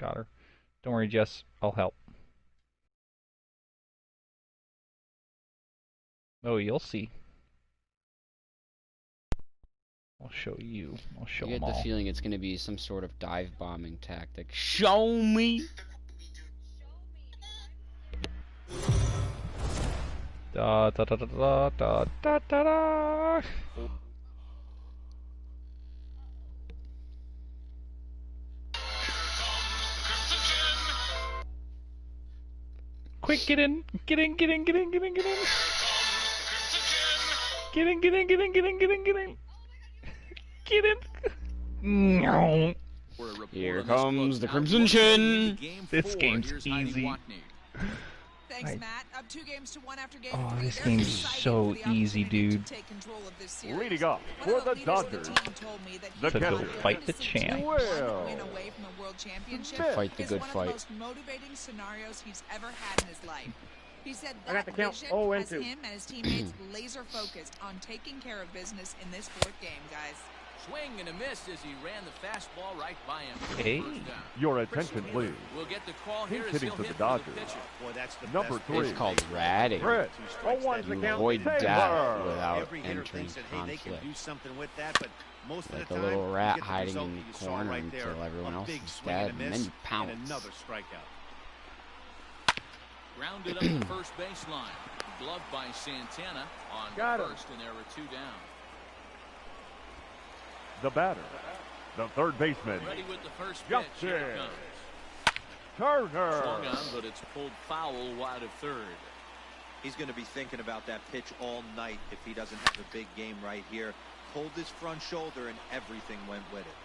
got her. Don't worry, Jess. I'll help. Oh, you'll see. I'll show you. I'll show them all. I get the feeling it's going to be some sort of dive bombing tactic. Show me! Da da da da da da da da da. Quick, get in! Get in! Get in! Get in! Get in! Get in! Get in! Get in! Get in! Get in! Get in! Get in! Get in! No. Here comes the Crimson Chin. This game's easy. Thanks, Matt. Up 2 games to 1 after game 3. This game's so easy, dude. Leading up for the Dodgers, the To go catcher. fight the champ. Well, Fight the good fight. Most motivating scenarios he's ever had in his life. He said I got that the count. vision 0 and has 2. him and his teammates laser focused on taking care of business in this 4th game, guys. Swing and a miss as he ran the fastball right by him. Hey. Your attention, please. We'll get the call here Pinch as hitting he'll for the hit Dodgers. pitcher. Boy, that's the Number best 3. It's called ratting. Brett. 0-1's the You count. avoid that Taylor. without Every hitter entering thinks that, hey, they can conflict. do something with that, but most of Like the a time, little you rat get the hiding result in that you the saw corner right there, until everyone a else big is swing dead, and and a then miss, you pounce. and another strikeout. Grounded up the first baseline. Gloved by Santana on Got him. first, and there were 2 down. The batter, the third baseman, Ready with the first pitch. Justin Here it comes. Turner. Swung on, but it's pulled foul wide of third. He's going to be thinking about that pitch all night if he doesn't have a big game right here. Pulled his front shoulder, and everything went with it.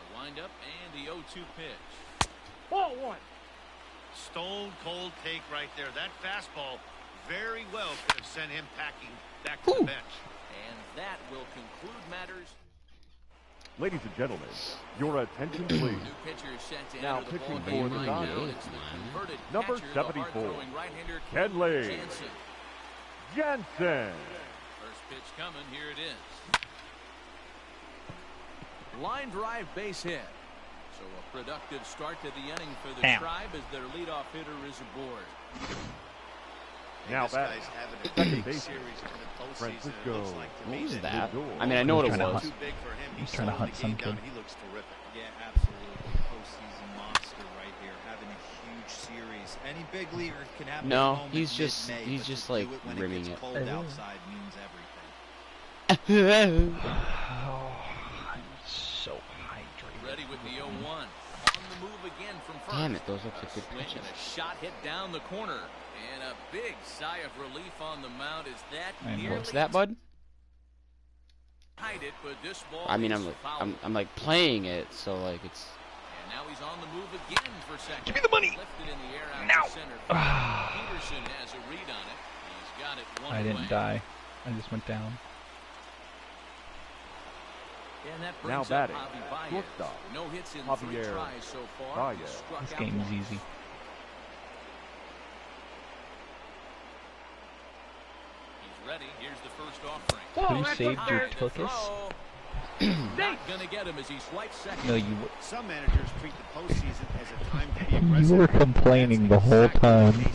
The windup and the 0-2 pitch. Ball 1. Stone cold take right there. That fastball very well could have sent him packing back to the bench. And that will conclude matters. Ladies and gentlemen, your attention, please. New pitcher set to Now enter the pitching ball game for the right Dodgers. now. It's the converted Number catcher, the 74, hard-throwing right-hander, Kenley Jansen. Jensen. First pitch coming. Here it is. Line drive base hit. So a productive start to the inning for the Damn. Tribe as their leadoff hitter is aboard. Now This back. guy's having a Second big baseman, series in the postseason. Francisco. It looks like to What me was that that? Lindor. I mean, I know what it He's trying to was. too big for him. He's trying to hunt some kid. He looks terrific. Yeah, absolutely. Postseason monster right here, having a huge series. Any big leaguer can have No, a moment he's just- mid-May, he's but just, to do like, it when rimming it it. gets cold outside means Oh, everything. I'm so hydrated. Ready with the 0-1. On the move again from first. Damn it, those look like good Swing pitches. and a shot hit down the corner. And a big sigh of relief on the mound as that I know. nearly What's that, bud? tied it, but this ball I mean, is I'm like, foul. I'm like playing it, so like it's. And now he's on the move again for second. Give me the money. Lifted in the air out Now. to center field. Peterson has a read on it. He's got it one I didn't away. die. I just went down. And that Now brings up batting, Javi Baez. shortstop, No hits in Javier 3 tries so far. He Baez. struck This out game's once. easy. He's ready. Here's the first offering. Who saved your High to tuchus? throw. Not gonna get him as he swipes second. No, you Some managers treat the postseason as a time to be You aggressive. were complaining the whole time.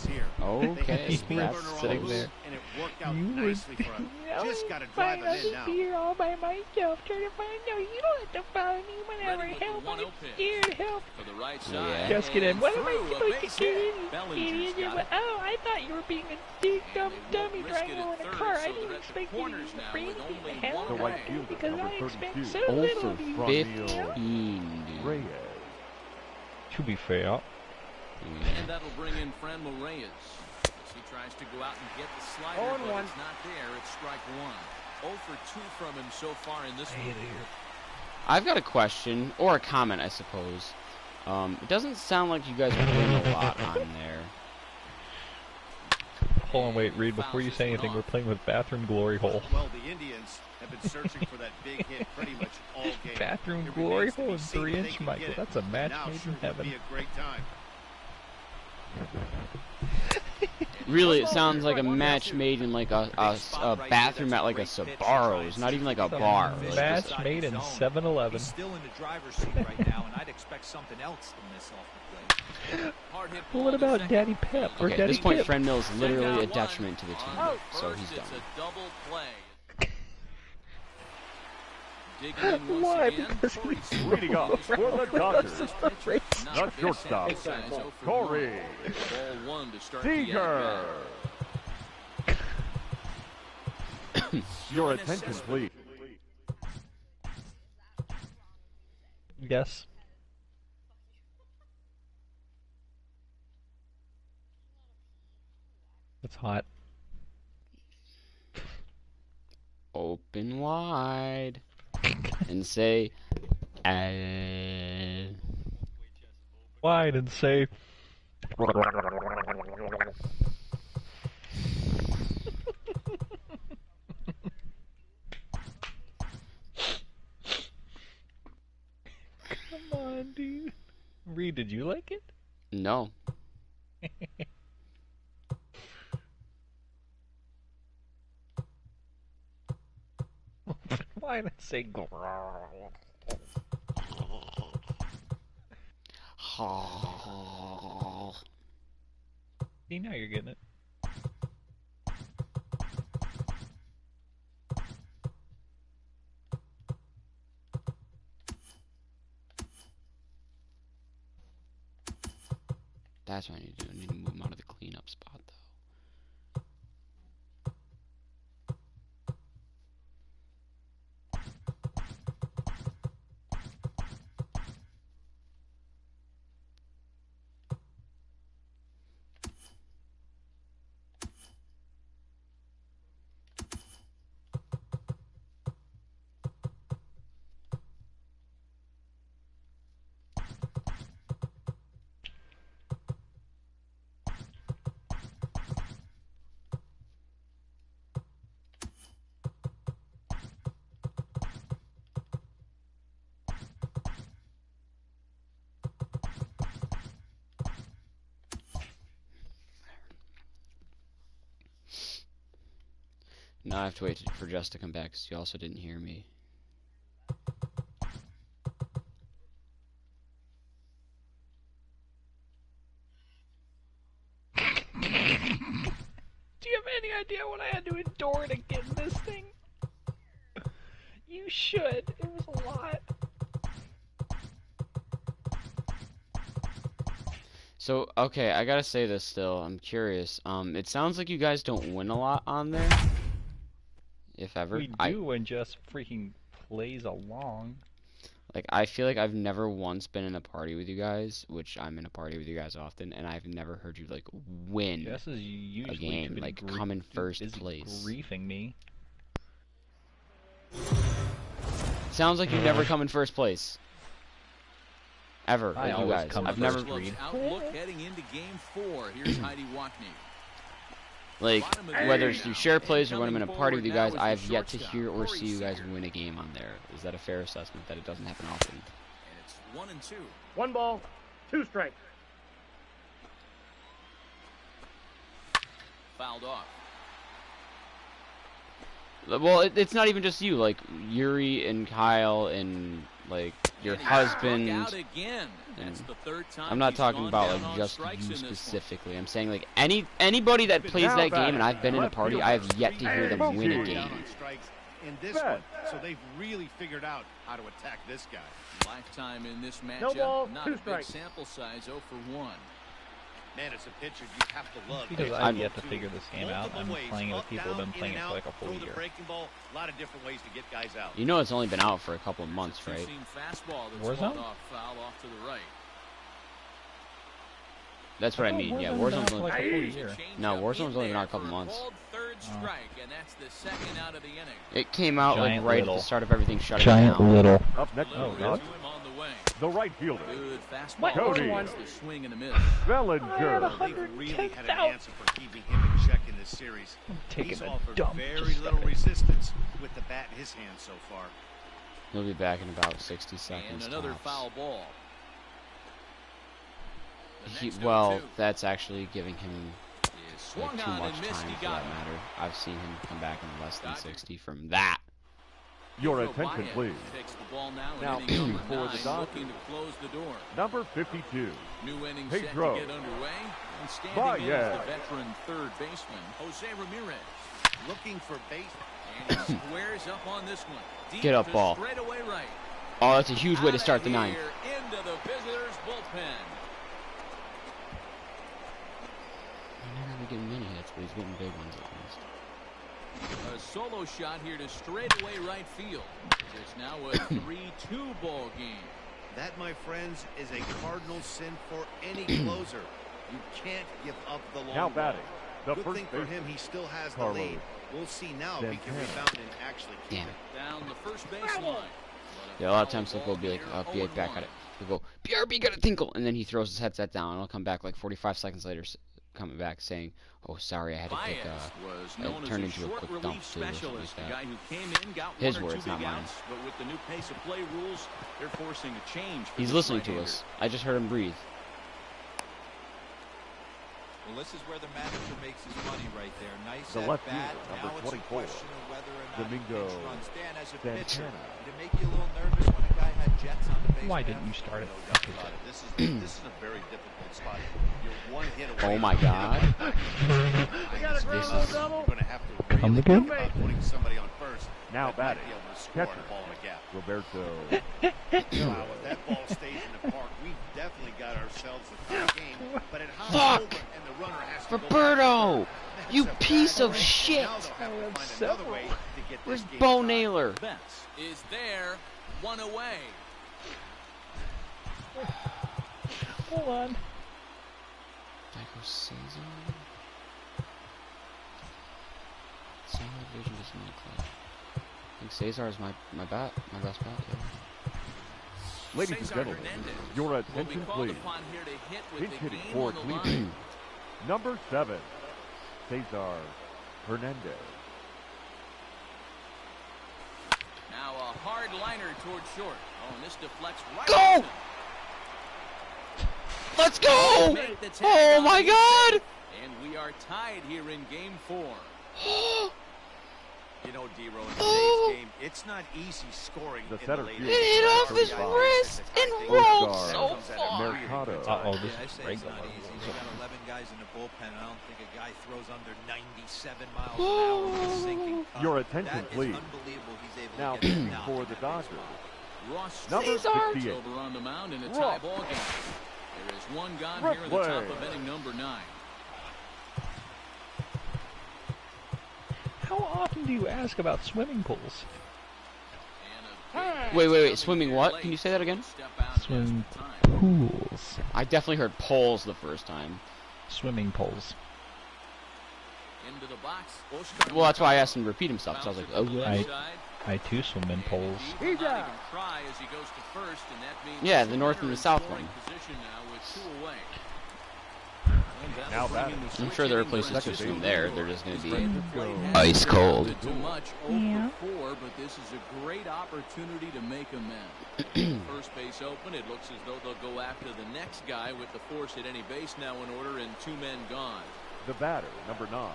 Okay, Speed Brad's burner sitting almost, there. and it worked out You were nicely for him. Just got to drive him in now. Here all by myself, trying to find out. You don't have to follow me whenever Ready with the help. 1-0 I'm pitch. scared help. For the right Yeah. side. Just get in. and What am I through, a supposed base to get hit. in? Bellinger's got it. Oh, I thought you were being a big dumb And they won't dummy risk it driving at in a third, car. so I didn't they're at the expect you corners to now bring with the only hell one The out right away. of me fielder, because number I expect 32. so Oh little for of you. From 15, dude. Reyes. To be fair, And that'll bring in Franmil Reyes. As he tries to go out and get the slider, On but one. it's not there. It's strike one. 0 for 2 from him so far in this one. I've got a question or a comment, I suppose. It doesn't sound like you guys are doing a lot on there. hold on, wait, Reed, before you say anything, we're playing with Bathroom Glory Hole. Well, the Indians have been searching for that big hit pretty much all game. Bathroom It Glory remains to Hole be and seen if 3-inch they can Michael. get it. That's a match Now made sure in would heaven. be a great time. Really, it sounds like a match made in like a bathroom at like a Sbarro's, not even like a bar. Like, Match made in 7-Eleven. He's still in the driver's seat right now, and I I'd expect something else to miss off the plate. Hard hit Well, ball what to about second. Daddy Pep or Okay, at Daddy this point, Pip? Friend Mill is literally a Strike out detriment to the one. team, On so first, he's done. it's a double play. Digging in once Why? again, Because Corey he Seager. Leading off for the Dodgers, race. the shortstop, Corey Ball one to start the Seager. at-bat. Your attention, please. Yes. It's hot. Open wide and say, Wide and say. Come on, dude. Reed, did you like it? no. Why did I say? See, now you're getting it. That's what I need to do. I need to move him out of the cleanup spot, though. Now I have to wait for Jess to come back because you also didn't hear me. Do you have any idea what I had to endure to get this thing? You should. It was a lot. So, okay, I gotta say this still. I'm curious. It sounds like you guys don't win a lot on there. If ever. We do and just freaking plays along. I feel like I've never once been in a party with you guys, which I'm in a party with you guys often, and I've never heard you, win Jess is usually a game, come in first place. Griefing me. Sounds like you never come in first place. Ever, I with you always guys. come I've first. never, Outlook heading into game 4. Here's Heidi Watney. whether it's through share plays or when I'm in a party with you guys, I have yet to hear or see you guys win a game on there. Is that a fair assessment that it doesn't happen often? And it's 1-2. 1 ball, 2 strikes. Fouled off. Well, it's not even just you. Yuri and Kyle and your And he struck husband. out again. That's the third time I'm not he's talking gone about down on just strikes you in this one. specifically. I'm saying anybody that plays Now that game and batting, I've been in a left party, fielder, I have yet to hear them Monkey. win a Down game. on strikes in this Bet. one, so they've really figured out how to attack this guy. Lifetime in this No matchup. ball, Not 2 a big strikes. sample size, 0 for 1. Man, as a pitcher, you have to love. Because that. I've yet to figure this game out. Multiple I'm ways, playing it with up, people who've down, been playing in it and for out, a full throw the year. breaking ball. A lot of different ways to get guys out. You know it's only been out for a couple of months, right? Two-seam fastball that's Warzone? walled off, foul off to the right. That's what I mean. Yeah, Warzone's only. like a full year. No, Changeup Warzone's in only been there out a couple for months. called third strike, and that's the second out of the inning. It came out Giant right little. at the start of everything shutting down. little. Up next Delivery is to him on the way. the right fielder, Good fastball. Cody. Towards the swing and a miss. Bellinger. They've really had an answer for keeping him in check in this series. Taking He's a offered dump. very Just little stop it. resistance with the bat in his hand so far. He'll be back in about 60 And seconds. another tops. foul ball. The next Well, 0-2 that's actually giving him is swung too on much and missed. time He for got that him. matter. I've seen him come back in less than 60 from that. Your Pedro attention, Baez please. takes the ball now, Now in inning for number the 9, Dodgers. looking to close the door. Number 52. New inning Pedro set to get underway. And standing in is Baez. the veteran third baseman, Jose Ramirez. Looking for base. And he squares up on this one. Deep Get up, to ball. straightaway right. Oh, that's a huge way to Outta start the ninth. here into the visitors' bullpen. He's not really getting many hits, but he's getting big ones at least. A solo shot here to straightaway right field. It's now a 3-2 ball game. That, my friends, is a cardinal sin for any closer. You can't give up the long Now ball. batting. The Good first thing for him, baseman. he still has the Carlos lead. We'll see now if he can Santana. rebound and actually keep Damn it. it. Down the first baseline. Yeah, a lot of times he'll be like, be back at it. He'll go, BRB got a tinkle, and then he throws his headset down, and I'll come back like 45 seconds later, coming back saying, oh, sorry, I had to take Baez was I known as turned a into a short quick relief dump, too, or something specialist, like the that. guy who came in, got His one or words, two not big mine. outs, but with the new pace of play rules, they're forcing a change. For He's this listening to right-hander. us. I just heard him breathe. Well, this is where the manager makes his money right there. Nice The at left bat. fielder, number Now it's a 24, question of whether or not he Domingo pinch runs. Dan, as a pitcher, Santana. did it make you a little nervous when a guy had Jets on the base? Why path? didn't you start it? No doubt about it. This is a very difficult spot. You're one hit away. Oh my God. This is you're going to have to really Come think again? about putting somebody on first. Now that might batting. be able to score Catcher. the ball in the gap. Roberto. Wow, if that ball stays in the park, we've definitely got ourselves a tie game. But it hops Fuck! over and the runner has to go back. Roberto! That's You a bad piece of break. shit! Now they'll have to I have find another several. way to get Where's this game Bo tied. Naylor? Betts is there, one away. Hold on. Michael Cesar? Summer Vision is my club. I think Cesar is my best bet, yeah. Ladies and Cesar gentlemen, Hernandez your will be attention, called please. upon here to hit with Pinch the hitting game for on the line. Cleveland. Number 7, Cesar Hernandez. Now a hard liner toward short. Oh, and this deflects right. Go! at him. Let's go! Make the tag Oh on my the God! And we are tied here in game 4. You know, D-Row, in Oh. today's game, it's not easy scoring The in center the late fielder. It hit innings. off his Yeah, wrist it's a and tight game. rolled Guard. so Comes at a far. really Mercado. good time. Uh-oh, this Yeah, I is say it's regular. not easy. They got 11 guys in the bullpen, and I don't think a guy throws under 97 miles an hour with a sinking cut. Your attention, That is please. unbelievable. He's able Now to get pitching that for down the to that Dodgers. baseball. Ross Number Cesar. 68. over on the mound in a Ross. tie ball game. There is one gone here in the top of Replay. inning number 9. How often do you ask about swimming pools? And a big Wait, swimming what? Can you say that again? step out just Swimming in time. pools. I definitely heard poles the first time. Swimming pools. Into the box. Oscar Well, that's why I asked him to repeat himself, so I was like, oh, bounces to the I- left side. I too swim in pools. He will not even try as he goes to first, and that means Yeah, the two north and men the in south scoring one. position now with 2 away. And Now that'll bring batting. in the I'm switch sure there are hitting places to Francisco swim there. Lindor. They're just going to Straight be to plate Ice hasn't been cold. a bit Too much, 0 Yeah. for 4, but this is a great opportunity to make amends. First base open. It looks as though they'll go after the next guy with the force at any base now in order and 2 men gone. The batter, number 9.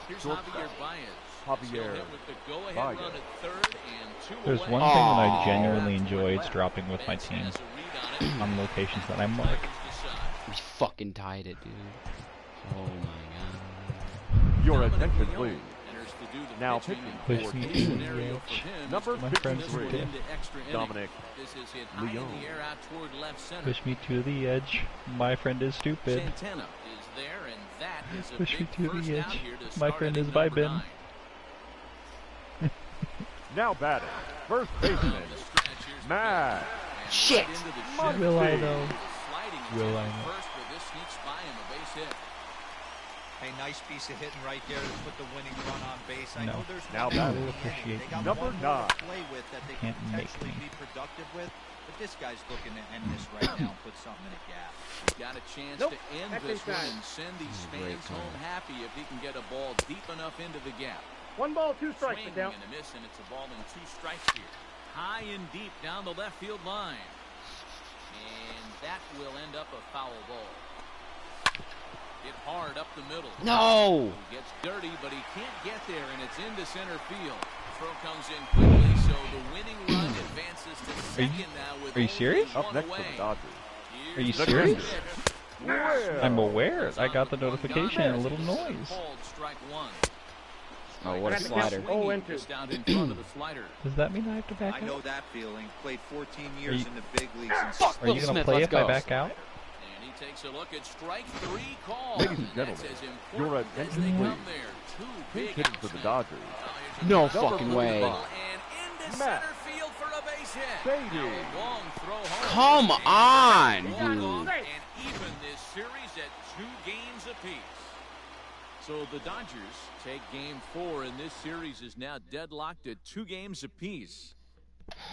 Here's Shortstop. Javier Baez. Javier He'll hit with the go-ahead Baez. run at third and 2 There's away. one thing that I Aw. genuinely enjoy, it's dropping with my Betts team has a read on it. on locations that I mark. Tigers decide. We fucking tied it, dude. Oh my God. Your Dominic attention, Leone please. enters to do the Now pitching. pitching Push for me Key to the scenario edge. for him Number is to My push friends this are one dead. into extra innings. Dominic This is hit high in Leone. the air out toward left center. Push me to the edge. My friend is stupid. Santana is there, and that is a Push me big to first the out edge. here to My start friend inning is number vibing. 9. Now batting, first baseman, Down the stretch, here's the Matt. pitch. And Shit. right into the Must shift. Will I be. though? Sliding Will attempt I know? first, but this sneaks by him, a base hit. Hey, nice piece of hitting right there to put the winning run on base. I No. know there's Now one batting. out in the Appreciate inning. They got Number one more to 9. play with that they Can't can make potentially me. be productive with. But this guy's looking to end this right now and put something in a gap. He's got a chance to end this one and send these This is a great fans home call. happy if he can get a ball deep enough into the gap. 1 ball, 2 strikes Swing to count. and a miss, and it's a ball and 2 strikes here. High and deep down the left field line. And that will end up a foul ball. Hit hard up the middle. No! He gets dirty, but he can't get there, and it's into center field. Throw comes in quickly, So the winning run advances to second now with Are you serious? Up next for the Dodgers. Are you The serious? Well, I'm aware. I got the notification and a little noise. Strike one. Oh, what a slider. Just out in front of the slider. Does that mean I have to back I out? know that feeling. Played 14 years you- in the big leagues. And Fuck Are you Will gonna Smith, play let's if I go. back out? And he takes a look at strike three called. Ladies and That's gentlemen, as your important attention, as they please. come there. Two pinch big hitting for the outs Dodgers. No now. fucking way. And into Matt. center field for a base hit. Beatty. Now a long throw home. Come And on, one dude. And even this series at 2 games apiece. So the Dodgers take game 4, and this series is now deadlocked at 2 games apiece.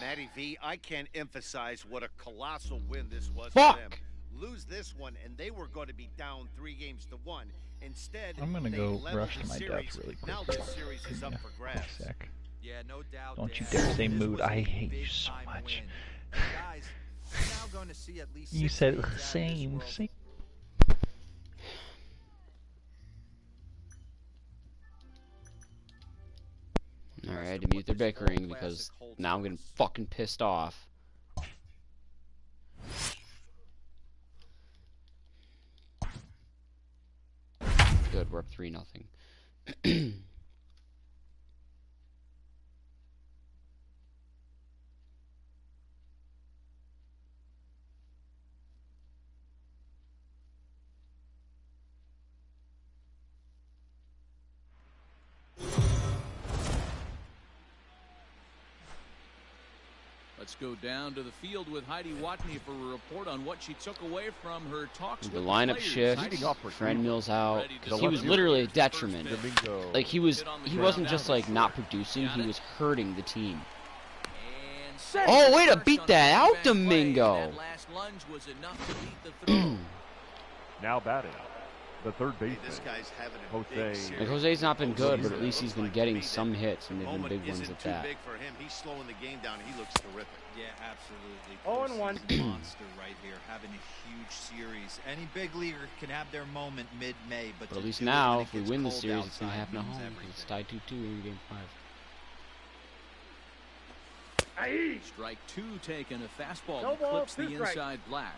Matty V, I can't emphasize what a colossal win this was Fuck. for them. Lose this one, and they were going to be down 3-1. Instead, I'm gonna they go leveled rush the to my series. death really quick. Now this series is up Yeah, for one grabs. sec. Yeah, no doubt. Don't you Dan. dare say This mood. was a I hate you big so time much. win. And guys, we're now going to see at least You 6 said teams out of this same, World same. Alright, I had to mute their bickering because now I'm getting fucking pissed off. Good, we're up 3-0. Let's go down to the field with Heidi Watney for a report on what she took away from her talks The with lineup players. shift, Heidi, Fred Mills out, ready to 'cause he was deliver literally a his first detriment. pitch. Domingo. Like he wasn't just like not producing, he was hurting the team. And Oh, way to first beat on that a out, back play. Domingo. That last lunge was enough to beat the throw. Now batting. The third Hey, baseman. this guy's having a Jose. big series. Like Jose's not been good, but at least he's Looks been like getting to me some that hits, and the they've been moment big ones isn't at too that. big for him. He's slowing the game down. He looks terrific. Yeah, absolutely. 0-1. Postseason monster right here, having a huge series. Any big leaguer can have their moment mid-May, but But to at least do it now, when it if we gets win the cold series, it's gonna outside happen at means home. everything. It's tied 2-2 in Game 5. Strike 2 taken, a fastball No that ball, clips 2 the strikes. inside black.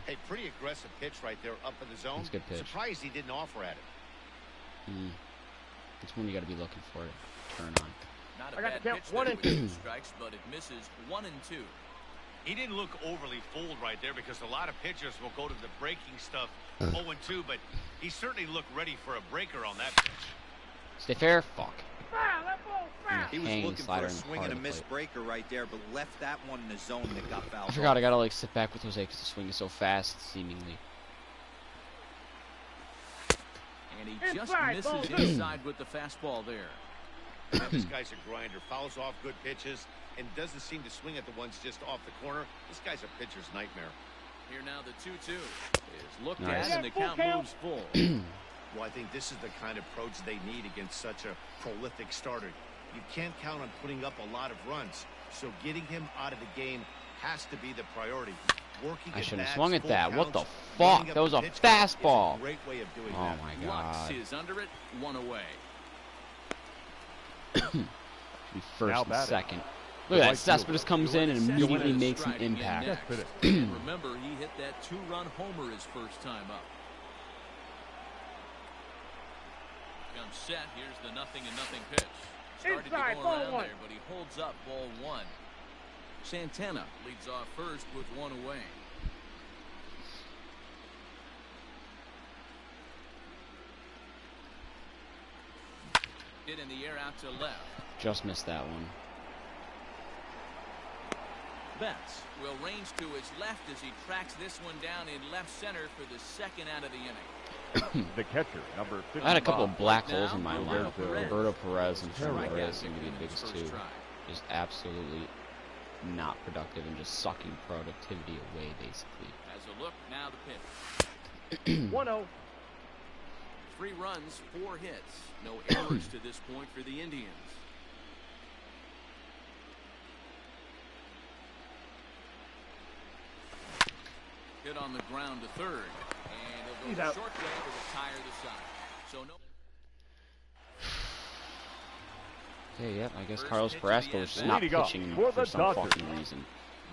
Hey, pretty aggressive pitch right there up in the zone. That's a good pitch. Surprised he didn't offer at it. It's when you got to be looking for it. Turn on. Not I a got bad to count pitch 1 there and with 2. 2 strikes, but it misses 1 and 2. He didn't look overly fooled right there because a lot of pitchers will go to the breaking stuff 0-2, but he certainly looked ready for a breaker on that pitch. Stay fair? Fuck. Foul, that ball, foul. He was Hanging looking for slider a in the swing heart and a of the miss plate. breaker right there, but left that one in the zone that got fouled. I forgot I off. gotta like sit back with Jose because the swing is so fast, seemingly. And he just Inside, ball misses 2. inside with the fastball there. Yeah, this guy's a grinder. Fouls off good pitches and doesn't seem to swing at the ones just off the corner. This guy's a pitcher's nightmare. Here now the 2-2 is looked Nice. at, and the Full count count. moves full. Well, I think this is the kind of approach they need against such a prolific starter. You can't count on putting up a lot of runs, so getting him out of the game has to be the priority. Working I at shouldn't have bats, swung at full that. What the counts, fuck? bringing up That was the a pitch count is fastball. a great way of doing Oh that. my Lux god. is under it, 1 away. Be first Now and batting. second. Look at that. right Cespedes comes in and immediately makes an Striking in impact. next. And remember, he hit that 2-run homer his first time up. Comes set. Here's the 0-0 pitch. Started Inside, to go ball around 1. there, but he holds up ball 1. Santana leads off first with 1 away. Hit in the air out to left. Just missed that one. Betts will range to his left as he tracks this one down in left center for the second out of the inning. The catcher, number 55. I had a couple of black Now, holes in my Roberto lineup. Perez. Roberto Perez and Fernando Strikeout Perez seem to be in the his biggest first two. try. Just absolutely not productive and just sucking productivity away, basically. As a look, now the pitch. 1-0. 3 runs, 4 hits. No errors to this point for the Indians. Hit on the ground to third. And he'll He's go out. short way to retire the side. So no. Okay, yep, I guess Carlos Carrasco is just not Leading off pitching for for the some Dodgers. fucking reason.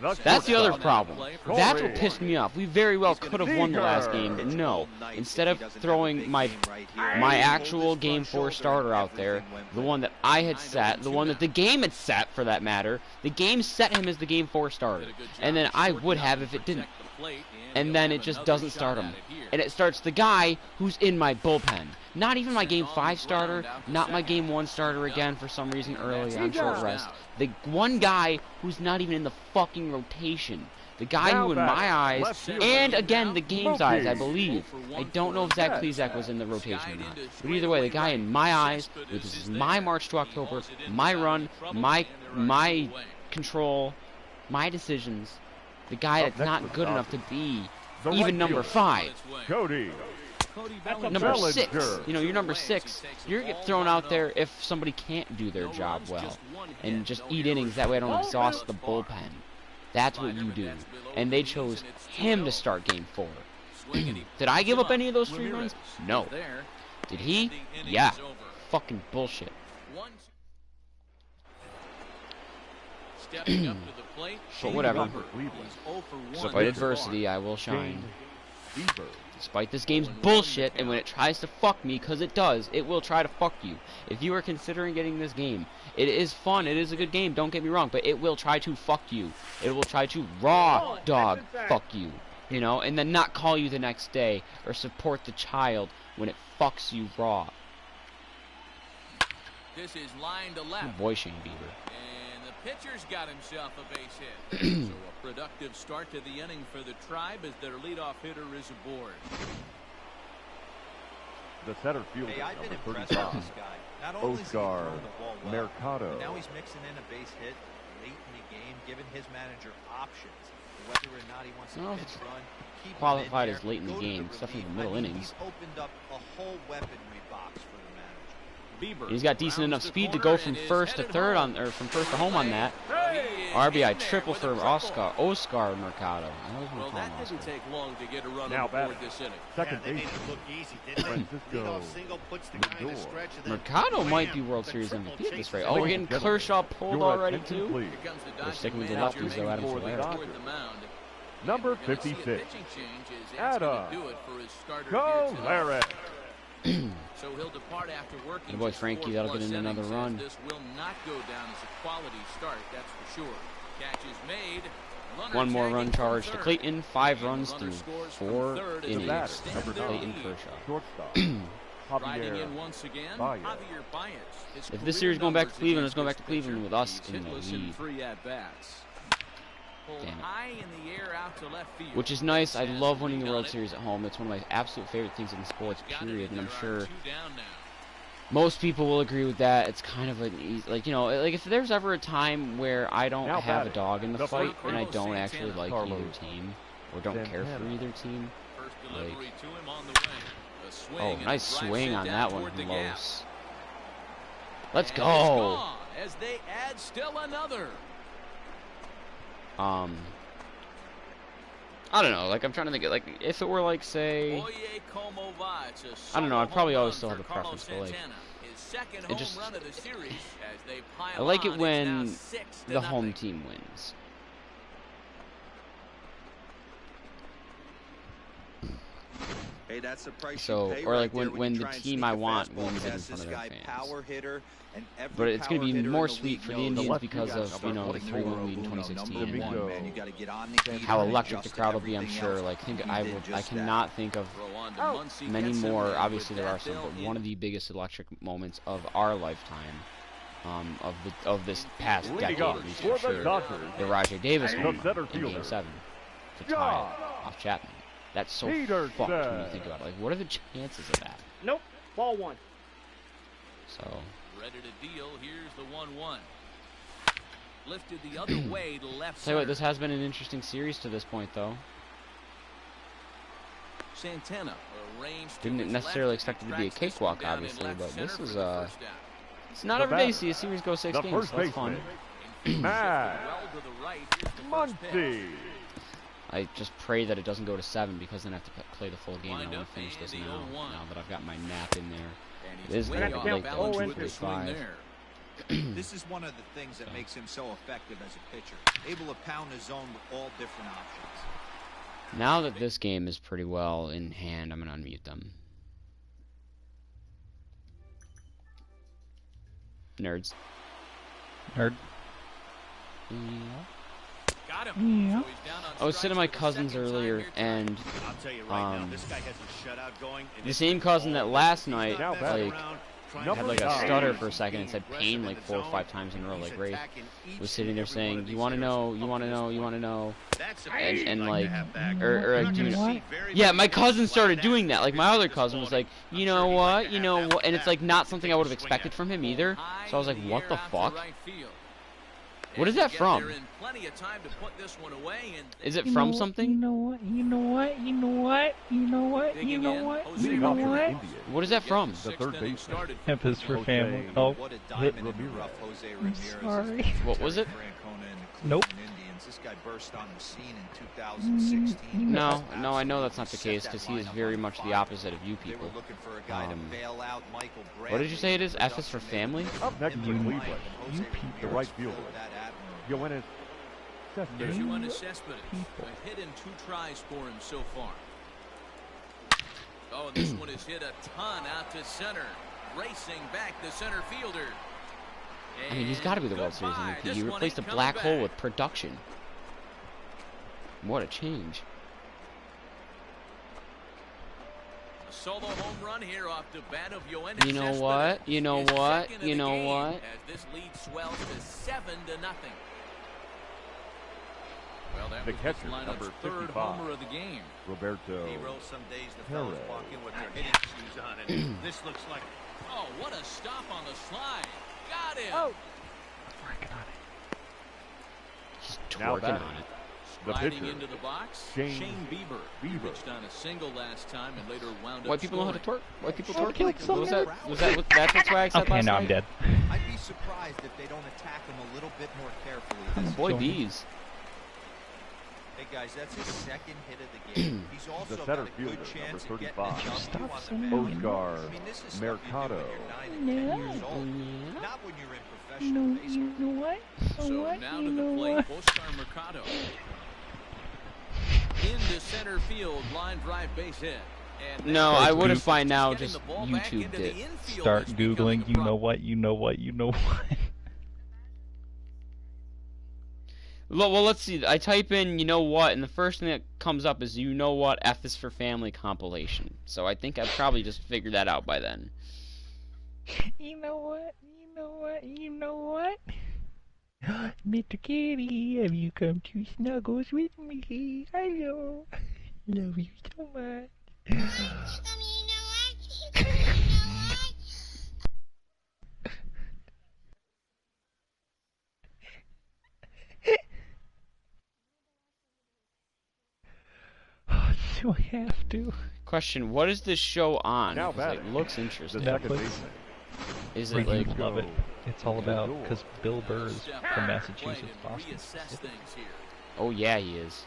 The That's the other shortstop. problem. That's what pissed me off. We very well could have won the last game, but Pitch no. all night Instead if of he doesn't have a throwing big my game right here. my He pulled actual his Game front 4 shoulder starter and out there, everything went the with one it. that I had set, the one that the game had set for that matter, the game set him as the Game 4 starter. And then I would have if it didn't. And then it just doesn't start him. And it starts the guy who's in my bullpen. Not even my Game 5 starter, not my Game 1 starter again for some reason early on short rest. The one guy who's not even in the fucking rotation. The guy who, in my eyes, and again, the game's eyes, I believe. I don't know if Zach Plezak was in the rotation or not. But either way, the guy in my eyes, this is my March to October, my run, my control, my decisions. The guy that's not good enough to be even number 5. Cody. Number 6. You know, you're number 6. You're get thrown out there if somebody can't do their job well. And just eat innings. That way I don't exhaust the bullpen. That's what you do. And they chose him to start Game 4. Did I give up any of those 3 runs? No. Did he? Yeah. Fucking bullshit. But whatever. Despite adversity, I will shine. Despite this game's bullshit, and when it tries to fuck me, because it does, it will try to fuck you. If you are considering getting this game, it is fun, it is a good game, don't get me wrong, but it will try to fuck you. It will try to raw dog fuck you, you know, and then not call you the next day, or support the child when it fucks you raw. This is line to left. Good boy, Shane Bieber. And the pitcher's got himself a base hit. So a productive start to the inning for the Tribe as their leadoff hitter is aboard. The center fielder, Hey, I've been number impressed with 35. this guy. Not only is he Oscar throwing the ball well, Mercado. but now he's mixing in a base hit late in the game, giving his manager options. Whether or not he wants to No, if pitch it's run, keep him qualified in as late in the go to game, stuff in the relief. middle I mean, innings. He's opened up a whole weaponry box for the manager. He's got decent enough speed to go from first to third on, or from first to home on that. RBI triple for Oscar Mercado. I always want Well, to call him that Oscar. didn't take long to get a run Now on board batting. this inning. Second They made base. it look easy, didn't they? Francisco Leadoff single puts the guy in the Lindor. stretch, and then Mercado might be wham, World the Series triple MVP at this chases rate. it. Oh, we're getting Kershaw pulled Your already attention, too? please. Here comes the We're Dodger sticking with the manager lefties, though, making Adams for Valera. the Dodgers. mound. Number We're gonna see a 56. pitching change as Ed's gonna Adam do it for his starter Go here tonight. Larry. So he'll depart after working. Good boy, just Frankie, 4+ that'll get in another innings, as run. This will not go down as a quality start, that's for sure. Catch is made. Runner One more run tagging from charge to third. Clayton. 5 And runs runner through scores from 4 third as innings. they batter, extend number their 9. Clayton lead. Kershaw. Shortstop. Riding Javier. in once again, Baez. Javier Baez. His If this career series going back to numbers Cleveland, against it's going back this to Cleveland pitcher. with us He's in the hitless in lead. 3 at-bats. Pulled Damn it. high in the air out to left field. Which is nice. I Has love the winning the lead World on it. Series at home. That's one of my absolute favorite things in sports, Got it period. in And I'm there on sure 2 down now. most people will agree with that. It's kind of an easy, like, you know, like if there's ever a time where I don't Now have a batting. dog in the The fight first and I Carlos don't actually Santana. like Carlos either team or don't care for Santana. either team. First Like- delivery to him on the way. A swing Oh, and nice a drive swing sent on down that one, toward the gap. Los. Let's And go. it's gone as they add still another. I don't know. Like, I'm trying to think of, like, if it were like, say, Oye como va. It's a I don't know, I'd solo probably home always run still have for a preference for, Carlos like, Santana. His second it home just- run of the series as they pile I like on. it when It's now 6 to the home nothing. team wins. Hey, that's the price So, you pay or right like there when you the try and team sneak I a want fastball wins it in past front this of their guy, fans. power hitter, and every But it's going to power be hitter more in the sweet league for the knows Indians left because field, of, you know, the 3-1 lead in 2016 and Domingo. man. You got to get on the heater how and electric the adjust crowd will be, I'm everything sure. else. Like, He I did just that. cannot think of Throw on to Muncy, many gets him, more. and Obviously, with there are that, some, but they'll one of the biggest electric moments of our lifetime, of this past Leading decade, off at least for for the sure, Dodgers. the Rajay Davis The home center run in Game fielder. 7 to tie John it off Chapman. That's so Peterson. fucked when you think about it. Like, what are the chances of that? Nope. Ball 1. So, ready to deal. Here's the 1-1. Lifted the other way to left tell you what, center. this has been an interesting series to this point, though. Santana arranged to Didn't his necessarily left. expect it to be a Tracks this cavoc, one down in obviously, left but center this for is the first down. it's not The every day you batter. see a series go 6 The games. first So that's fun. baseman. Matt Well to the right. Here's the first pitch. Muncy. I just pray that it doesn't go to 7 because then I have to play the full game. And I Wind want up to finish and this the now. 0-1. Now that I've got my nap in there. And It is he's way gonna off be late, balance though. with the swing 2:35. there. This is one of the things that makes him so effective as a pitcher. Able to pound the zone with all different options. Now that this game is pretty well in hand, I'm going to unmute them. Nerds. Nerd. Got him. Yeah. So he's down on I was sitting to my strikes for the cousins second time earlier, here tonight. and I'll tell you right now, this guy has a shutout going. And the it's same cousin that all last he's night, not Now messing like, around, trying Number had like a nine. stutter for a second and being said pain aggressive like in the 4 or zone. 5 times in a row. Like He's Ray attacking each was sitting and there every one saying, of "You these want to hitters know? up You want to to this know? You point. want to know?" That's a And- pitch and, you'd like, to have back. or You're not like, gonna you see know, very yeah, many my pitches cousin like started that doing that. Like my in other this cousin was ballgame. like, I'm "You sure know he'd like what? to You have know that what?" And it's back like not to something take I a would have swing expected at. from him either. High So I was in like, the "What air the out to fuck? right field. What is And that yet from? they're in plenty of time to put this one away, and Is it You from know, something? You know what? You know what? You know what? You know what? You digging know in, what? Jose You Leading know off for the what? Indians. What is that from? The third baseman. F is for Jose family. Oh, What a hit diamond in the Ramirez. rough Jose I'm Ramirez is. sorry. What was it? Francona and the Nope. Cleveland Indians. This guy burst on the scene in 2016. No, no, I know that's not the case because he is very much the opposite of you They were people. looking for a guy to bail out Michael Bradley. What did you say it is? F is for Production family? made Up next for You- Cleveland, you people. the right fielder. that admirably. Yoenis Cespedes. Yoenis Cespedes, People. a hit in 2 tries for him so far. Oh, this one is hit a ton out to center. Racing back the center fielder. I mean, he's got to be the World Series Goodbye. MVP. This He one replaced a ain't coming black hole back. with production. What a change. A solo home run here off the bat of Yoenis You know Cespedes. what? You know His what? second of You the know game what? As this lead swells to 7-0. Well, that The was catcher, this lineup's number third 55. homer of the game. Roberto Hero, some days the fellas Perez. walk in with their hitting shoes on, and this looks like Oh, what a stop on the slide. Got him. Oh. Working on it. He's Now twerking batting. on it. The Sliding pitcher, into the box, Shane Bieber. He Bieber. reached on a single last time and later wound White up people know how to scoring. twerk. White people I twerk. killed some Was nerd. that? Was that? What, that's why I said Okay, last now I'm night? dead. I'd be surprised if they don't attack him a little bit more carefully. This Boy, Join. bees. Hey guys, that's his second hit of the game. He's also The got center a fielder, good chance number at getting a 35. W Stop on the saying mound. Oscar I mean, this is stuff you do Mercado. when you're 9 and 10 years Oh, old. yeah. Not when you're in You professional know, baseball. you know what? So what? now You to the know plate, what? Oscar Mercado. Into center field, line drive base hit. And No, now I would have by now getting just the ball back YouTubed into the it. infield Start is becoming Googling, a you know problem. what, you know what, you know what. Well, let's see. I type in, you know what, and the first thing that comes up is, you know what, F is for family compilation. So I think I've probably just figured that out by then. You know what, you know what, you know what? Mr. Kitty, have you come to snuggles with me? Hello. Love you so much. Do I have to? Question, what is this show on? Now 'Cause it batting. looks The interesting. second Netflix. baseman. Is it like... Freaking love it. It's all about, because Bill Burr is Step from up, Massachusetts, plate, and Boston. reassess things here. Oh, yeah, he is.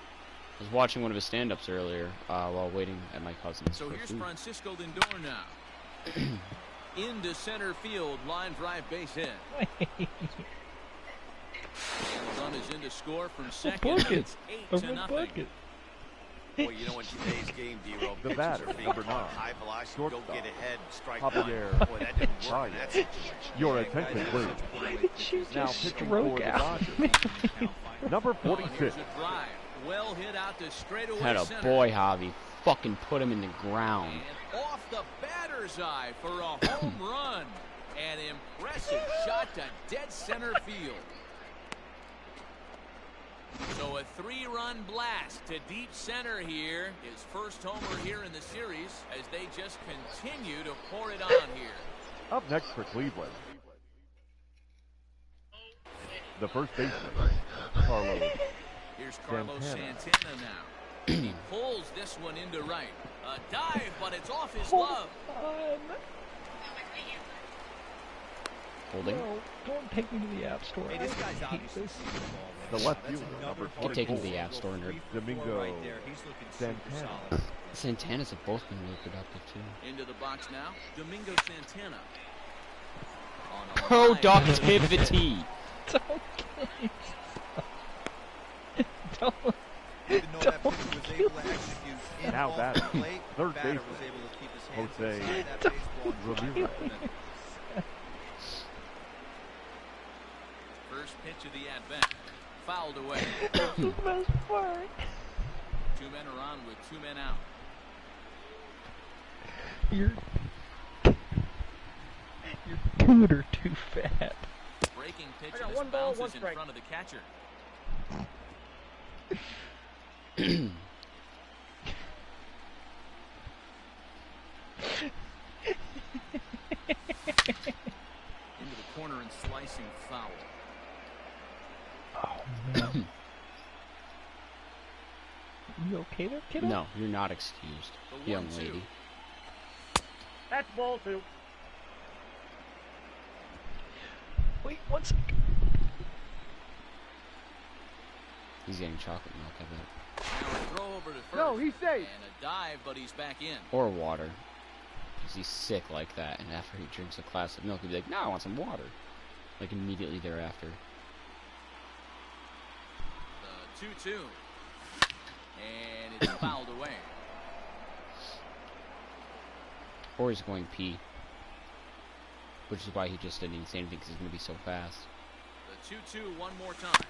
I was watching one of his stand-ups earlier while waiting at my cousin's So for here's food. Francisco Lindor now. Into center field, line drive base hit. And the run is in to score from second. Book it. It's A 8-0. bucket. Boy, you know, in today's game, D-Roll, The pitchers batter, are being number taught 9, high velocity, shortstop, go get ahead, strike Javier one. Boy, that didn't work in Baez. that situation. Your attention, please. Why did you Now just pitching stroke for the out? Dodgers. Number Oh, and 46. here's a drive. Well hit out to straightaway Had a center. boy, Javi. Fucking put him in the ground. And off the batter's eye for a home run. An impressive shot to dead center field. So a 3-run blast to deep center here. His first homer here in the series as they just continue to pour it on here. Up next for Cleveland, the first baseman, Carlos. Here's Carlos Santana. Santana now. He pulls this one into right. A dive, but it's off his glove. Holding. No, don't take me to the App Store. Hey, this I guy's hate obviously this. seeing the ball. The left That's fielder, another number Get taken to 24. the App Store, nerd. Domingo Right there. He's looking super Santana. solid. Santana's have both been really productive, too. Into the box now, Domingo Santana. Productivity. Don't. Even though that pitcher was able to execute in Now off batting, the plate, third batter baseman, was able to keep his hands Jose inside that baseball and drive Ramirez. it in. First pitch of the at-bat. Fouled away. The best part. 2 men are on with 2 men out. Your cooter too fat. Breaking pitch I got and one this ball, bounces one in strike. front of the catcher. Into the corner and slicing foul. Oh man. You okay there, kiddo? No, you're not excused, The young 1-2. lady. That's ball 2. Wait, one second. He's getting chocolate milk, I bet. Now a throw over to first. No, he's safe. And a dive, but he's back in. Or water. Because he's sick like that, and after he drinks a glass of milk, he'll be like, no, I want some water. Like immediately thereafter. The 2-2. And it's fouled away. Or he's going pee. Which is why he just didn't even say anything, because he's going to be so fast. The 2-2 one more time.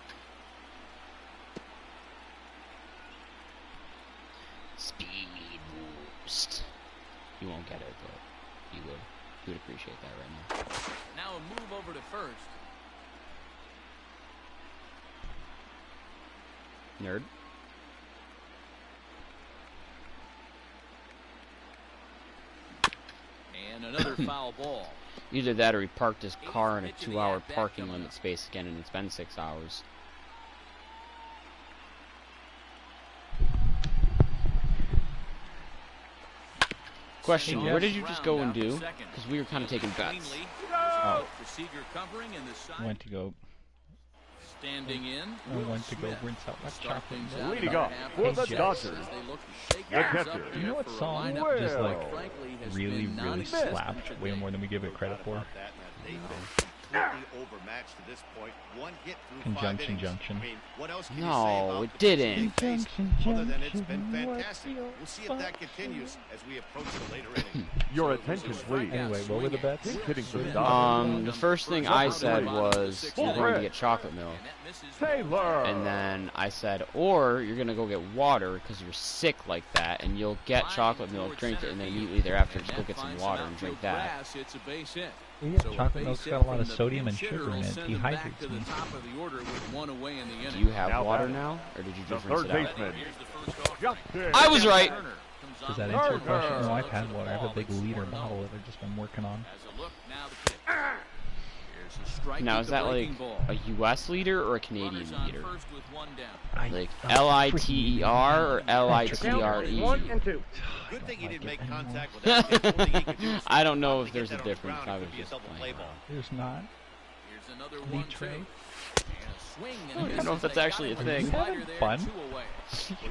Speed boost. You won't get it, but he would. He would appreciate that right now. Now a move over to first. Nerd. And another foul ball. Either that or he parked his car in a 2-hour parking limit space again, and it's been 6 hours. Question, where did you just go and do? Because we were kind of taking bets. Oh. Procedure covering and the side Went to go. standing in. I went to go rinse out my Start chocolate things milk. out Leading about off half for of the Jets. Dodgers. as they look to shake The things catcher. up You know there what for a song lineup just that, like frankly, has really, been really non-existent slapped way today. more than we give it credit for? They've been completely overmatched to this point. One hit through 5 Conjunction innings. junction. I mean, what else can you say No, about it the didn't. big face, Conjunction other than it's been junction, fantastic. what's We'll see if that continues as we approach the later innings. Your attention, please. Anyway, what were the bets? Hitting for the Dodgers. The first thing I said was, you're going to get chocolate milk. And that misses Taylor. And then I said, or you're going to go get water because you're sick like that, and you'll get chocolate milk, drink it, and then immediately thereafter just go get some water and drink that. It's a base hit. Yeah, So a chocolate base milk's hit got a lot from of the sodium and pinch hitter sugar in will it. send them back Dehydrates to the me. top of the order with one away in the inning. Do you have Now water batting. now, or did you The just rinse third it out? baseman. Here's the first offering. Justin. I was right. Turner comes Does on that with answer your one question? run. No, I've had water. I have a big It's liter 4-0. bottle that I've just been working on. As a look, now the pitch. Here's a strike Now, at is the that breaking like ball. a U.S. leader or a Canadian Runners on leader? first with one down. Like Oh, L-I-T-E-R or L-I-T-R-E? 1 and 2. Good thing he like didn't it make anymore. contact with that pitch. Only he could do is I don't know to if get there's a that on the difference. ground. I It was could be a just double playing play around. ball. There's not. Here's another Lee 1-2. Trey. And a swing I and a don't miss know if as that's they got actually a him with thing. slider Having there, fun? 2 away. Well,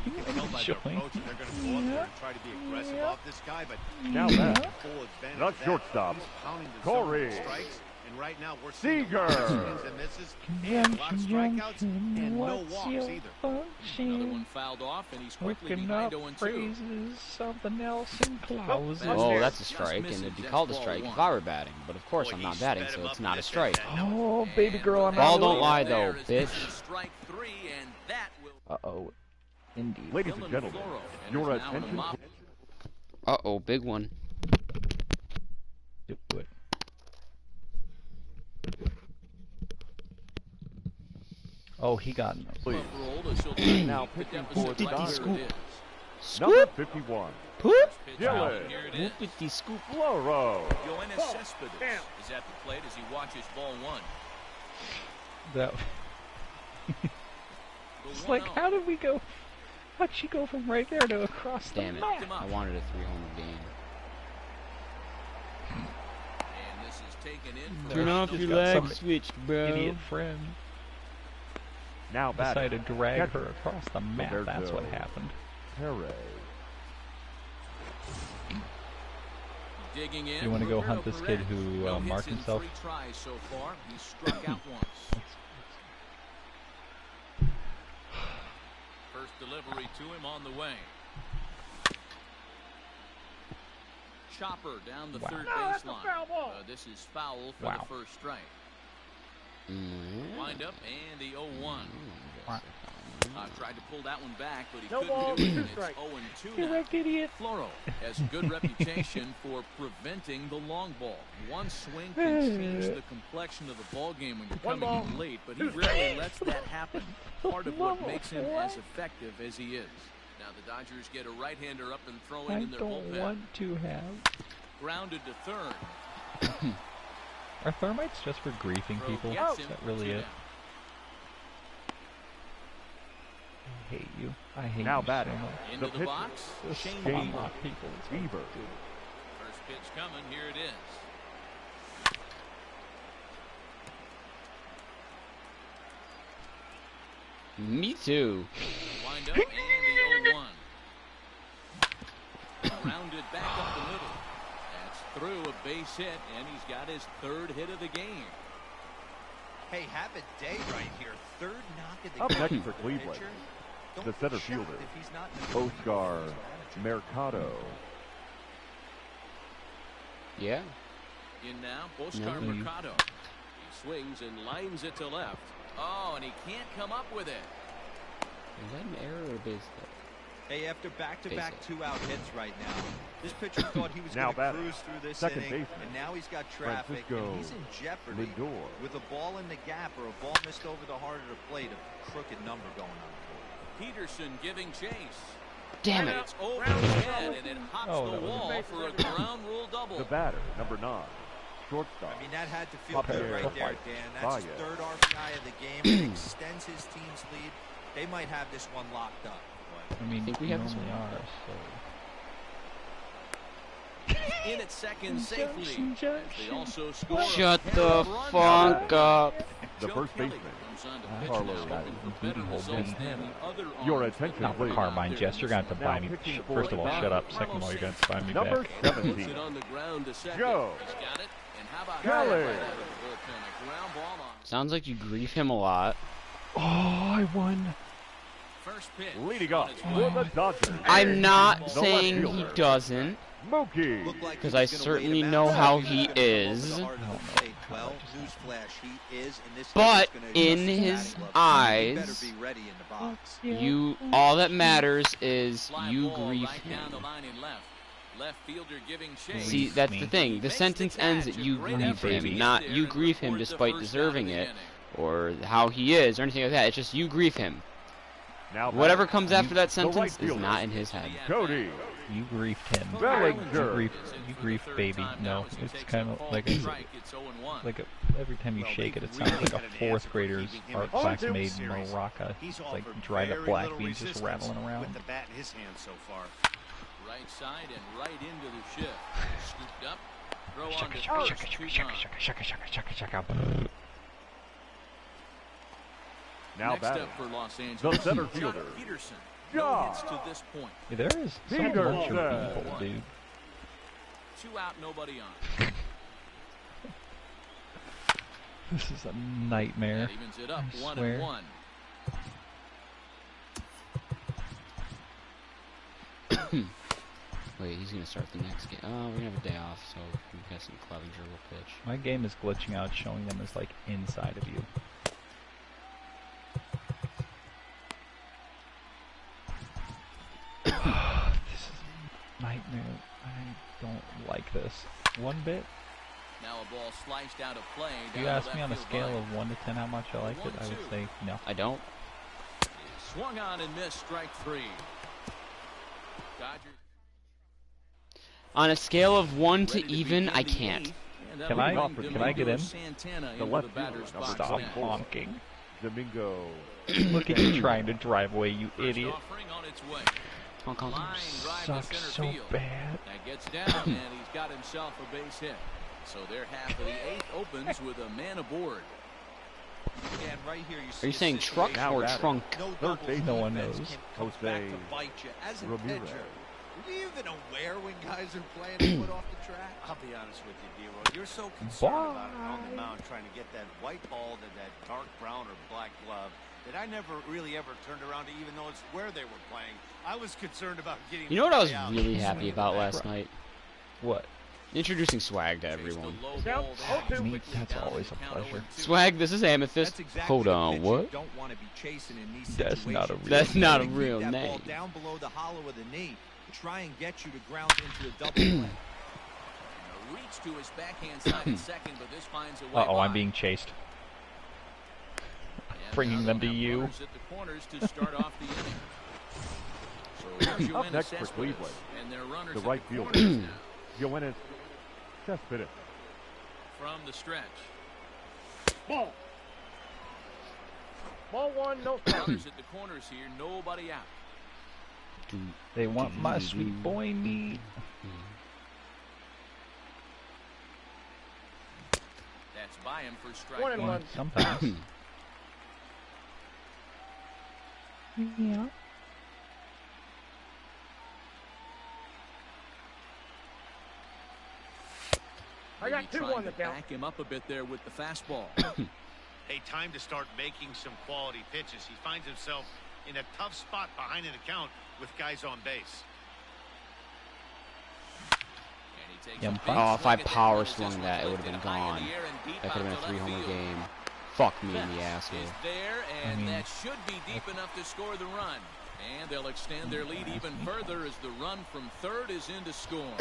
you can tell by their Enjoying. approach that they're going to go up there and try to be aggressive off this guy, but Now Yeah. batting. full advantage The of that. shortstop, He's pounding the Corey. zone with strikes, and right now we're seeing Seager. a lot of swings and misses, and a lot of strikeouts, and no what's walks your either. Another function? one fouled off, and he's quickly Working behind up 0-2. phrases, something else in clauses. Oh, that's a strike, and it'd be called a strike if I were batting. But of course, I'm not batting, so it's not a strike. Oh, baby girl, I'm Ball out. don't lie, There though, is bitch. strike 3, and that will Uh-oh. Indeed. Ladies and gentlemen, your attention, Uh-oh, big one. Do it. Oh, he got him. please. Now pitching for the Dodgers. Number 51, Poop! Dylan Here it is. Whoopity scoop. Floro. Yoenis Cespedes is at the plate as he watches ball 1. That. The It's like, 1-0. how did we go? How'd she go from right there to across the Damn it. map? I wanted a 3-homer game. And this is taken in for Turn a off no- your got leg some switch, bro. Idiot friend Now batting. decided to drag Catcher. her across the map. Roberto. That's what happened. Perez. digging in. You want to go We're hunt this over kid edge. who No hits marked in himself? 3 tries so far. He's struck out once. First delivery to him on the way. Chopper down the third baseline. This is foul for the first strike. Wind up and the 0-1. Tried to pull that one back, but he couldn't do it. It's 0-2 now. Idiot. Floro has a good reputation for preventing the long ball. One swing can change the complexion of the ball game when you're coming in late, but he rarely lets that happen. Part of what makes him as effective as he is. Now the Dodgers get a right-hander up and throwing in their bullpen. I don't want to have. Grounded to third. Are thermites just for griefing people? Is that really it? I hate you. I hate now you batting. so much. Into the box. Shane Bieber. People. Bieber. First pitch coming. Here it is. Me too. Wind up and the 0-1. Rounded back up the middle. That's through a base hit, and he's got his 3rd hit of the game. Hey, have a day right here. 3rd knock of the Up game. next for Cleveland, the center fielder, Oscar Oscar Mercado. Yeah. In now, Oscar Mercado. He swings and lines it to left. Oh, and he can't come up with it. Is that an error or base hit? Hey, after back-to-back 2-out hits right now, this pitcher thought he was Now going to cruise through this second inning, baseman, and now he's got traffic, Francisco and he's in jeopardy Lindor. with a ball in the gap or a ball missed over the heart of the plate, a crooked number going on. Peterson giving chase. Damn it. It's over his head, and it hops the wall for a ground rule double. The batter, number 9, shortstop. I mean, that had to feel good right there, Dan. That's his Baez. 3rd RBI of the game. It extends his team's lead. They might have this one locked up. I mean, think we have this normally one. are, so. In at second safely. They also score. Shut the fuck up. The first baseman, Carlos Carlos. Your attention, Not please. Carmine, Jess. You're going to have to buy me. First of all, shut up. Second of all, you're going to have to buy me number back. 17, On the ground to second. Joe He's got it. And how about Kelly. that right out of the bullpen? A ground ball on. Sounds like you grief him a lot. Oh, I won. First pitch. leading off for the Dodgers. I'm not The saying left he fielder, doesn't. Mookie. Looked like he Because was I gonna certainly wait him know out. how He he was gonna go over is. the heart of the plate. Well, newsflash, he is, and this But gonna in adjust his batting glove. He better eyes, be ready in the box. you all that matters is Fly you ball grief right down the him. line in left. Left fielder giving chase. See, that's the thing. The Makes sentence the ends catch. at A you great grieve effort to him, get not there you and grieve him record the despite first deserving down of the it, inning. or how he is, or anything like that. It's just you grief him. Now Whatever batting, comes after that the right sentence is fielder, not in his head. Cody. You griefed him. Bellinger. You grief baby. No, it's kind of like a, every time you shake it, it sounds like a 4th grader's art class made maraca. It's like dried up black beans just rattling around. With the bat in his hand so far. Right side and right into the shift. Scooped up. Throw on Shaka to shaka first. shaka 2 shaka gone. shaka shaka shaka shaka shaka. Now Next batting, up for Los Angeles. the center Jock fielder, Peterson. No Jock. hits to this point. There is so much of people, dude. 2 out, nobody on. This is a nightmare. That evens it up. I 1 swear. and 1. Wait, he's gonna start the next game. Oh, we're gonna have a day off, so we've got some Clevenger will pitch. My game is glitching out, showing them as like inside of you. This is a nightmare. I don't like this one bit. Now a ball sliced out of play. If you down ask the me on a left scale field of 1 to 10 how much I liked it, I would say no. I don't. line. Swung on and missed. Strike 3. Dodgers. On a scale of 1 ready to even, begin I the can't. 8th, and Can that'll I- bring can I get in? Santana The into left the batter's fielder, box Stop now. honking. Domingo. Look at you trying to drive away, you First idiot. offering on its way. Honk, honk. Line drive to Sucks center so field. bad. That gets down, and he's got himself a base hit. So their half of the 8th opens with a man aboard. And right here you see Are you a saying truck situation or batting. trunk? no Third doubles baseman. No one defense knows. can come back Jose to bite you. As a Ramirez. pitcher, Are you even aware when guys are playing a foot off the track? I'll be honest with you, D-Roll. You're so concerned about it on the mound trying to get that white ball to that dark brown or black glove that I never really ever turned around to even notice where they were playing. I was concerned about getting. You know what I was really happy about last night? What? Introducing Swag to everyone. That's always a pleasure. Swag, this is Amethyst. Hold on, what? That's not a real That's not a Keep real that name. ball down below the hollow of the knee. Try and get you to ground into a double play. Reach to his backhand side at second, but this finds a way Uh-oh, I'm by. being chased. And Bringing now them they'll to have you. runners at the corners to start off the inning. So here's Up Yoenis next for Cespedes, Cleveland, and their runners the at right the fielder. corners now. Yoenis Cespedes. From the stretch. Ball. Ball one, no strike. Runners at the corners here, nobody out. They want my sweet boy meat. That's by him for strike 1-1. Sometimes. Yeah. I got Maybe 2-1 trying the to count. back him up a bit there with the fastball. Hey, time to start making some quality pitches. He finds himself in a tough spot behind an account with guys on base. And he takes Yeah, a big Oh, if swing I at that power one as this swung one's that, it would have lifted been high in gone. the air and deep That could have out been a to left 3-homer field. game. Fuck me in the Is asshole. there, and mean- that should be deep enough to score the run. And they'll extend their lead even further as the run from third is in to score.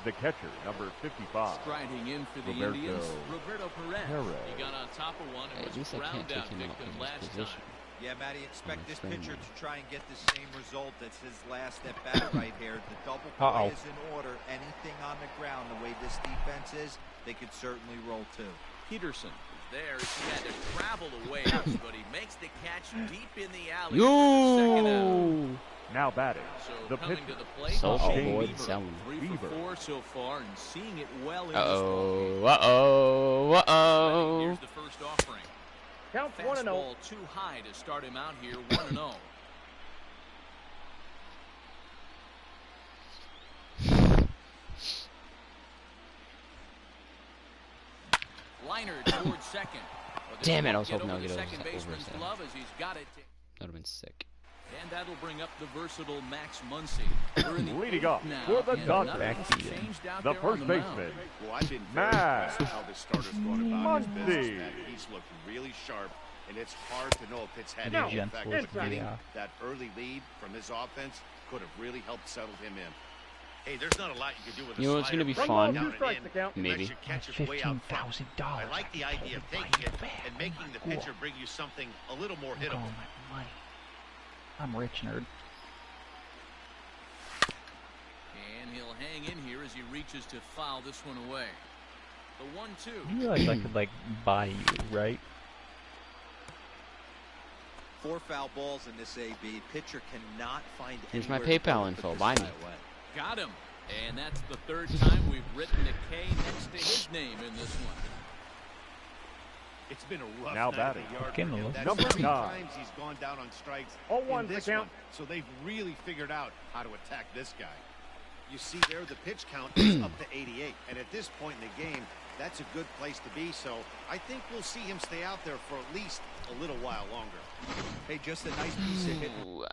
The catcher, number 55. Striding in for the Roberto Indians, Roberto Perez. Perez. He got on top of one and At was least I ground can't take out him out victim from last his time. position. Yeah, Matty, expect this Understand pitcher that. to try and get the same result. That's his last at bat right here. The double Uh-oh. play is in order. Anything on the ground, the way this defense is, they could certainly roll too. Peterson is there. He had to travel a ways, but he makes the catch deep in the alley. Yo! Now batting, So the coming pitcher. to the plate, Social Shane boy, Bieber, selling. 3 for 4 so far and seeing it well in this Uh-oh, ball game. uh-oh, uh-oh. Here's the first offering. Count 1-0. Fastball too high to start him out here, 1-0. Liner towards second. But this Damn it, I won't was hoping I would over get the over second that. baseman's glove as he's got it. That would have been sick. And that'll bring up the versatile Max Muncy. We're in the Leading eighth off now, for the and Dodgers. nothing's changed out The there first on the mound. baseman, Well, I've been very Matt impressed with how this starter's going about his Muncy. business. Matt. He's looked really sharp, and it's hard to know if it's had No. any effect. Gentle, But getting yeah. that early lead from his offense could have really helped settle him in. Hey, there's not a lot you can do with a You know what's slider. gonna be Run fun? down Two and strikes in. to count. It Maybe. lets you catch it way out front. $15,000. I like the idea of taking it and making the pitcher bring you something a little more Look at all hittable. my money. I'm rich, nerd. And he'll hang in here as he reaches to foul this one away. The 1-2. You realize I could, like, buy you, right? 4 foul balls in this AB. Pitcher cannot find Here's my anywhere to PayPal put info. this Buy guy me. away. Got him. And that's the third time we've written a K next to his name in this one. It's been a rough Now night batting. at the yard Okay, for him. Melissa. That's Number 3 9. times he's gone down on strikes 0-1 in the this count. one. So they've really figured out how to attack this guy. You see there, the pitch count is up to 88. And at this point in the game, that's a good place to be. So I think we'll see him stay out there for at least a little while longer. Hey, just a nice piece of hit. Ooh,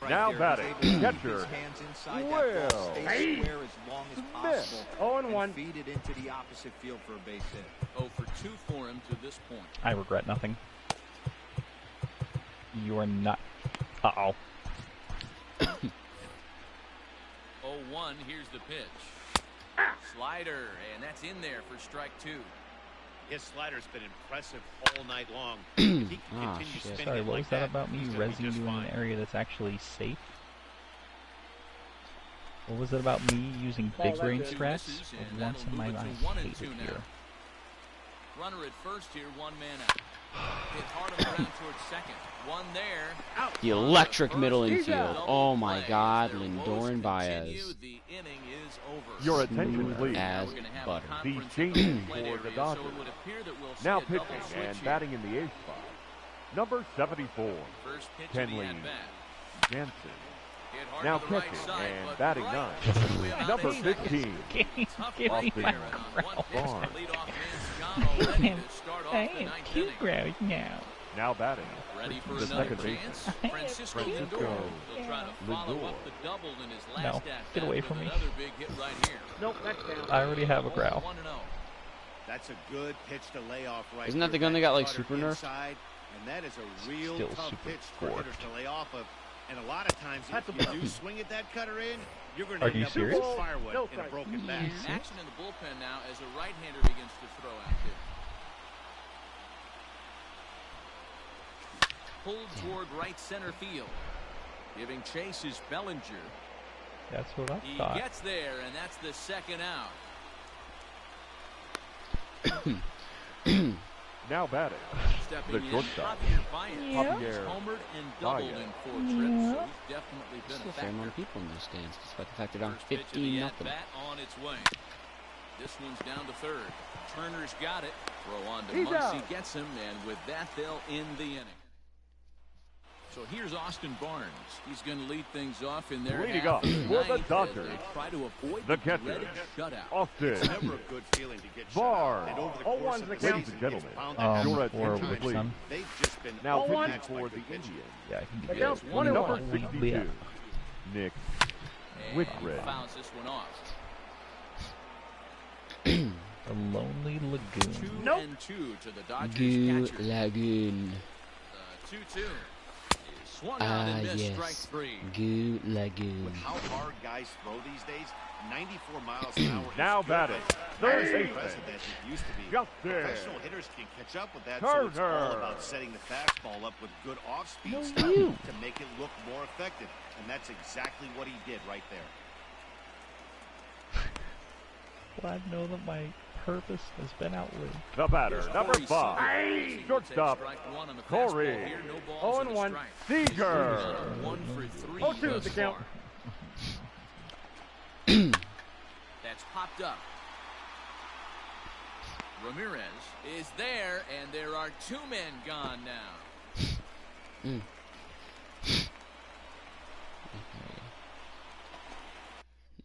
Right Now there. batting, He's able to keep catcher, his hands inside that ball, Will stay square as long as possible, 0-1. and feed it into the opposite field for a base hit. 0 for 2 for him to this point. I regret nothing. You are not. Uh-oh. 0-1, here's the pitch. Slider, and that's in there for strike 2. His slider's been impressive all night long. If he can Ah, continue shit. spinning Sorry, it what like was that about me he's gonna be rezzing just you in fine. an area that's actually safe? What was it about me using big brain Two strats? misses, For and once that'll in my move it life, to 1 I and hate 2 it now. here. Runner at first here, 1 man out. Hit hard on the ground towards second. 1 there. the electric middle He's infield. out. Oh my Play. God, Their woes Lindor and continue. Baez. The inning is over. Your attention, please. As We're gonna have butter. a conference The at change home plate for the area, Dodgers. so it would appear that we'll see Now a double pitching switch and here. batting in the 8th spot, number 74, First pitch of Kenley the at-bat. Jansen. Now catching and batting ninth, number 15. Give me my growl. Barnes. I have 2 growls now. Now batting, Ready for the another second baseman, chance? I Francisco have Lindor. 2 He'll try to follow Lindor. up the double in his No, last get away at-bat from with me. another big hit right here. Nope, that's down. I already have a growl. 1-0. That's a good pitch to lay off right. Isn't that the there. gun that got, like, Cutter super nerfed? inside, and that is a real Still tough super pitch for dwarfed. hitters to lay off of. And a lot of times, if you do swing at that cutter in, you're going to Are end you up serious? with firewood and a broken back. Action in the bullpen now as a right-hander begins to throw out here. Pulled toward right center field. Giving chase is Bellinger. That's what I He thought. gets there, and that's the second out. now batting, Stepping the in, shortstop. Javier Baez. Yeah. He's homered and doubled Baez. in 4 trips, so he's definitely been Still a a fair amount factor. of people in those stands, despite the fact they're down First pitch of the 15-0. at-bat on its way. This one's down to third. Turner's got it. Throw on to He's Muncy, out. gets him, and with that, they'll end the inning. So here's Austin Barnes. He's going to lead things off in their Leading half off of the for the ninth as Dodgers, they try to avoid the the catcher, dreaded shutout. Austin It's never a good feeling to get shut out. Barnes. And over the 0-1 course of the Ladies and season, gentlemen, it's bound to happen your for attention which please. one? They've just been Now pitching outmatched by for the good pitching. Indians, Yeah, I can do Yes, that. one number and 62, Yeah. Nick And he Whitbread. fouls this one off. A lonely lagoon. 2-2 to the Dodgers Goo catcher. Lagoon. 2-2. Swung out and missed, strike Yes. 3. Goo Lagoon. With how hard guys throw these days, 94 miles an hour. Now is good, batting, but third not as baseman, impressive as it used to be. Justin Professional hitters can catch up with that, so it's all Turner. about setting the fastball up with good off-speed No, stuff you. to make it look more effective, and that's exactly what he did right there. Glad to know that my purpose has been outlived. the batter, number 5, shortstop, Strike 1 on the Corey. fastball here, no balls and a 0-1, strike. Seager. 1 for 3 0-2 thus the count. far. That's popped up. Ramirez is there, and there are 2 men gone now.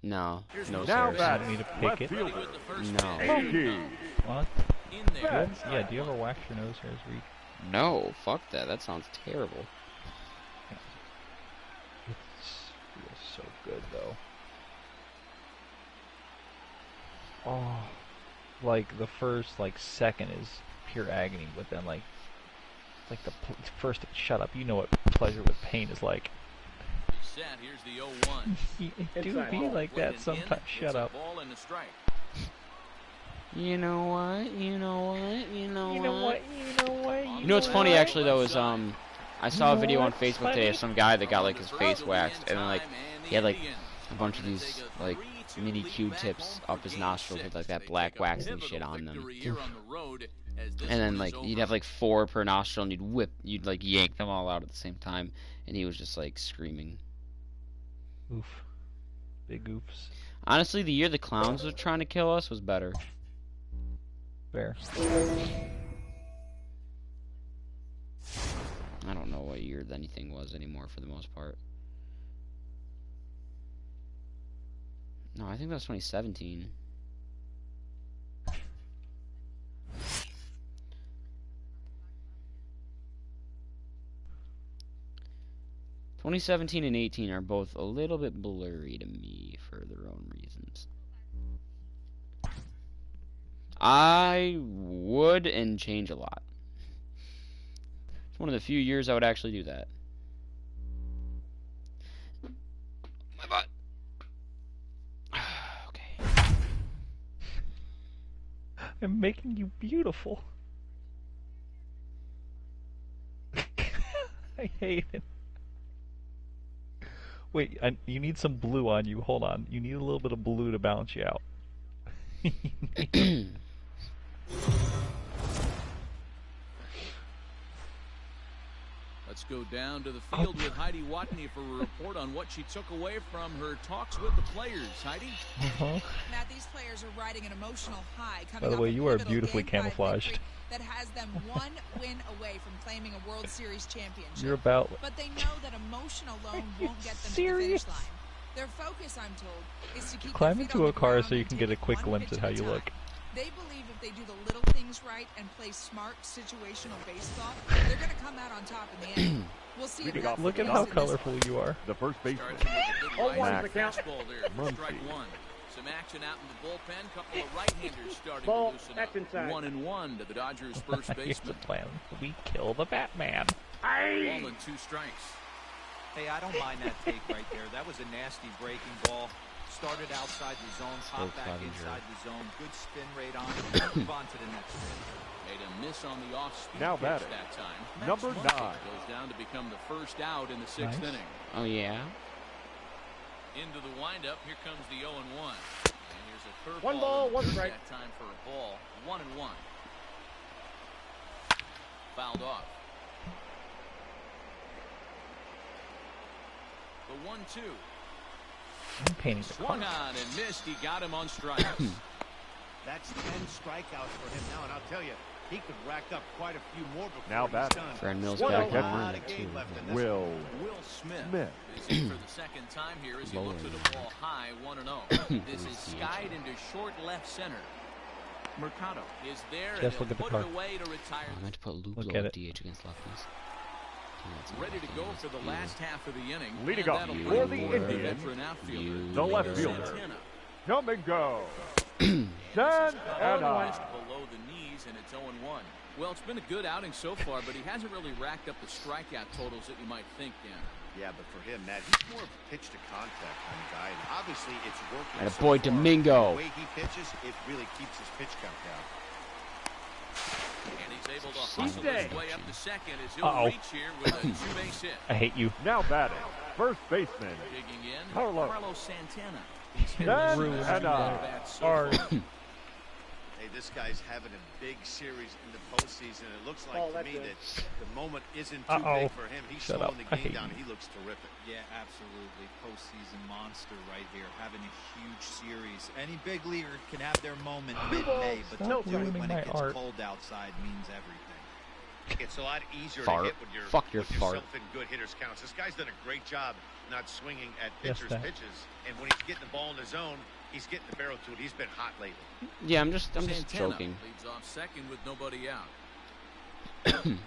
No. No, Now sir. batting, Want me to left pick it? Ready fielder, with the first No. pitch. Monkey. What? In there. Good? Yeah, do you ever wax your nose hairs, Reed? No, fuck that. That sounds terrible. It feels so good, though. Oh, like the first second is pure agony, but then like the first shut up. You know what pleasure with pain is like. Set. Here's the 0-1. It do be like Played that it sometimes. in. Shut It's a up. ball and a strike. You know what? You know what? You know You know what? what? You know what? You know what's funny actually though is I saw a know video on what's Facebook today of funny? some guy that got like his face waxed and then like he had like a bunch of these like mini Q-tips up his nostrils with like that black wax and shit on them. And then like you'd have like 4 per nostril and you'd like yank them all out at the same time and he was just like screaming. Oof. Big oofs. Honestly, the year the clowns were trying to kill us was better. Fair. I don't know what year anything was anymore for the most part. No, I think that was 2017. (2017) and 18 are both a little bit blurry to me for their own reasons. I would and change a lot. It's one of the few years I would actually do that. My butt. Okay. I'm making you beautiful. I hate it. Wait, you need some blue on you. Hold on. You need a little bit of blue to balance you out. Let's go down to the field with Heidi Watney for a report on what she took away from her talks with the players. Heidi? Matt, these players are riding an emotional high. By the way, you are beautifully camouflaged. That has them one win away from claiming a World Series championship. You're about... But they know that emotion alone won't get them to the finish line. Their focus, I'm told, is to keep Climb into a car so you can get a quick glimpse at how you look. They believe if they do the little things right and play smart situational baseball, they're going to come out on top in the end. We'll see. Look at how colorful you are. The first baseman. Max Strike one. Some action out in the bullpen. Couple of right-handers starting to loosen up. 1-1 to the Dodgers' first baseman. We kill the Batman. Ball and 2 strikes. Hey, I don't mind that take right there. That was a nasty breaking ball. Started outside the zone, popped back inside the zone. Good spin rate on it. Move on to the next pitch. Made a miss on the off-speed Now pitch batting. that time. Number 9 goes down to become the first out in the 6th inning. Oh, yeah? Into the windup. Here comes the 0-1. And here's a curveball. 1 ball, 1 strike. That time for a ball. 1-1. Fouled off. The 1-2. I'm painting the Swung car. on and missed. He got him on strikes. That's 10 strikeouts for him now, and I'll tell you, he could rack up quite a few more before Now he's batting. done. Fred Mills Still back a in lot line, of game too. left in this Will Will Smith Smith. is in for the second time here as he looks at the ball high, 1-0. This is skied into short left center. Mercado is there and Just look he'll at the put car. it away to retire. I meant to put Luke Look Lowe at at it. DH against lefties. Ready to go for the last half of the inning. Leading And off that'll for bring the forward Indians, veteran outfielder, the left Diego fielder. Santana. Come and go. Santana. Santana. Below the knees, and it's 0-1. Well, it's been a good outing so far, but he hasn't really racked up the strikeout totals that you might think, Dan. Yeah, but for him, Matt, he's more of a pitch to contact kind of guy. And obviously, it's working. And a so boy far. Domingo. The way he pitches, it really keeps his pitch count down. And he's able to hustle his way up to second as he'll Uh-oh. reach here with a 2-base hit. I hate you. Now batting. First baseman. Digging in, Carlos. Santana. He's hit Santana. this at-bat so Hard. far. Hey, this guy's having a big series in the postseason. It looks like to me that the moment isn't too big for him. He's Shut slowing up. the I hate game down. you. He looks terrific. Yeah, absolutely. Postseason monster right here. Having a huge series. Any big leaguer can have their moment mid-May, but Stop to do it ruining when my it gets art. cold outside means everything. It's a lot easier Fart. to hit when you're Fuck your with fart. yourself in good hitters counts. This guy's done a great job not swinging at Yes, pitchers' that. pitches, and when he's getting the ball in the zone, he's getting the barrel to it. He's been hot lately. Yeah, I'm just Santana joking. leads off second with nobody out. Getting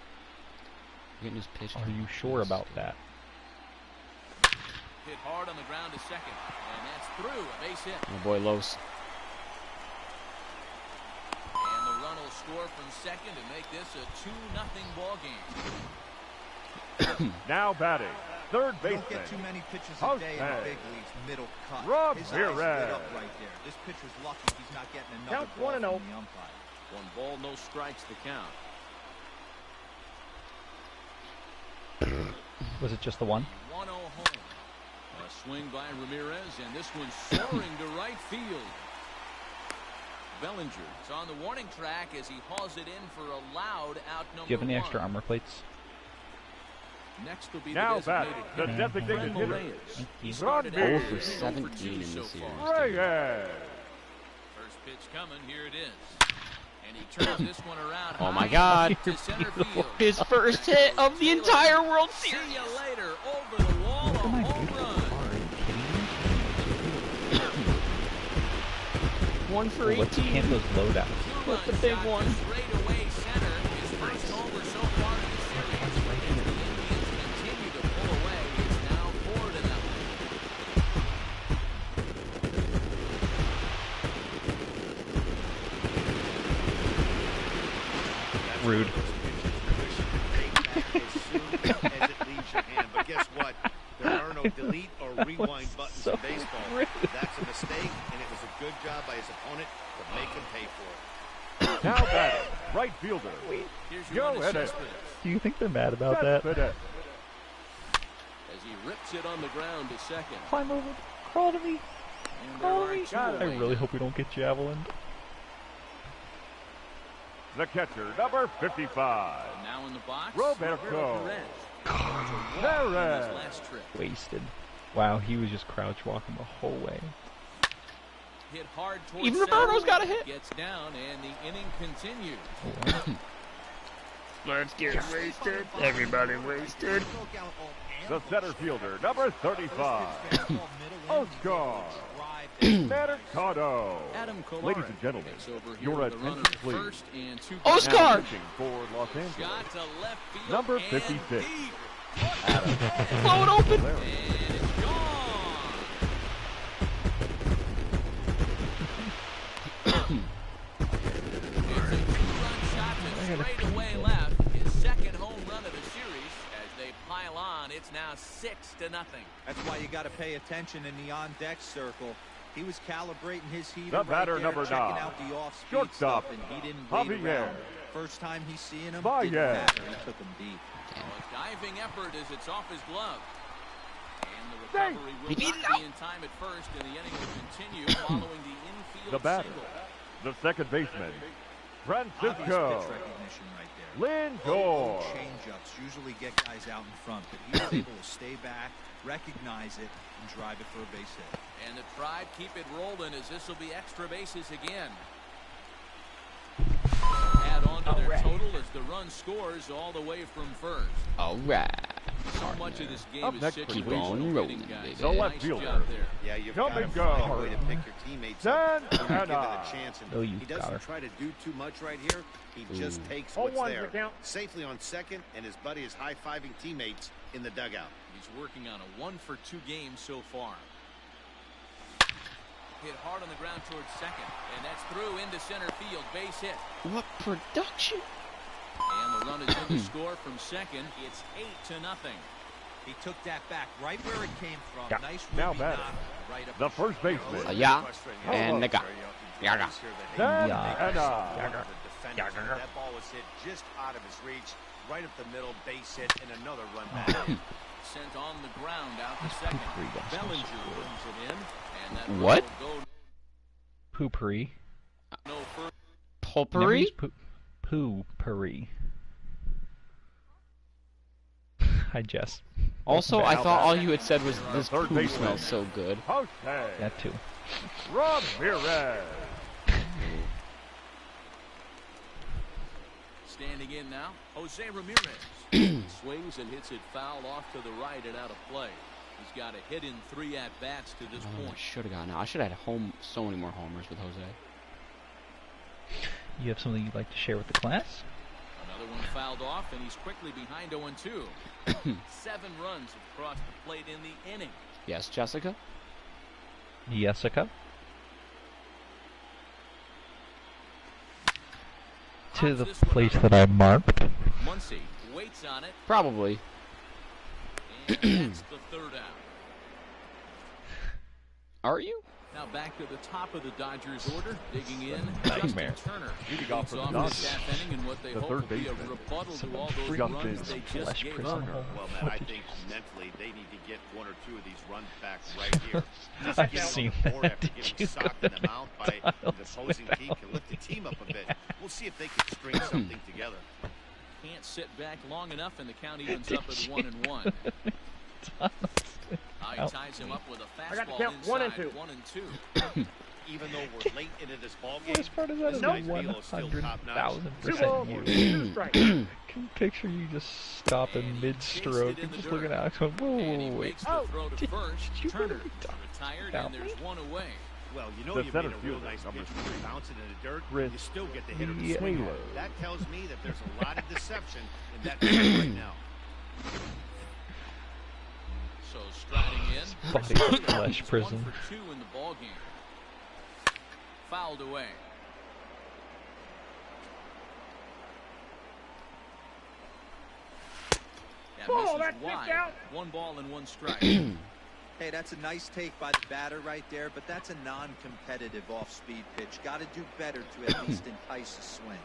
his pitch. Are you sure about that? Hit hard on the ground to second, and that's through. A base hit. My boy Los. And the run will score from second to make this a 2-0 ball game. Now batting. Third You baseman. don't get too many pitches a House day in the Bay. big leagues. Middle cut. Rob His eyes lit Perez. up right there. This pitcher's lucky he's not getting another Count ball 1-0. from the umpire. 1 ball, no strikes the count. Was it just the one? 1-0 home. A swing by Ramirez, and this one's soaring to right field. Bellinger is on the warning track as he hauls it in for a loud out number Do you have any 1. extra armor plates? Next will be Now the batting. designated The hitter, designated Fred hitter. Reyes. He you. started Rodney. out 0 for 0 17 in so this series. far. Reyes. First pitch coming, here it is. And he turns this one around. Oh my high God. to center field. His first hit of the entire World See Series. you later. Over the wall, a home run. 1 for Let's 18. can those loadouts. What's the big one? Straight away center. His first homer so far in the series. And the Indians continue to pull away. It's now 4-0. Rude. As soon as it leaves your hand. But guess what? There are no delete or rewind buttons so in baseball. rude. That's a mistake, and it was a good job by his opponent to make him pay for it. Now batting. Right fielder. Here's Go your ahead. unassisted. Do you think they're mad about that? Cespedes. As he rips it on the ground to second. Climb over. Crawl to me. And Crawl there to are me. 2 I away really now. hope we don't get javelined. The catcher, number 55. Now in the box, Roberto. Perez. Last trip. Wasted. Wow, he was just crouch walking the whole way. Hit hard towards Even Roberto's got a hit. Gets down, and the inning continues. Let's get wasted. Everybody wasted. The center fielder, number 35, Oscar Mercado. Ladies and gentlemen, your attention please. Oscar! Now pitching for Los Angeles, number 56, Adam. Blow it open! And it's gone. It's a two-run shot to straightaway left. His second home run of the series. As they pile on, it's now 6-0. That's why you got to pay attention in the on-deck circle. He was calibrating his heater The batter, right there, number checking 9, out the off-speed shortstop, stuff, and he didn't wait Javier. around. First time he's seeing him, Baez. didn't matter. He took him deep. A diving effort as it's off his glove. And the recovery will not be in time at first, and the inning will continue following the infield The batter, single. the second baseman, Obvious Francisco pitch recognition right there. Lindor. Change-ups usually get guys out in front, but he was able to stay back, recognize it, and drive it for a base hit. And the Tribe keep it rolling as this will be extra bases again. Add on to their total as the run scores all the way from first. Alright. So much of this game Up is next, situational keep on rolling, hitting, guys. baby. The left Nice fielder. job there. Yeah, you've Come got to and find go. a way to pick your teammates up. Give it a chance. And Oh, you he got her. doesn't try to do too much right here. He just takes what's there. Safely on second, and his buddy is high-fiving teammates in the dugout. He's working on a 1-for-2 game so far. Hit hard on the ground towards second, and that's through into center field. Base hit. What production? And the run is in to score from second. It's 8-0. He took that back right where it came from. Yeah. Nice Now rookie batter, knock right up the the first baseman, Yeah. And the guy. Yaga. Yaga. That ball was hit just out of his reach, right up the middle, base hit, and another run back. Sent on the ground out to second. Bellinger brings it in, and that What? will go Poopery. no further. Pulpery? Poopery. Hi, Jess. Also, I thought all you had said was this Third poo baseman. smells so good. Jose That too. Ramirez. Standing in now, Jose Ramirez. Swings and hits it foul off to the right and out of play. He's got a hit in 3 at-bats to this Oh, I point. should have gotten out. I should have had so many more homers with Jose. You have something you'd like to share with the class? Another one fouled off, and he's quickly behind 0-2. 7 runs have crossed the plate in the inning. Yes, Jessica? Jessica? To the place that I marked. Muncy waits on it, Probably. and that's the third out. Are you? Now back to the top of the Dodgers order, digging in. Nightmare. Justin Turner Leading off leads for the off this Dodgers. half inning in what they The hope third will be a baseman. rebuttal to all those Justin runs they just Flesh gave prison. up. Well, man, I think mentally they need to get 1 or 2 of these runs back right here. Just I've get them on seen the board that. after Did getting you socked go in the mouth by the opposing team can lift the team up a bit. We'll see if they can string something together. Can't sit back long enough, and the count evens up at 1-1. He ties him up with a fastball inside 1-2. Even though we're late into this ball game, Worst part of that this is guy's feel is still top-notch. 100,000% you. Can you picture you just stopping And he mid-stroke chased it in and the just dirt. looking out going, whoa, And he wait. makes the throw to first. you Turner really retired, about and there's me? 1 away. Well, you know The you center made a real fielder, nice number pitch 3, when you bounce it in the dirt, Chris you still get the hitter to swing Taylor. on it. That tells me that there's a lot of deception in that pitch right now. So striding in. Body Chris Taylor flesh is prison. 1 for 2 in the ball game. Fouled away. That misses wide. 1 ball and 1 strike. Hey, that's a nice take by the batter right there, but that's a non-competitive off-speed pitch. Got to do better to at least entice a swing.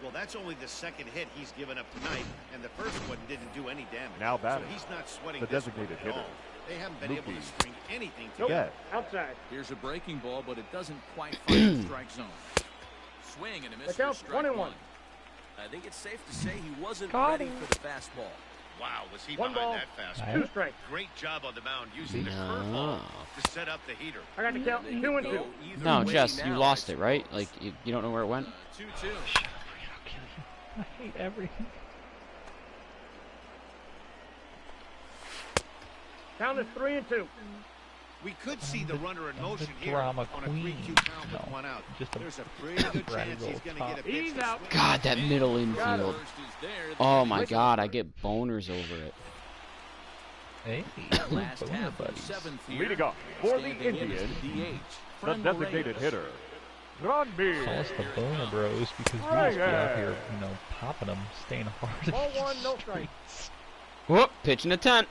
Well, that's only the second hit he's given up tonight, and the first one didn't do any damage. Now so batting, he's not sweating the this one designated at hitter, all. They haven't been able to Mookie. string anything together. Yes. Here's a breaking ball, but it doesn't quite find the strike zone. Swing and a miss for strike 1. I think it's safe to say he wasn't ready for the fastball. Wow, was he One behind ball, that fastball? 2 strikes. Great job on the mound using the curveball to set up the heater. I got to count 2-2. No, Jess, you lost it, right? Like, you don't know where it went? 2-2. Shut up, Reed, I'll kill you. I hate everything. Count is 3-2. We could see the runner in I'm the motion here drama on a queen. 3-2 count with No, 1 out. just a There's a pretty good chance he's going to get a pitch. He's out. God, that middle infield. Oh my God, I get boners over it. Hey, Last boner half of the buddies. 7th here. Leading off for the Standing in Indians, is the DH. the Fernando designated Reyes. hitter, Granby. Call us the boner bros because we just be out here, you know, popping them, staying hard. Ball 1, no strike. Whoop, pitching a 10.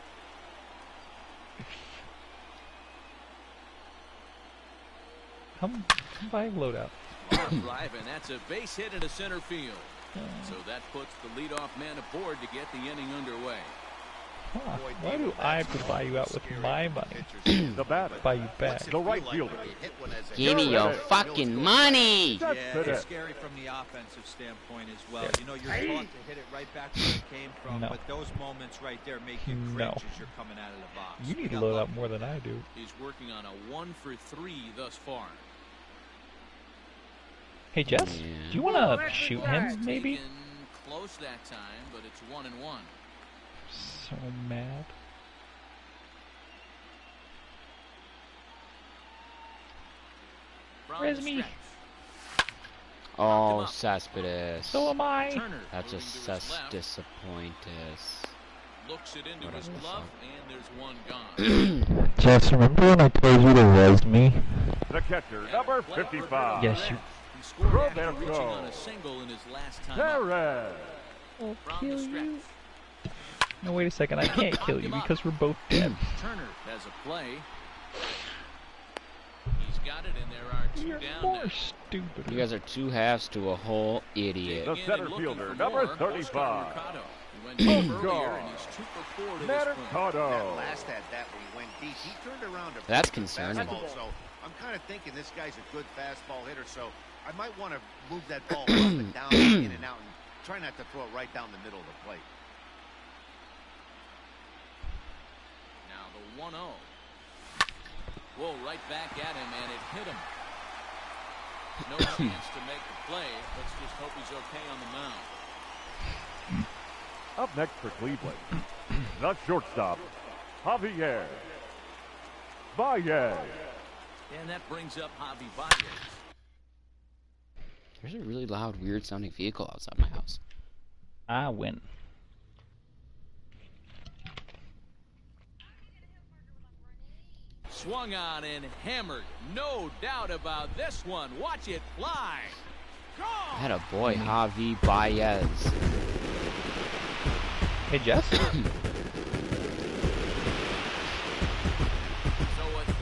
Come by loadout. Drive, and that's a base hit into center field. So that puts the leadoff man aboard to get the inning underway. Huh, why do I have to buy you out with my money? The batter, Buy you back. the right fielder. Give me your fucking money! Yeah, That's it's it. scary from the offensive standpoint as well. Yeah. You know, you're taught to hit it right back where it came from, No. but those moments right there make you cringe No. as you're coming out of the box. You need to gotta load love up more than I do. He's working on a 1-for-3 thus far. Hey Jess, Yeah. do you want to shoot him maybe? Taken close that time, but it's 1-1. So mad. From Where's the me? stretch. Oh, Cespedes. So am I. Turner That's a moving to his left, disappointus. looks it into What his is this glove, song? and there's one gone. Jess, remember when I told you to res me? The catcher, number 55. Yes, you. He scored after Roberto. reaching on a single in his last time up. Perez. I'll From kill the you. stretch. No, wait a second. I can't kill you because we're both dead. Turner has a play. He's got it, and there are 2 You're down more now. stupid. You guys are 2 halves to a whole idiot. The Digging in center and looking fielder, for number more, 35. Oscar Mercado. He went deep Oh, earlier, God. and he's 2 for 4 to this point. That Mercado. last at bat when he went deep, he turned around a That's pretty good concerning. fastball, so I'm kind of thinking this guy's a good fastball hitter, so I might want to move that ball up and down, in and out, and try not to throw it right down the middle of the plate. Now the 1-0. Whoa, right back at him, and it hit him. No chance to make the play. Let's just hope he's okay on the mound. Up next for Cleveland, the shortstop, Javier Baez. And that brings up Javi Baez. There's a really loud, weird sounding vehicle outside my house. I win. Swung on and hammered. No doubt about this one. Watch it fly. Gone! Had a boy, Javi Baez. Hey Jess. So a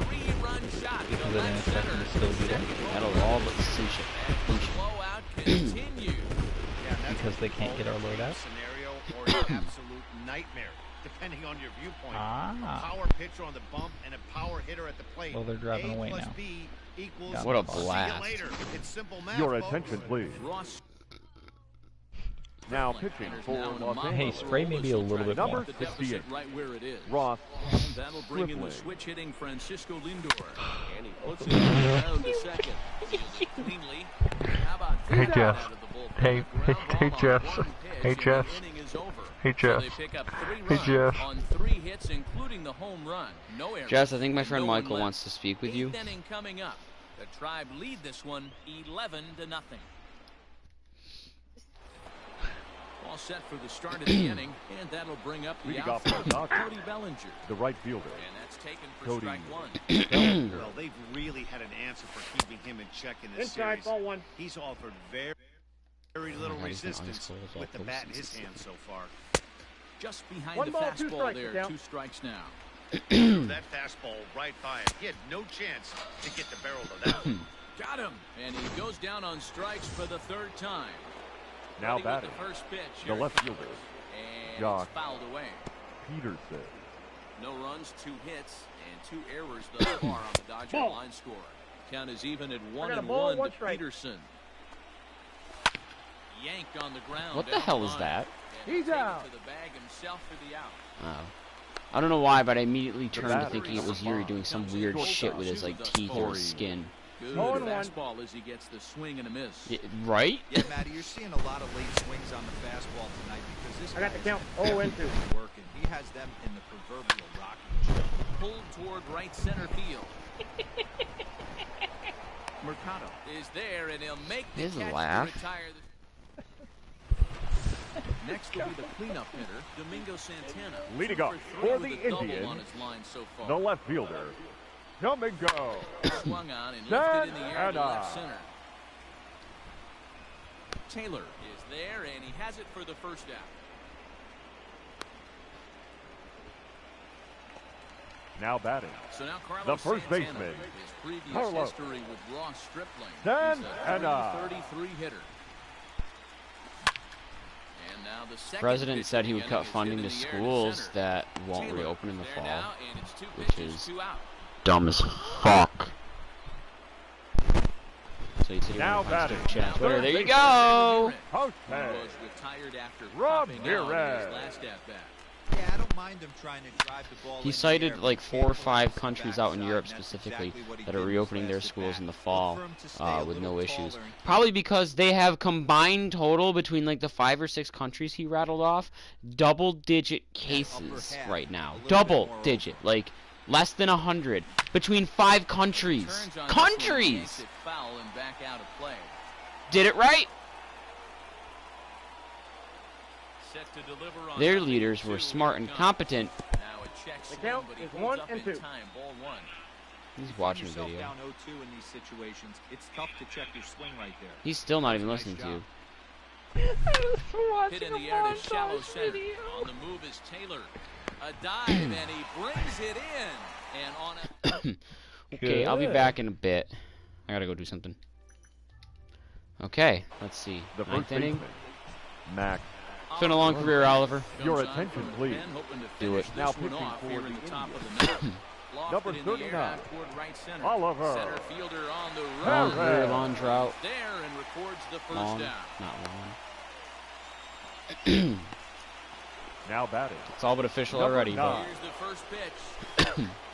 3-run shot to Because I left didn't expect center. him to still be there. That'll all but cinch it. And the blowout continues. Yeah, that's Because they can't get our loadout? scenario or an absolute nightmare, depending on your viewpoint. Ah. A power pitcher on the bump and a power hitter at the plate. Well, they're driving A away plus now. B equals Yeah. What a See you blast. later. It's simple math, Your folks. attention, please. Ross Now pitching for Los Hey, Angeles, spray maybe a little bit Number more. the deficit 68. right where it is. Ross And that'll bring in the Stripling. switch hitting Francisco Lindor. And he puts it down to second. Cleanly. How about Hey, that Jeff. out of the bullpen? Hey, A ground hey, ball on Jeff. one pitch, Hey, and the Jeff. inning is over. Hey, So Jeff. they pick up 3 Hey, runs Jeff. on 3 hits, including the home run. No errors. Jess, I think my friend No one Michael left. wants to speak with you. 8th inning coming up. The Tribe lead this one 11-0. All set for the start of the inning, and that'll bring up the Leading off outfield, the Dodgers. Cody Bellinger. the right fielder. And that's taken for Cody. strike 1. Well, they've really had an answer for keeping him in check in this Inside, series. ball 1. He's offered very little Oh, he's been resistance ice cold with the all bat in his postseason. hand so far. Just behind One the ball, 2 fastball strikes, there. count. 2 strikes now. That fastball right by him. He had no chance to get the barrel of that. Got him. And he goes down on strikes for the 3rd time. Now Ready with batting, the first pitch. the Here it left comes. fielder, And Josh. it's fouled away. Peterson. No runs, 2 hits, and 2 errors thus far on the Dodger line score. Count is even at 1-1 to strike. Peterson. Yanked on the ground. What the down hell is line. that? He's out. To the bag himself for the out. I don't know why, but I immediately turned to thinking it was Yuri doing some weird shit with his like teeth or his skin. Good fastball as he gets the swing and a miss. Right? Yeah, Matty, you're seeing a lot of late swings on the fastball tonight because this I got the guy count. is 0-2. working. He has them in the proverbial rocking chair. Pulled toward right center field. Mercado is there, and he'll make the His catch laugh. to retire. Next will be the cleanup hitter, Domingo Santana. Leading off for the Indians, on his line so far. the left fielder, Domingo. Swung on and lifted in the air to left center. Taylor is there, and he has it for the first out. Now batting, So now Carlos the first Santana, baseman, his previous Carlos history with Ross Stripling. Santana. He's a 33 hitter. And now the second President pitch said of he the would inning cut is funding hit to in the air schools center. that won't Taylor reopen in the there fall, now, and it's 2 which pitches, is 2 out. dumb as fuck. So he said he Now wanted to find batting. some chat on Twitter. Third There you baseman. go! He Jose was retired after Ramirez. popping out in his last at-bat. Yeah, I don't mind him trying to drive the ball. He in the cited air, like but 4 or can't 5 put it countries to the out in Europe backside, and that's specifically exactly what he that did are in his reopening their last schools at-bat. in the Look fall for him to stay a with no little issues. taller and Probably because they have combined total between like the 5 or 6 countries he rattled off, double-digit cases right now. Double-digit, like less than 100 between 5 countries. Turns on this one, Countries! yanks it foul and back out of play. Did it right. Set to deliver on Their nothing, leaders were 2 smart and comes. competent. Now a check The swing, count but he is holds 1 up and in 2. time. Ball 1. He's Find watching a yourself video. down 0-2 in these situations. It's tough to check your swing right there. He's still not even Nice listening to job. you. Hit in the air to shallow center. On the move is Taylor. A dive, and he brings it in. And on a Okay, I'll be back in a bit. I gotta go do something. Okay, let's see. The Ninth first inning. baseman, Mac. It's been a long career, Oliver. Your comes on attention, from the please. pen, hoping to Do finish it. this Now one pitching off for here the in the top of Indians. the ninth. Lofted Number in the air 39, out toward right center. Oliver. Center fielder on the Long run. career, long drought. There and records the first Long, down. not long. Now batting, It's all but official Number already, but 9. Here's the first pitch.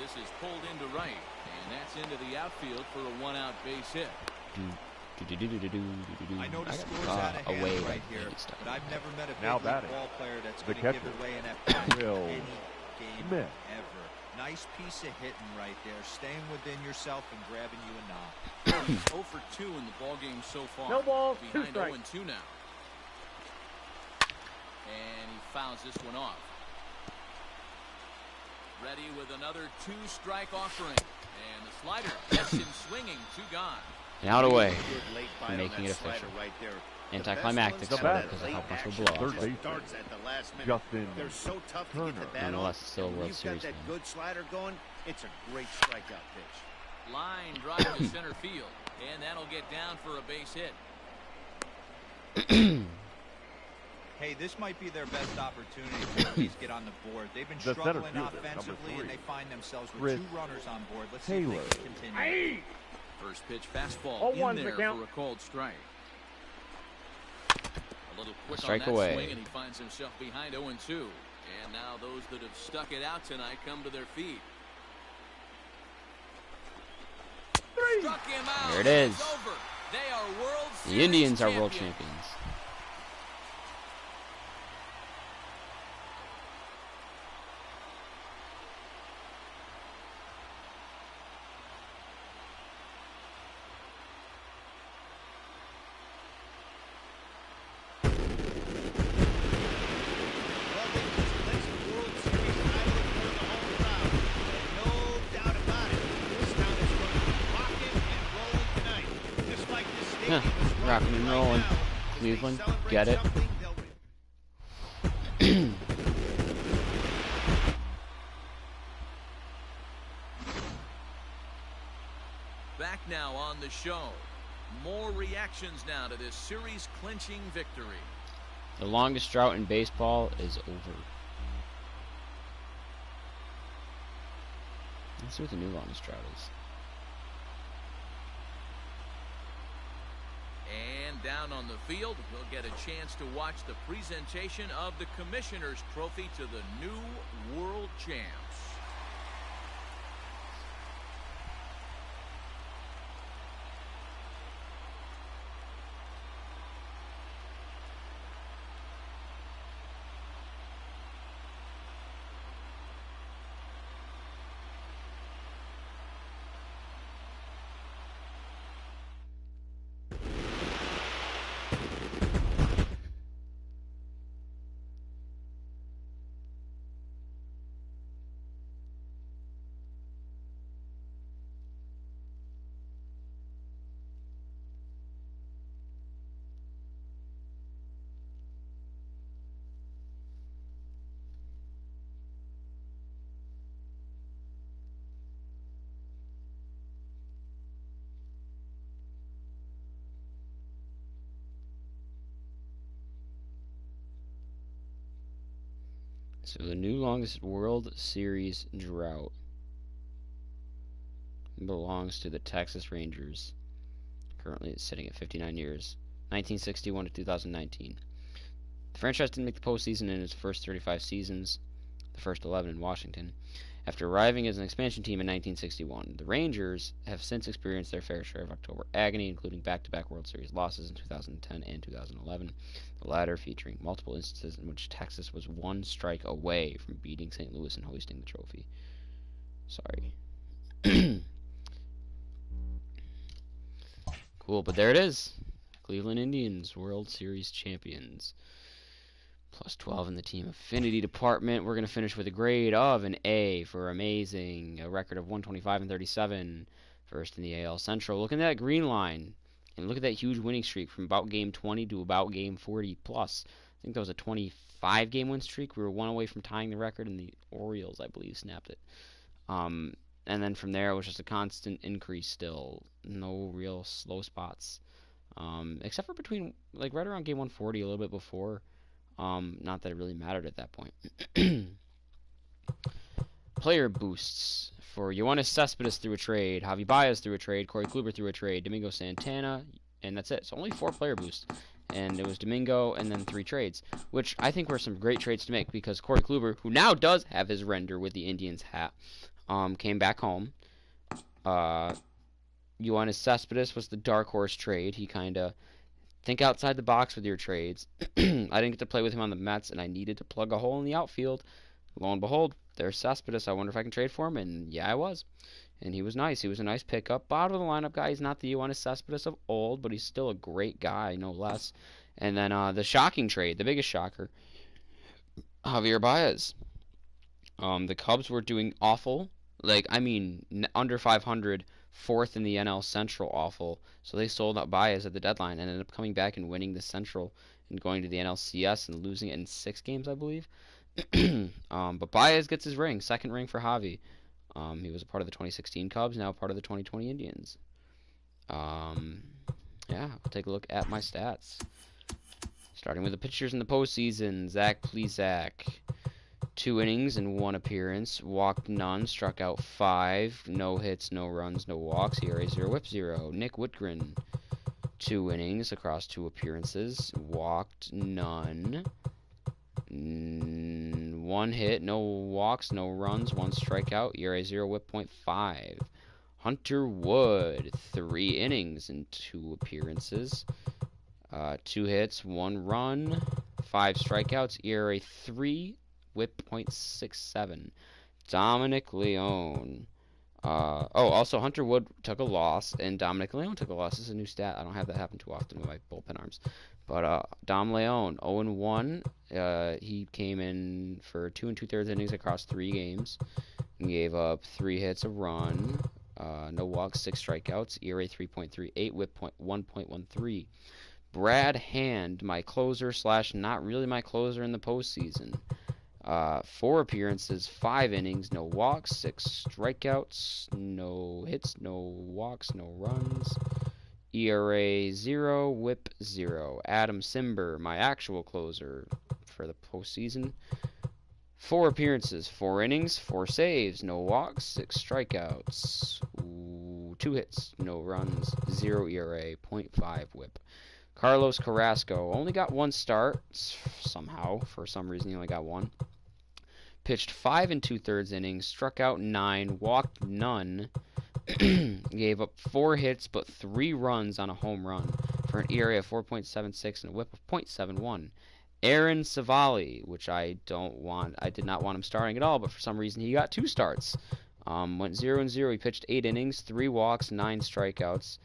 This is pulled into right, and that's into the outfield for a one-out base hit. I know the got score's out of hand away right like here, Yankees stuff. but I've never met a big Now league batting. ball player that's The going to give catcher, away an at-bat Will any game Smith. ever. Nice piece of hitting right there, staying within yourself and grabbing you a knob. 0 for 2 in the ballgame so far. No balls, 2 Behind 0 strikes. and 2 now. And he fouls this one off. Ready with another 2-strike offering. And the slider gets him swinging. 2 gone. And out away Good late for bite on making that it slider official. right there. Anticlimactic The sort bat. of because of how much Action we'll blow Third off. base. starts at the last minute. Justin They're so tough to get the Turner. bat on. Nonetheless, it's still a And when World you've Series got that game. good slider going, it's a great strikeout pitch. Line drive to center field. And that'll get down for a base hit. Hey, this might be their best opportunity to at least get on the board. They've been The center struggling fielder, offensively, number and 3, they find themselves with Chris 2 runners on board. Let's see if Taylor. they can continue. First pitch fastball 0-1 in the there count. for a called strike. A little quick Strike on that away. swing, and he finds himself behind 0 and 2. And now those that have stuck it out tonight come to their feet. Struck him out. There it is. It's over. They are World The Series Indians are world champions. champions. Well, they just placed the World Series title in front of the home crowd. And no doubt about it, this town is going to be rocking and rolling tonight. Just like this stadium is Rocking and right rolling. now. As they Cleveland, celebrate get it. something, they'll Back now on the show. More reactions now to this series-clinching victory. The longest drought in baseball is over. Let's see what the new longest drought is. And down on the field. We'll get a chance to watch the presentation of the Commissioner's Trophy to the new World Champs. So the new longest World Series drought belongs to the Texas Rangers. Currently it's sitting at 59 years. 1961 to 2019. The franchise didn't make the postseason in its first 35 seasons, the first 11 in Washington. After arriving as an expansion team in 1961, the Rangers have since experienced their fair share of October agony, including back-to-back World Series losses in 2010 and 2011, the latter featuring multiple instances in which Texas was one strike away from beating St. Louis and hoisting the trophy. Sorry. Cool, but there it is. Cleveland Indians, World Series champions. Plus 12 in the team affinity department. We're going to finish with a grade of an A for amazing. A record of 125 and 37. First in the AL Central. Look at that green line. And look at that huge winning streak from about game 20 to about game 40 plus. I think that was a 25-game win streak. We were one away from tying the record, and the Orioles, I believe, snapped it. And then from there, it was just a constant increase still. No real slow spots. Except for between, like, right around game 140, a little bit before. Not that it really mattered at that point. Player boosts for Yoenis Cespedes through a trade, Javi Baez through a trade, Corey Kluber through a trade, Domingo Santana, and that's it. So only 4 player boosts. And it was Domingo and then 3 trades, which I think were some great trades to make because Corey Kluber, who now does have his render with the Indians hat, came back home. Yoenis Cespedes was the dark horse trade. He kind of think outside the box with your trades. I didn't get to play with him on the Mets, and I needed to plug a hole in the outfield. Lo and behold, there's Cespedes. I wonder if I can trade for him, and yeah, I was. And he was nice. He was a nice pickup. Bottom of the lineup guy. He's not the Yoenis Cespedes of old, but he's still a great guy, no less. And then the shocking trade, the biggest shocker, Javier Baez. The Cubs were doing awful. Like, I mean, under 500, 4th in the NL Central awful. So they sold out Baez at the deadline and ended up coming back and winning the Central and going to the NLCS and losing it in 6 games, I believe. But Baez gets his ring, 2nd ring for Javi. He was a part of the 2016 Cubs, now part of the 2020 Indians. Yeah, I'll take a look at my stats. Starting with the pitchers in the postseason, Zach Plesac. 2 innings and 1 appearance, walked none, struck out 5, no hits, no runs, no walks, ERA 0, whip 0. Nick Whitgren, 2 innings across 2 appearances, walked none, 1 hit, no walks, no runs, 1 strikeout, ERA 0, whip 0.5. Hunter Wood, 3 innings and 2 appearances, 2 hits, 1 run, 5 strikeouts, ERA 3, whip 0.67. Dominic Leone. Also Hunter Wood took a loss, and Dominic Leone took a loss. This is a new stat. I don't have that happen too often with my bullpen arms. But Dom Leone, 0-1. He came in for 2 2/3 innings across 3 games. He gave up 3 hits, a run, no walks, 6 strikeouts, ERA 3.38, whip 1.13. Brad Hand, my closer / not really my closer in the postseason. 4 appearances, 5 innings, no walks, 6 strikeouts, no hits, no walks, no runs. ERA 0, whip 0. Adam Simber, my actual closer for the postseason. 4 appearances, 4 innings, 4 saves, no walks, 6 strikeouts, 2 hits, no runs, 0 ERA, 0.5 whip. Carlos Carrasco only got 1 start somehow. For some reason, he only got 1. Pitched 5 2/3 innings, struck out 9, walked none, gave up 4 hits but 3 runs on a home run for an ERA of 4.76 and a WHIP of .71. Aaron Savali, which I did not want him starting at all, but for some reason he got 2 starts. Went 0-0. He pitched 8 innings, 3 walks, 9 strikeouts.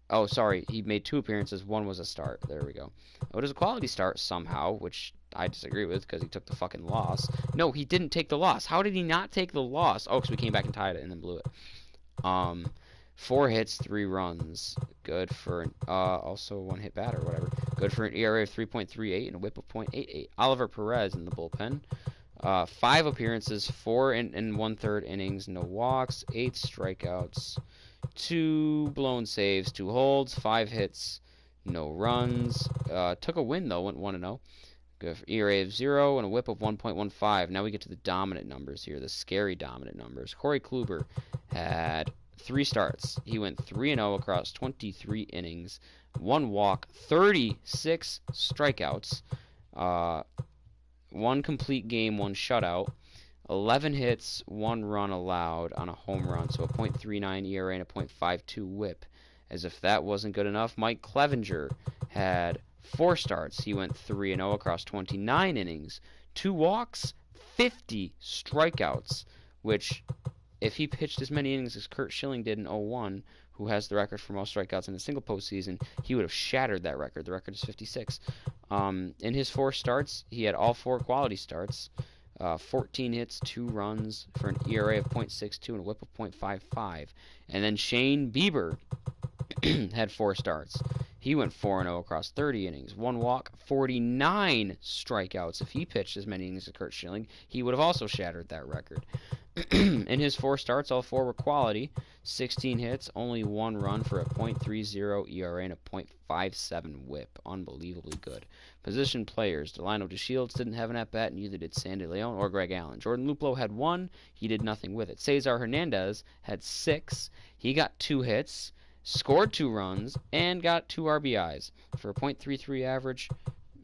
Oh, sorry, he made 2 appearances. 1 was a start. There we go. It was a quality start somehow, which I disagree with because he took the fucking loss. No, he didn't take the loss. How did he not take the loss? Oh, because we came back and tied it and then blew it. 4 hits, 3 runs. Good for also 1 hit batter, whatever. Good for an ERA of 3.38 and a WHIP of .88. Oliver Perez in the bullpen. 5 appearances, 4 1/3 innings, no walks, 8 strikeouts, 2 blown saves, 2 holds, 5 hits, no runs. Took a win though, went 1-0. Good for ERA of 0 and a WHIP of 1.15. Now we get to the dominant numbers here, the scary dominant numbers. Corey Kluber had 3 starts. He went 3-0 across 23 innings, 1 walk, 36 strikeouts, 1 complete game, 1 shutout, 11 hits, 1 run allowed on a home run, so a .39 ERA and a .52 WHIP. As if that wasn't good enough, Mike Clevenger had 4 starts. He went 3-0 across 29 innings, 2 walks, 50 strikeouts, which, if he pitched as many innings as Curt Schilling did in 2001, who has the record for most strikeouts in a single postseason, he would have shattered that record. The record is 56. In his 4 starts, he had all 4 quality starts. 14 hits, 2 runs for an ERA of .62 and a WHIP of .55. And then Shane Bieber had 4 starts. He went 4-0 across 30 innings, 1 walk, 49 strikeouts. If he pitched as many innings as Curt Schilling, he would have also shattered that record. In his 4 starts, all 4 were quality. 16 hits, only 1 run for a .30 ERA and a .57 WHIP. Unbelievably good. Position players. Delino DeShields didn't have an at-bat, and neither did Sandy Leon or Greg Allen. Jordan Luplow had 1. He did nothing with it. Cesar Hernandez had 6. He got 2 hits, scored 2 runs, and got 2 RBIs for a .33 average.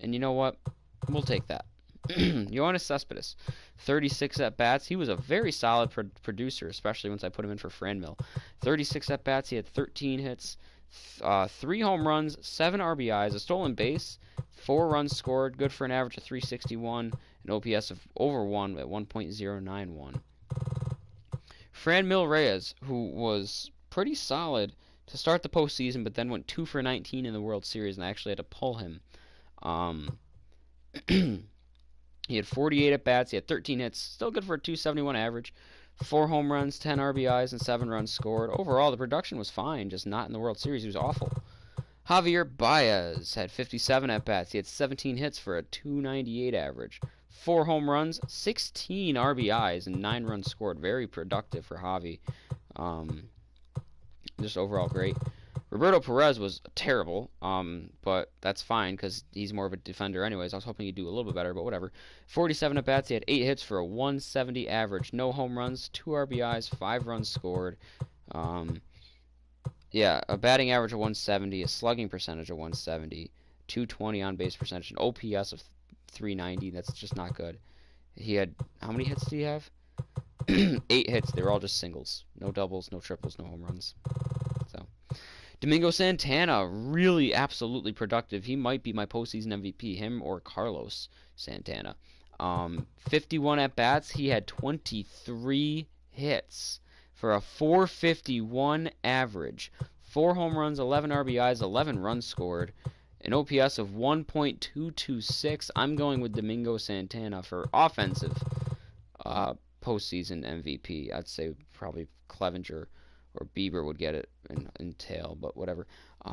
And you know what? We'll take that. Yoenis Cespedes, 36 at-bats. He was a very solid producer, especially once I put him in for Franmil. 36 at-bats. He had 13 hits, 3 home runs, 7 RBIs, a stolen base, 4 runs scored, good for an average of 361, an OPS of over 1 at 1.091. Franmil Reyes, who was pretty solid to start the postseason, but then went 2 for 19 in the World Series, and I actually had to pull him. He had 48 at-bats, he had 13 hits, still good for a 271 average, 4 home runs, 10 RBIs, and 7 runs scored. Overall, the production was fine, just not in the World Series. He was awful. Javier Baez had 57 at-bats. He had 17 hits for a 298 average, 4 home runs, 16 RBIs, and 9 runs scored. Very productive for Javi. Just overall great. Roberto Perez was terrible, but that's fine because he's more of a defender anyways. I was hoping he'd do a little bit better, but whatever. 47 at-bats, he had 8 hits for a 170 average, no home runs, 2 RBIs, 5 runs scored. Yeah, a batting average of 170, a slugging percentage of 170, 220 on-base percentage, an OPS of 390. That's just not good. He had, how many hits did he have? 8 hits. They were all just singles. No doubles, no triples, no home runs. So, Domingo Santana, really absolutely productive. He might be my postseason MVP, him or Carlos Santana. 51 at-bats. He had 23 hits for a 451 average. 4 home runs, 11 RBIs, 11 runs scored. An OPS of 1.226. I'm going with Domingo Santana for offensive postseason MVP. I'd say probably Clevenger or Bieber would get it in tail, but whatever,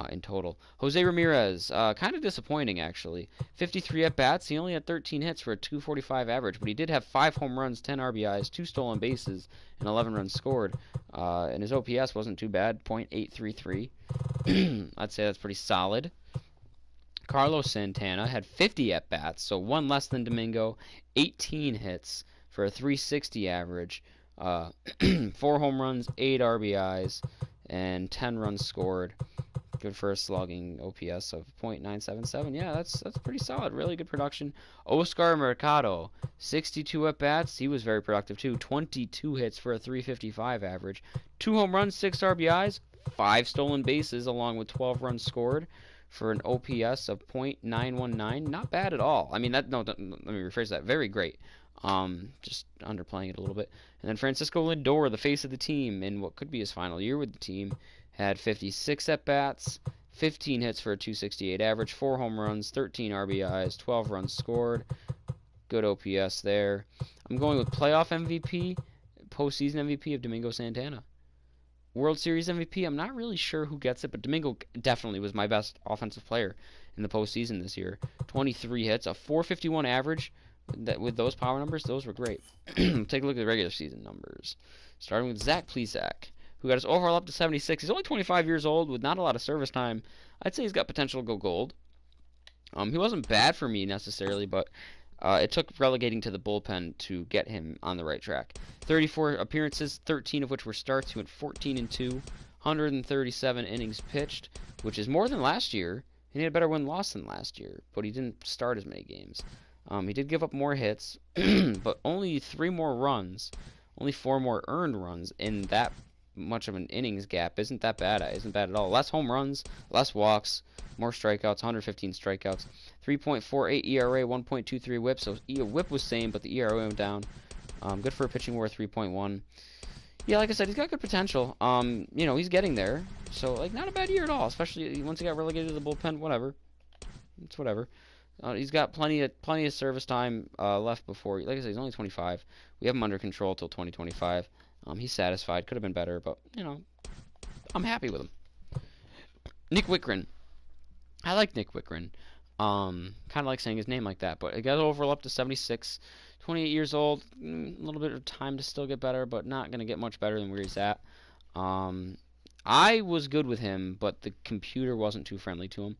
in total. Jose Ramirez, kind of disappointing, actually. 53 at-bats. He only had 13 hits for a 245 average, but he did have 5 home runs, 10 RBIs, 2 stolen bases, and 11 runs scored. And his OPS wasn't too bad, .833. I'd say that's pretty solid. Carlos Santana had 50 at-bats, so 1 less than Domingo, 18 hits for a 360 average, 4 home runs, 8 RBIs, and 10 runs scored. Good for a slugging OPS of .977. Yeah, that's pretty solid. Really good production. Oscar Mercado, 62 at-bats. He was very productive, too. 22 hits for a .355 average. 2 home runs, 6 RBIs, 5 stolen bases, along with 12 runs scored for an OPS of .919. Not bad at all. I mean, let me rephrase that. Very great. Just underplaying it a little bit. And then Francisco Lindor, the face of the team in what could be his final year with the team, had 56 at-bats, 15 hits for a .268 average, 4 home runs, 13 RBIs, 12 runs scored. Good OPS there. I'm going with playoff MVP, postseason MVP of Domingo Santana. World Series MVP, I'm not really sure who gets it, but Domingo definitely was my best offensive player in the postseason this year. 23 hits, a .451 average. With those power numbers, those were great. Take a look at the regular season numbers. Starting with Zach Plesac, who got his overall up to 76. He's only 25 years old with not a lot of service time. I'd say he's got potential to go gold. He wasn't bad for me necessarily, but it took relegating to the bullpen to get him on the right track. 34 appearances, 13 of which were starts. He went 14-2, 137 innings pitched, which is more than last year. And he had a better win-loss than last year, but he didn't start as many games. He did give up more hits, but only 3 more runs, only 4 more earned runs in that much of an innings gap. Isn't that bad? Isn't bad at all. Less home runs, less walks, more strikeouts, 115 strikeouts, 3.48 ERA, 1.23 WHIP. So WHIP was same, but the ERA went down. Good for a pitching WAR, 3.1. Yeah, like I said, he's got good potential. You know, he's getting there. So like, not a bad year at all. Especially once he got relegated to the bullpen. Whatever. It's whatever. He's got plenty of service time left before. Like I said, he's only 25. We have him under control till 2025. He's satisfied. Could have been better, but you know, I'm happy with him. Nick Wickren. I like Nick Wickren. Kind of like saying his name like that, but he got overall up to 76. 28 years old. A little bit of time to still get better, but not gonna get much better than where he's at. I was good with him, but the computer wasn't too friendly to him.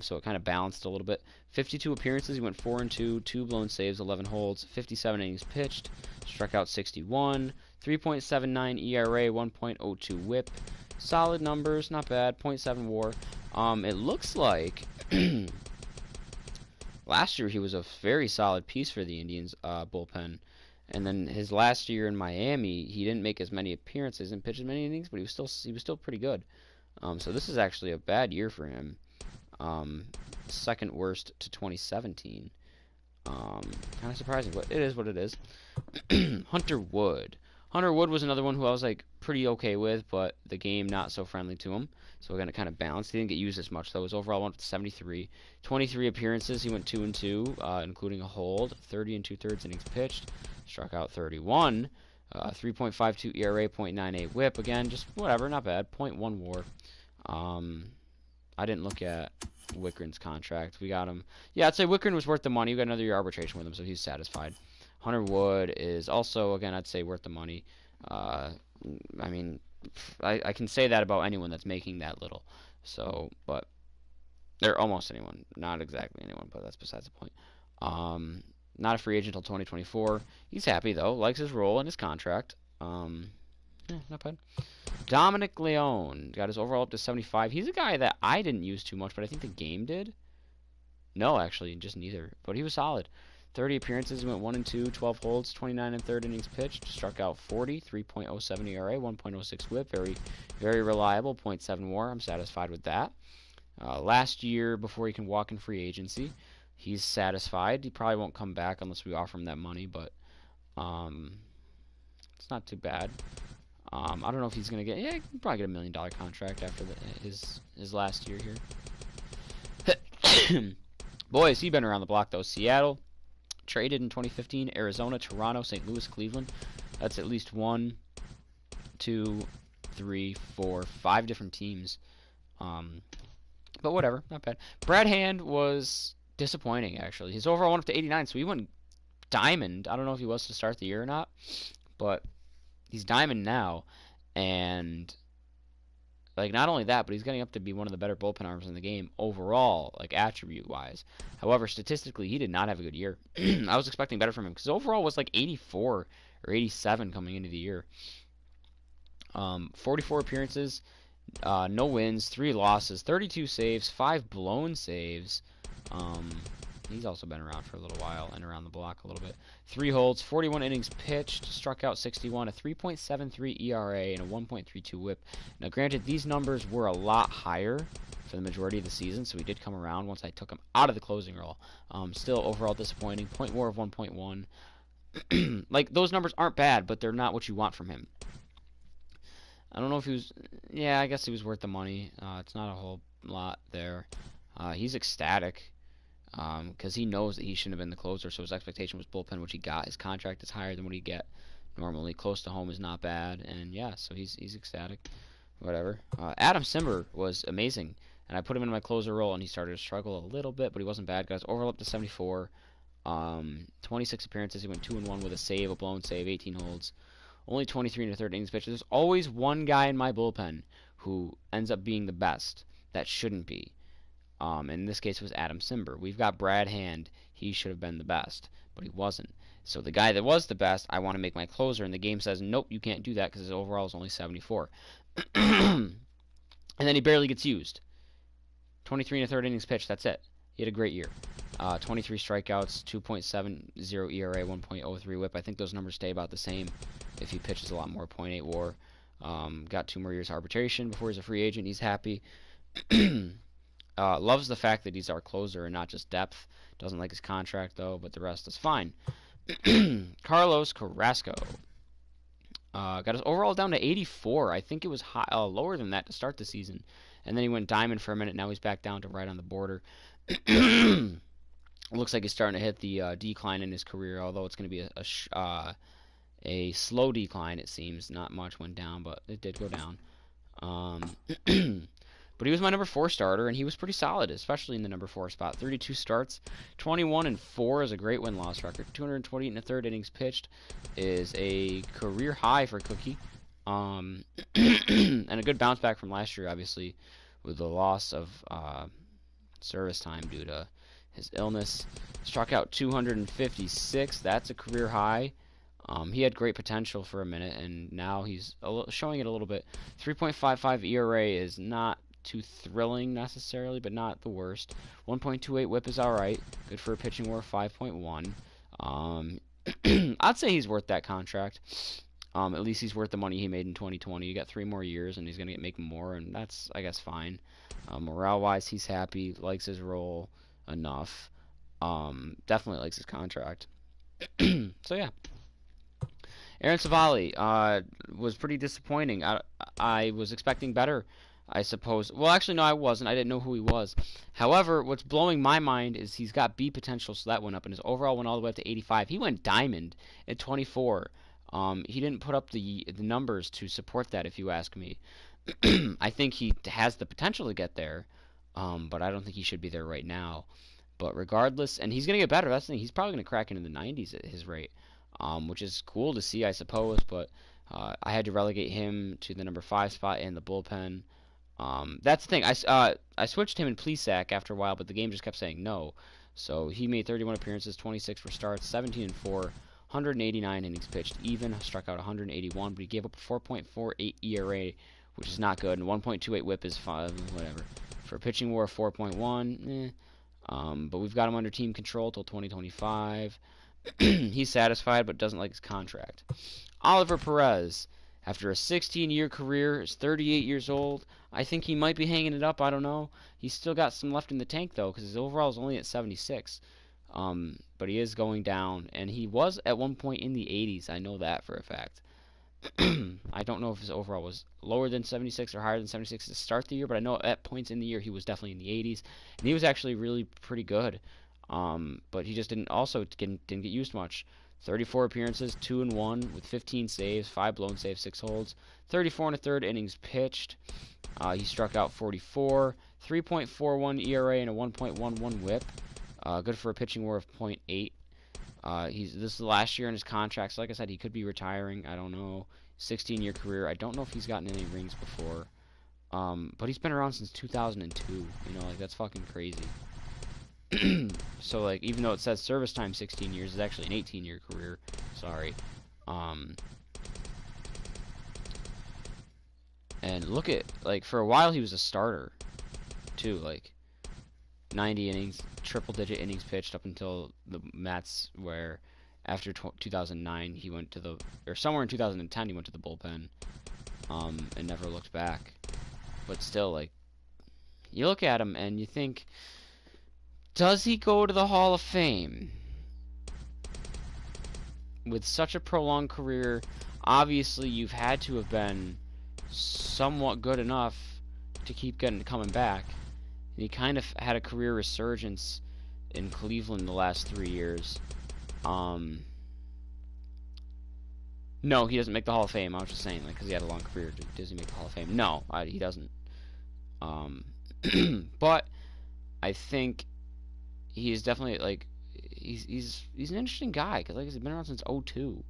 So it kind of balanced a little bit. 52 appearances, he went 4-2, 2 blown saves, 11 holds, 57 innings pitched, struck out 61, 3.79 ERA, 1.02 WHIP. Solid numbers, not bad. .7 WAR. It looks like last year he was a very solid piece for the Indians bullpen. And then his last year in Miami, he didn't make as many appearances and pitch as many innings, but he was still pretty good. So this is actually a bad year for him. Second worst to 2017. Kind of surprising, but it is what it is. Hunter Wood. Hunter Wood was another one who I was like pretty okay with, but the game not so friendly to him. So we're gonna kind of balance. He didn't get used as much though. His overall went up to 73. 23 appearances. He went 2-2, including a hold. 30 2/3 innings pitched. Struck out 31. 3.52 ERA, .98 WHIP. Again, just whatever, not bad. .1 WAR. I didn't look at Wickren's contract. We got him. Yeah, I'd say Wickren was worth the money. We got another year arbitration with him, so he's satisfied. Hunter Wood is also, again, I'd say worth the money. I mean, I can say that about anyone that's making that little. So, but they're almost anyone. Not exactly anyone, but that's besides the point. Not a free agent until 2024. He's happy, though. Likes his role and his contract. Yeah, not bad. Dominic Leone got his overall up to 75. He's a guy that I didn't use too much, but I think the game did. No, actually, just neither. But he was solid. 30 appearances, he went 1-2, 12 holds, 29 1/3 innings pitched, struck out 40, 3.07 ERA, 1.06 WHIP, very reliable, .7 WAR. I'm satisfied with that. Last year, before he can walk in free agency, he's satisfied. He probably won't come back unless we offer him that money, but it's not too bad. I don't know if he's gonna get. Yeah, he can probably get $1 million contract after his last year here. Boy, has he been around the block though. Seattle traded in 2015. Arizona, Toronto, St. Louis, Cleveland. That's at least 1, 2, 3, 4, 5 different teams. But whatever, not bad. Brad Hand was disappointing actually. His overall went up to 89, so he went diamond. I don't know if he was to start the year or not, but he's diamond now, and like not only that, but he's getting up to be one of the better bullpen arms in the game overall, like attribute-wise. However, statistically, he did not have a good year. I was expecting better from him because overall was like 84 or 87 coming into the year. 44 appearances, No wins, 3 losses, 32 saves, 5 blown saves. He's also been around for a little while and around the block a little bit. 3 holds, 41 innings pitched, struck out 61, a 3.73 ERA, and a 1.32 WHIP. Now, granted, these numbers were a lot higher for the majority of the season, so he did come around once I took him out of the closing role. Still, overall disappointing. Point WAR of 1.1. Like, those numbers aren't bad, but they're not what you want from him. I don't know if he was... Yeah, I guess he was worth the money. It's not a whole lot there. He's ecstatic. Because he knows that he shouldn't have been the closer, so his expectation was bullpen, which he got. His contract is higher than what he get normally. Close to home is not bad, and yeah, so he's ecstatic. Whatever. Adam Simber was amazing, and I put him in my closer role, and he started to struggle a little bit, but he wasn't bad, guys. Overall up to 74. 26 appearances. He went 2-1 with a save, a blown save, 18 holds. Only 23 and a third innings pitched. There's always one guy in my bullpen who ends up being the best. That shouldn't be. In this case, it was Adam Simber. We've got Brad Hand. He should have been the best, but he wasn't. So the guy that was the best, I want to make my closer, and the game says, nope, you can't do that because his overall is only 74. And then he barely gets used. 23 and a third innings pitched, that's it. He had a great year. 23 strikeouts, 2.70 ERA, 1.03 WHIP. I think those numbers stay about the same if he pitches a lot more. .8 WAR. Got 2 more years arbitration before he's a free agent. He's happy. Loves the fact that he's our closer and not just depth. Doesn't like his contract, though, but the rest is fine. Carlos Carrasco. Got his overall down to 84. I think it was lower than that to start the season. And then he went diamond for a minute. Now he's back down to right on the border. Looks like he's starting to hit the decline in his career, although it's going to be a slow decline, it seems. Not much went down, but it did go down. But he was my number 4 starter, and he was pretty solid, especially in the number 4 spot. 32 starts, 21-4 is a great win-loss record. 228 and a third innings pitched is a career high for Cookie. And a good bounce back from last year, obviously, with the loss of service time due to his illness. Struck out 256. That's a career high. He had great potential for a minute, and now he's showing it a little bit. 3.55 ERA is not too thrilling necessarily, but not the worst. 1.28 WHIP is alright. Good for a pitching WAR of 5.1. I'd say he's worth that contract. At least he's worth the money he made in 2020. You got 3 more years, and he's going to make more, and that's, I guess, fine. Morale-wise, he's happy, likes his role enough. Definitely likes his contract. So, yeah. Aaron Savali was pretty disappointing. I was expecting better, I suppose. Well, actually, no, I wasn't. I didn't know who he was. However, what's blowing my mind is he's got B potential, so that went up, and his overall went all the way up to 85. He went diamond at 24. He didn't put up the numbers to support that, if you ask me. I think he has the potential to get there, but I don't think he should be there right now. But regardless, and he's going to get better. That's the thing. He's probably going to crack into the 90s at his rate, which is cool to see, I suppose. But I had to relegate him to the number 5 spot in the bullpen. That's the thing. I switched him in Plesac after a while, but the game just kept saying no. So he made 31 appearances, 26 for starts, 17-4, 189 innings pitched, even struck out 181, but he gave up a 4.48 ERA, which is not good, and 1.28 WHIP is 5, whatever. For a pitching WAR of 4.1, but we've got him under team control till 2025. He's satisfied, but doesn't like his contract. Oliver Perez. After a 16-year career, is 38 years old. I think he might be hanging it up. I don't know. He's still got some left in the tank, though, because his overall is only at 76. But he is going down, and he was at one point in the 80s. I know that for a fact. I don't know if his overall was lower than 76 or higher than 76 to start the year, but I know at points in the year he was definitely in the 80s, and he was actually really pretty good. But he just didn't get used much. 34 appearances, 2-1 with 15 saves, 5 blown saves, 6 holds, 34 and a third innings pitched. He struck out 44, 3.41 ERA and a 1.11 WHIP. Good for a pitching WAR of 0.8. This is the last year in his contract, so like I said, he could be retiring. I don't know. 16-year career. I don't know if he's gotten any rings before. But he's been around since 2002. You know, like, that's fucking crazy. So, like, even though it says service time 16 years, it's actually an 18-year career. Sorry. And look at, like, for a while he was a starter, too. Like, 90 innings, triple-digit innings pitched up until the Mets, where after 2009 he went to the, or somewhere in 2010 he went to the bullpen, and never looked back. But still, like, you look at him and you think, does he go to the Hall of Fame? With such a prolonged career, obviously you've had to have been somewhat good enough to keep coming back. And he kind of had a career resurgence in Cleveland the last 3 years. No, he doesn't make the Hall of Fame. I was just saying, like, because he had a long career. Does he make the Hall of Fame? No, he doesn't. But I think he is definitely, like, he's an interesting guy, because, like, he's been around since 2002.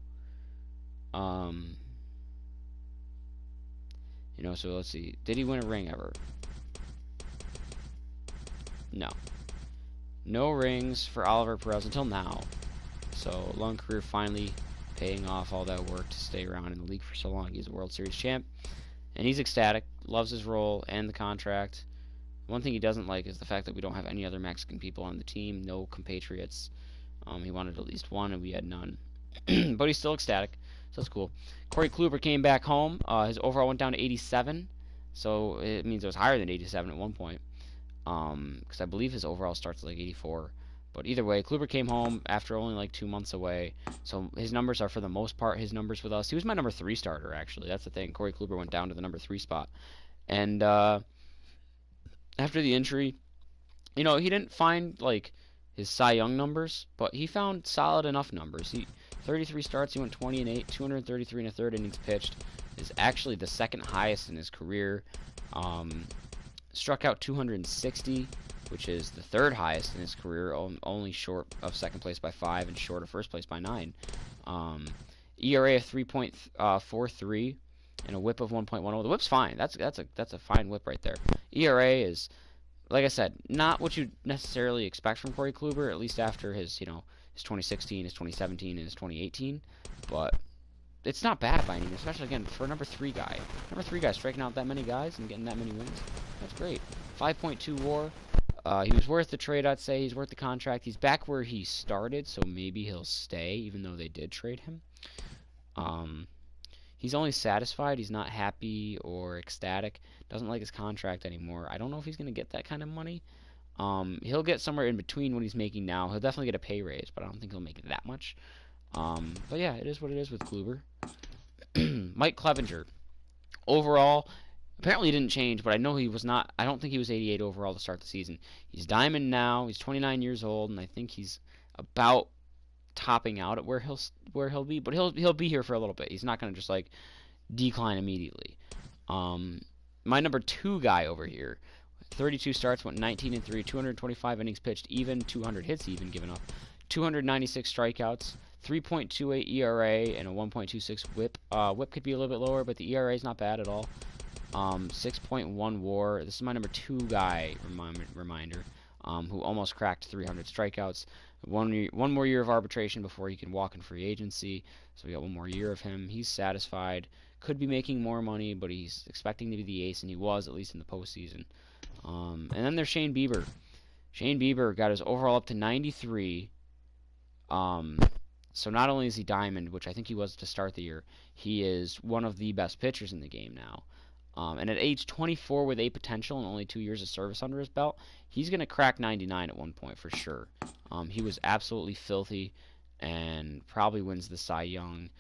You know, so let's see. Did he win a ring ever? No. No rings for Oliver Perez until now. So, long career finally paying off all that work to stay around in the league for so long. He's a World Series champ. And he's ecstatic. Loves his role and the contract. One thing he doesn't like is the fact that we don't have any other Mexican people on the team. No compatriots. He wanted at least one, and we had none. But he's still ecstatic. So that's cool. Corey Kluber came back home. His overall went down to 87. So it means it was higher than 87 at one point. Because I believe his overall starts at like 84. But either way, Kluber came home after only like 2 months away. So his numbers are, for the most part, his numbers with us. He was my number 3 starter, actually. That's the thing. Corey Kluber went down to the number 3 spot. And after the injury, you know, he didn't find like his Cy Young numbers, but he found solid enough numbers. 33 starts, he went 20-8, 233 and a third innings pitched. Is actually the second highest in his career. Struck out 260, which is the third highest in his career, only short of second place by 5 and short of first place by 9. ERA of 3.43 and a WHIP of 1.10. The WHIP's fine. That's a fine WHIP right there. ERA is, like I said, not what you'd necessarily expect from Corey Kluber, at least after his, his 2016, his 2017, and his 2018. But it's not bad by any means, especially, again, for a number 3 guy. Number 3 guy striking out that many guys and getting that many wins. That's great. 5.2 WAR. He was worth the trade, I'd say. He's worth the contract. He's back where he started, so maybe he'll stay, even though they did trade him. He's only satisfied. He's not happy or ecstatic. Doesn't like his contract anymore. I don't know if he's going to get that kind of money. He'll get somewhere in between what he's making now. He'll definitely get a pay raise, but I don't think he'll make it that much. But yeah, it is what it is with Kluber. Mike Clevenger. Overall, apparently he didn't change, but I know he was not. I don't think he was 88 overall to start the season. He's diamond now. He's 29 years old, and I think he's about topping out at where he'll be. But he'll be here for a little bit. He's not going to just like decline immediately. My number 2 guy over here, 32 starts, went 19-3, 225 innings pitched, even 200 hits even given up, 296 strikeouts, 3.28 ERA, and a 1.26 WHIP. WHIP could be a little bit lower, but the ERA is not bad at all. 6.1 WAR. This is my number 2 guy reminder, who almost cracked 300 strikeouts. One more year of arbitration before he can walk in free agency. So we got one more year of him. He's satisfied. Could be making more money, but he's expecting to be the ace, and he was, at least in the postseason. And then there's Shane Bieber. Shane Bieber got his overall up to 93. So not only is he diamond, which I think he was to start the year, he is one of the best pitchers in the game now. And at age 24 with a potential and only 2 years of service under his belt, he's going to crack 99 at one point for sure. He was absolutely filthy and probably wins the Cy Young.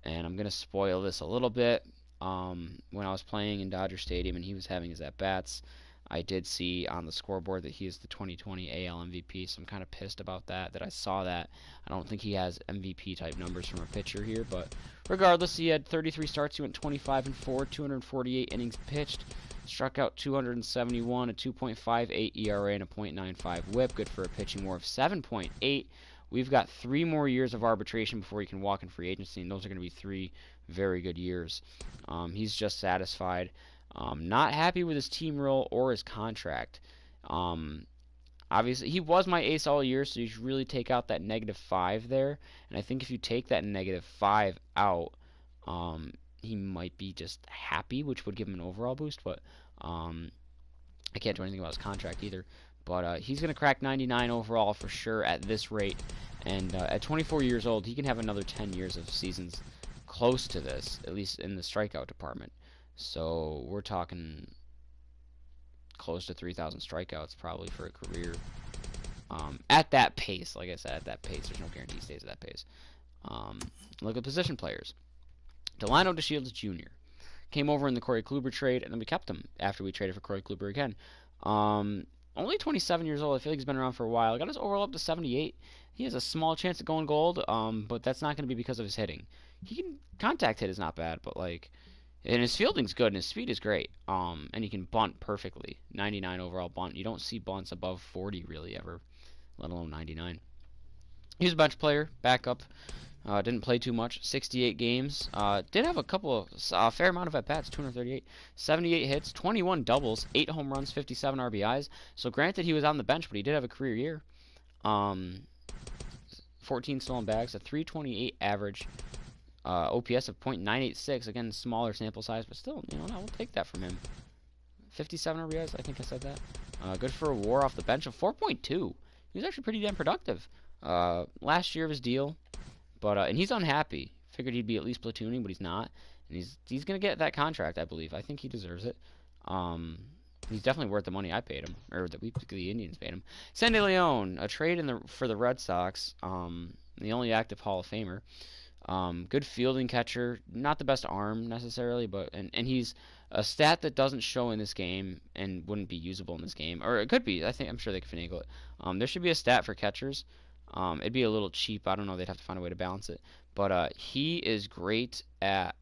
And I'm going to spoil this a little bit. When I was playing in Dodger Stadium and he was having his at-bats, I did see on the scoreboard that he is the 2020 AL MVP, so I'm kind of pissed about that I saw that. I don't think he has MVP-type numbers from a pitcher here, but regardless, he had 33 starts. He went 25-4, 248 innings pitched, struck out 271, a 2.58 ERA, and a .95 WHIP. Good for a pitching WAR of 7.8. We've got 3 more years of arbitration before he can walk in free agency, and those are going to be 3 very good years. He's just satisfied. Not happy with his team role or his contract. Obviously, he was my ace all year, so you should really take out that -5 there. And I think if you take that -5 out, he might be just happy, which would give him an overall boost, but I can't do anything about his contract either. But he's going to crack 99 overall for sure at this rate. And at 24 years old, he can have another 10 years of seasons close to this, at least in the strikeout department. So we're talking close to 3,000 strikeouts probably for a career. At that pace, like I said, at that pace. There's no guarantee he stays at that pace. Look at position players. Delino DeShields Jr. came over in the Corey Kluber trade, and then we kept him after we traded for Corey Kluber again. Only 27 years old. I feel like he's been around for a while. Got his overall up to 78. He has a small chance of going gold, but that's not going to be because of his hitting. He can contact hit is not bad, but like, and his fielding's good and his speed is great. And he can bunt perfectly. 99 overall bunt. You don't see bunts above 40 really ever, let alone 99. He was a bench player, backup. Didn't play too much. 68 games. Did have a fair amount of at bats. 238, 78 hits, 21 doubles, 8 home runs, 57 RBIs. So granted he was on the bench, but he did have a career year. 14 stolen bags, a 328 average, OPS of .986. Again, smaller sample size, but still, you know, I will take that from him. 57 RBIs, I think I said that. Good for a WAR off the bench of 4.2. He was actually pretty damn productive. Last year of his deal, but and he's unhappy. Figured he'd be at least platooning, but he's not. And he's gonna get that contract, I believe. I think he deserves it. He's definitely worth the money I paid him, or that the Indians paid him. Sandy Leon, a trade for the Red Sox. The only active Hall of Famer. Good fielding catcher, not the best arm necessarily, but and he's a stat that doesn't show in this game and wouldn't be usable in this game, or it could be. I'm sure they could finagle it. There should be a stat for catchers. It'd be a little cheap. I don't know. They'd have to find a way to balance it. But he is great at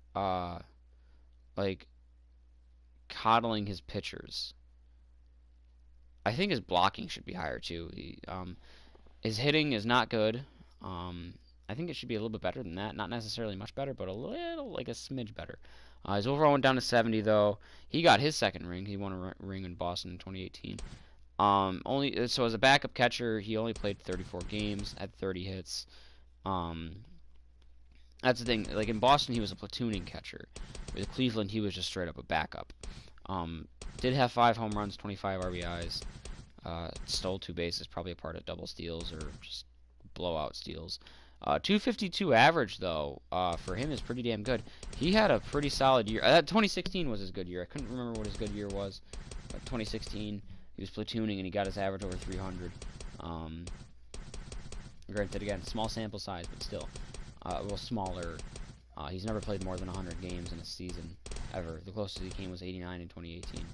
like coddling his pitchers. I think his blocking should be higher too. His hitting is not good. I think it should be a little bit better than that. Not necessarily much better, but a little, like a smidge better. His overall went down to 70 though. He got his second ring. He won a ring in Boston in 2018. So as a backup catcher, he only played 34 games, had 30 hits. That's the thing. Like in Boston, he was a platooning catcher. With Cleveland, he was just straight up a backup. Did have 5 home runs, 25 RBIs. Stole 2 bases, probably a part of double steals or just blowout steals. 252 average though for him is pretty damn good. He had a pretty solid year. 2016 was his good year. I couldn't remember what his good year was. But 2016. He was platooning and he got his average over 300. Granted, again, small sample size, but still, well, smaller. He's never played more than 100 games in a season ever. The closest he came was 89 in 2018.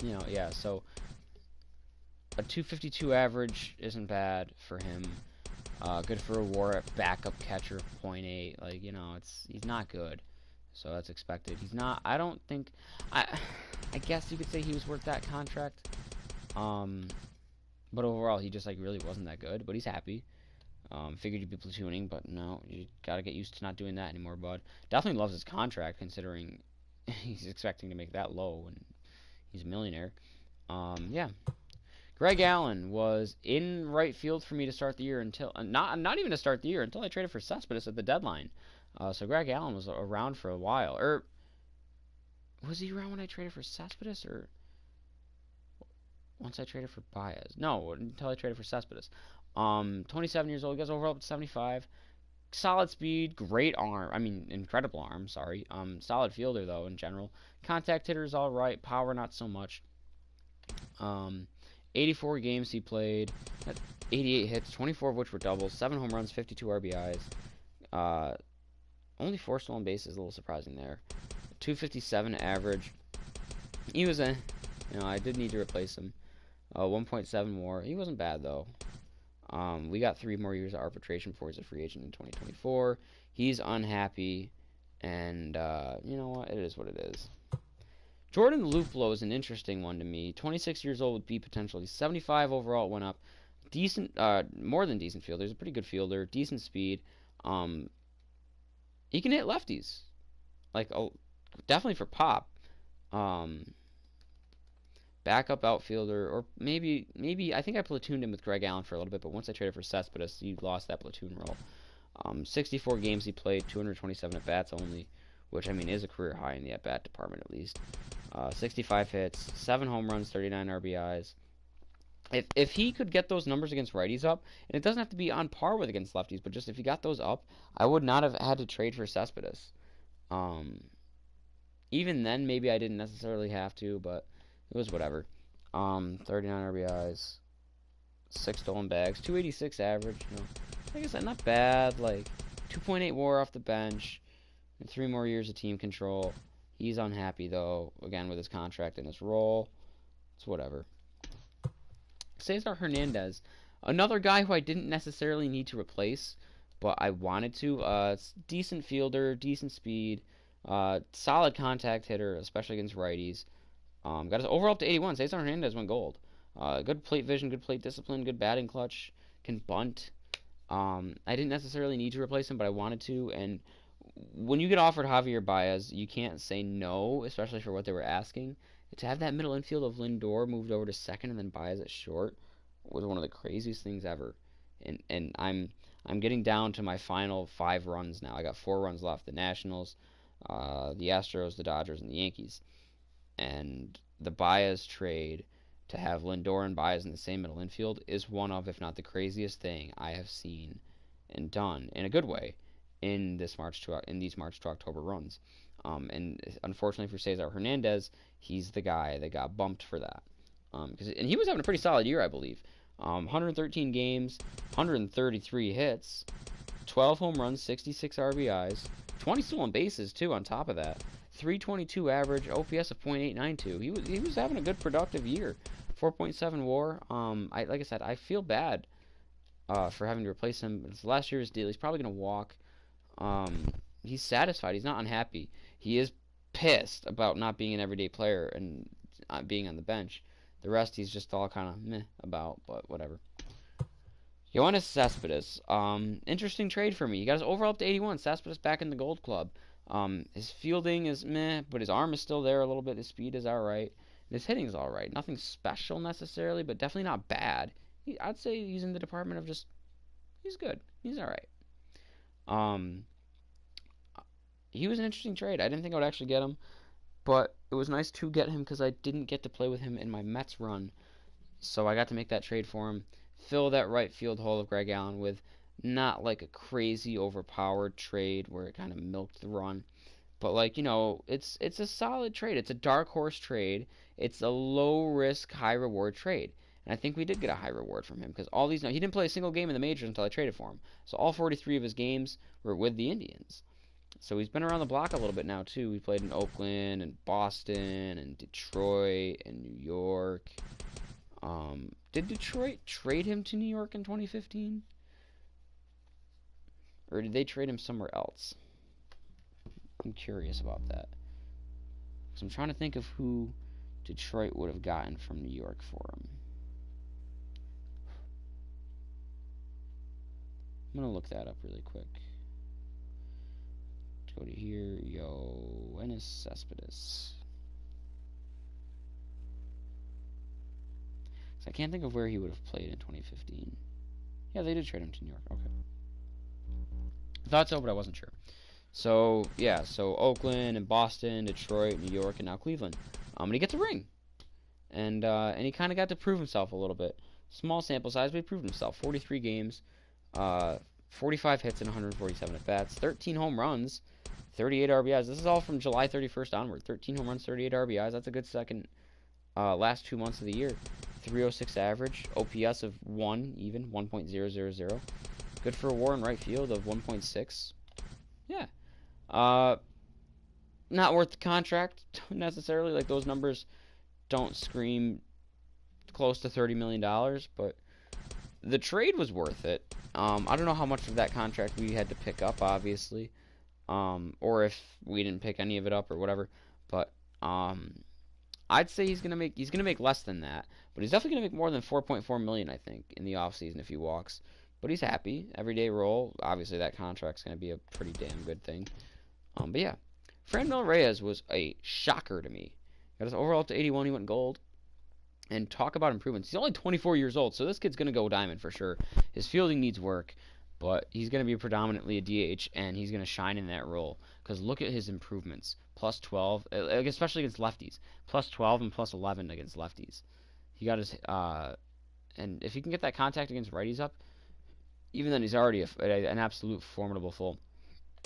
You know, yeah. So a 252 average isn't bad for him. Good for a WAR at backup catcher, 0.8. Like, you know, he's not good. So that's expected. He's not. I don't think. I guess you could say he was worth that contract. But overall, he just like really wasn't that good. But he's happy. Figured he'd be platooning, but no, you gotta get used to not doing that anymore, bud. Definitely loves his contract, considering he's expecting to make that low, and he's a millionaire. Yeah. Greg Allen was in right field for me to start the year until not even to start the year until I traded for Cespedes at the deadline. So Greg Allen was around for a while. Or was he around when I traded for Cespedes, or once I traded for Baez? No, until I traded for Cespedes. 27 years old, gets overall up to 75. Solid speed, great arm. I mean, incredible arm, sorry. Solid fielder, though, in general. Contact hitter is all right. Power, not so much. 84 games he played. 88 hits, 24 of which were doubles. 7 home runs, 52 RBIs. Only 4 stolen bases, a little surprising there. 257 average. He was I did need to replace him. 1.7 more. He wasn't bad, though. We got 3 more years of arbitration before he's a free agent in 2024. He's unhappy, and you know what? It is what it is. Jordan Luplow is an interesting one to me. 26 years old with B potential. He's 75 overall. It went up. Decent, more than decent fielder. He's a pretty good fielder. Decent speed. He can hit lefties. Like, definitely for pop. Backup outfielder, or maybe I think I platooned him with Greg Allen for a little bit, but once I traded for Cespedes, he lost that platoon role. 64 games he played, 227 at-bats only, which, I mean, is a career high in the at-bat department at least. 65 hits, 7 home runs, 39 RBIs. If he could get those numbers against righties up, and it doesn't have to be on par with against lefties, but just if he got those up, I would not have had to trade for Cespedes. Even then, maybe I didn't necessarily have to, but it was whatever. 39 RBIs, 6 stolen bags, 286 average. You know, like I said, not bad. Like 2.8 WAR off the bench, and 3 more years of team control. He's unhappy though, again with his contract and his role. It's whatever. Cesar Hernandez, another guy who I didn't necessarily need to replace, but I wanted to. Decent fielder, decent speed, solid contact hitter, especially against righties. Got his overall up to 81. Cesar Hernandez went gold. Good plate vision, good plate discipline, good batting clutch, can bunt. I didn't necessarily need to replace him, but I wanted to. And when you get offered Javier Baez, you can't say no, especially for what they were asking. To have that middle infield of Lindor moved over to second and then Baez at short was one of the craziest things ever. And I'm getting down to my final 5 runs now. I got 4 runs left. The Nationals, the Astros, the Dodgers, and the Yankees. And the Baez trade to have Lindor and Baez in the same middle infield is one of, if not the craziest thing I have seen and done in a good way in these March to October runs. And unfortunately for Cesar Hernandez, he's the guy that got bumped for that. And he was having a pretty solid year, I believe. 113 games, 133 hits, 12 home runs, 66 RBIs, 20 stolen bases too on top of that. 322 average, OPS of .892. He was having a good productive year. 4.7 WAR. Like I said, I feel bad for having to replace him. It's last year's deal. He's probably gonna walk. He's satisfied. He's not unhappy. He is pissed about not being an everyday player and being on the bench. The rest he's just all kind of meh about, but whatever. Yoenis Cespedes. Interesting trade for me. He got his overall up to 81. Cespedes back in the Gold Club. His fielding is meh, but his arm is still there a little bit. His speed is alright. His hitting is alright. Nothing special necessarily, but definitely not bad. I'd say he's in the department of just, he's good. He's alright. He was an interesting trade. I didn't think I would actually get him, but it was nice to get him because I didn't get to play with him in my Mets run. So I got to make that trade for him. Fill that right field hole of Greg Allen with not like a crazy overpowered trade where it kind of milked the run, but like, you know, it's a solid trade. It's a dark horse trade. It's a low risk, high reward trade. And I think we did get a high reward from him because all these, he didn't play a single game in the majors until I traded for him. So all 43 of his games were with the Indians. So he's been around the block a little bit now too. He played in Oakland and Boston and Detroit and New York. Did Detroit trade him to New York in 2015? Or did they trade him somewhere else? I'm curious about that. Because I'm trying to think of who Detroit would have gotten from New York for him. I'm going to look that up really quick. Let's go to here. Yoenis Cespedes. So I can't think of where he would have played in 2015. Yeah, they did trade him to New York. Okay. I thought so, but I wasn't sure. So, yeah, so Oakland and Boston, Detroit, New York, and now Cleveland. And he gets a ring. And he kind of got to prove himself a little bit. Small sample size, but he proved himself. 43 games, 45 hits and 147 at-bats, 13 home runs, 38 RBIs. This is all from July 31st onward. 13 home runs, 38 RBIs. That's a good second last 2 months of the year. 306 average, OPS of 1 even, 1.000. Good for a WAR in right field of 1.6. Yeah. Not worth the contract necessarily. Like, those numbers don't scream close to $30 million, but the trade was worth it. I don't know how much of that contract we had to pick up, obviously, or if we didn't pick any of it up or whatever. But I'd say he's gonna make less than that, but he's definitely gonna make more than 4.4 million, I think, in the offseason if he walks. But he's happy, everyday role. Obviously, that contract's gonna be a pretty damn good thing. But yeah, Franmil Reyes was a shocker to me. Got his overall up to 81. He went gold. And talk about improvements. He's only 24 years old, so this kid's going to go diamond for sure. His fielding needs work. But he's going to be predominantly a DH, and he's going to shine in that role. Because look at his improvements. Plus 12, especially against lefties. Plus 12 and plus 11 against lefties. He got his, and if he can get that contact against righties up, even then he's already an absolute formidable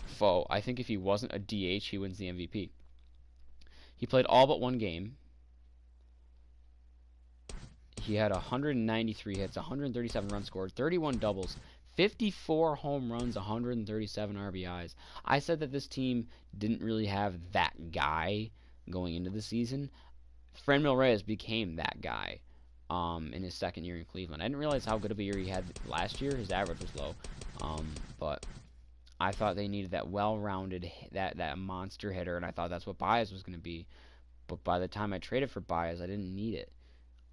foe. I think if he wasn't a DH, he wins the MVP. He played all but one game. He had 193 hits, 137 runs scored, 31 doubles, 54 home runs, 137 RBIs. I said that this team didn't really have that guy going into the season. Franmil Reyes became that guy in his second year in Cleveland. I didn't realize how good of a year he had last year. His average was low, but I thought they needed that well-rounded, that monster hitter, and I thought that's what Baez was going to be. But by the time I traded for Baez, I didn't need it.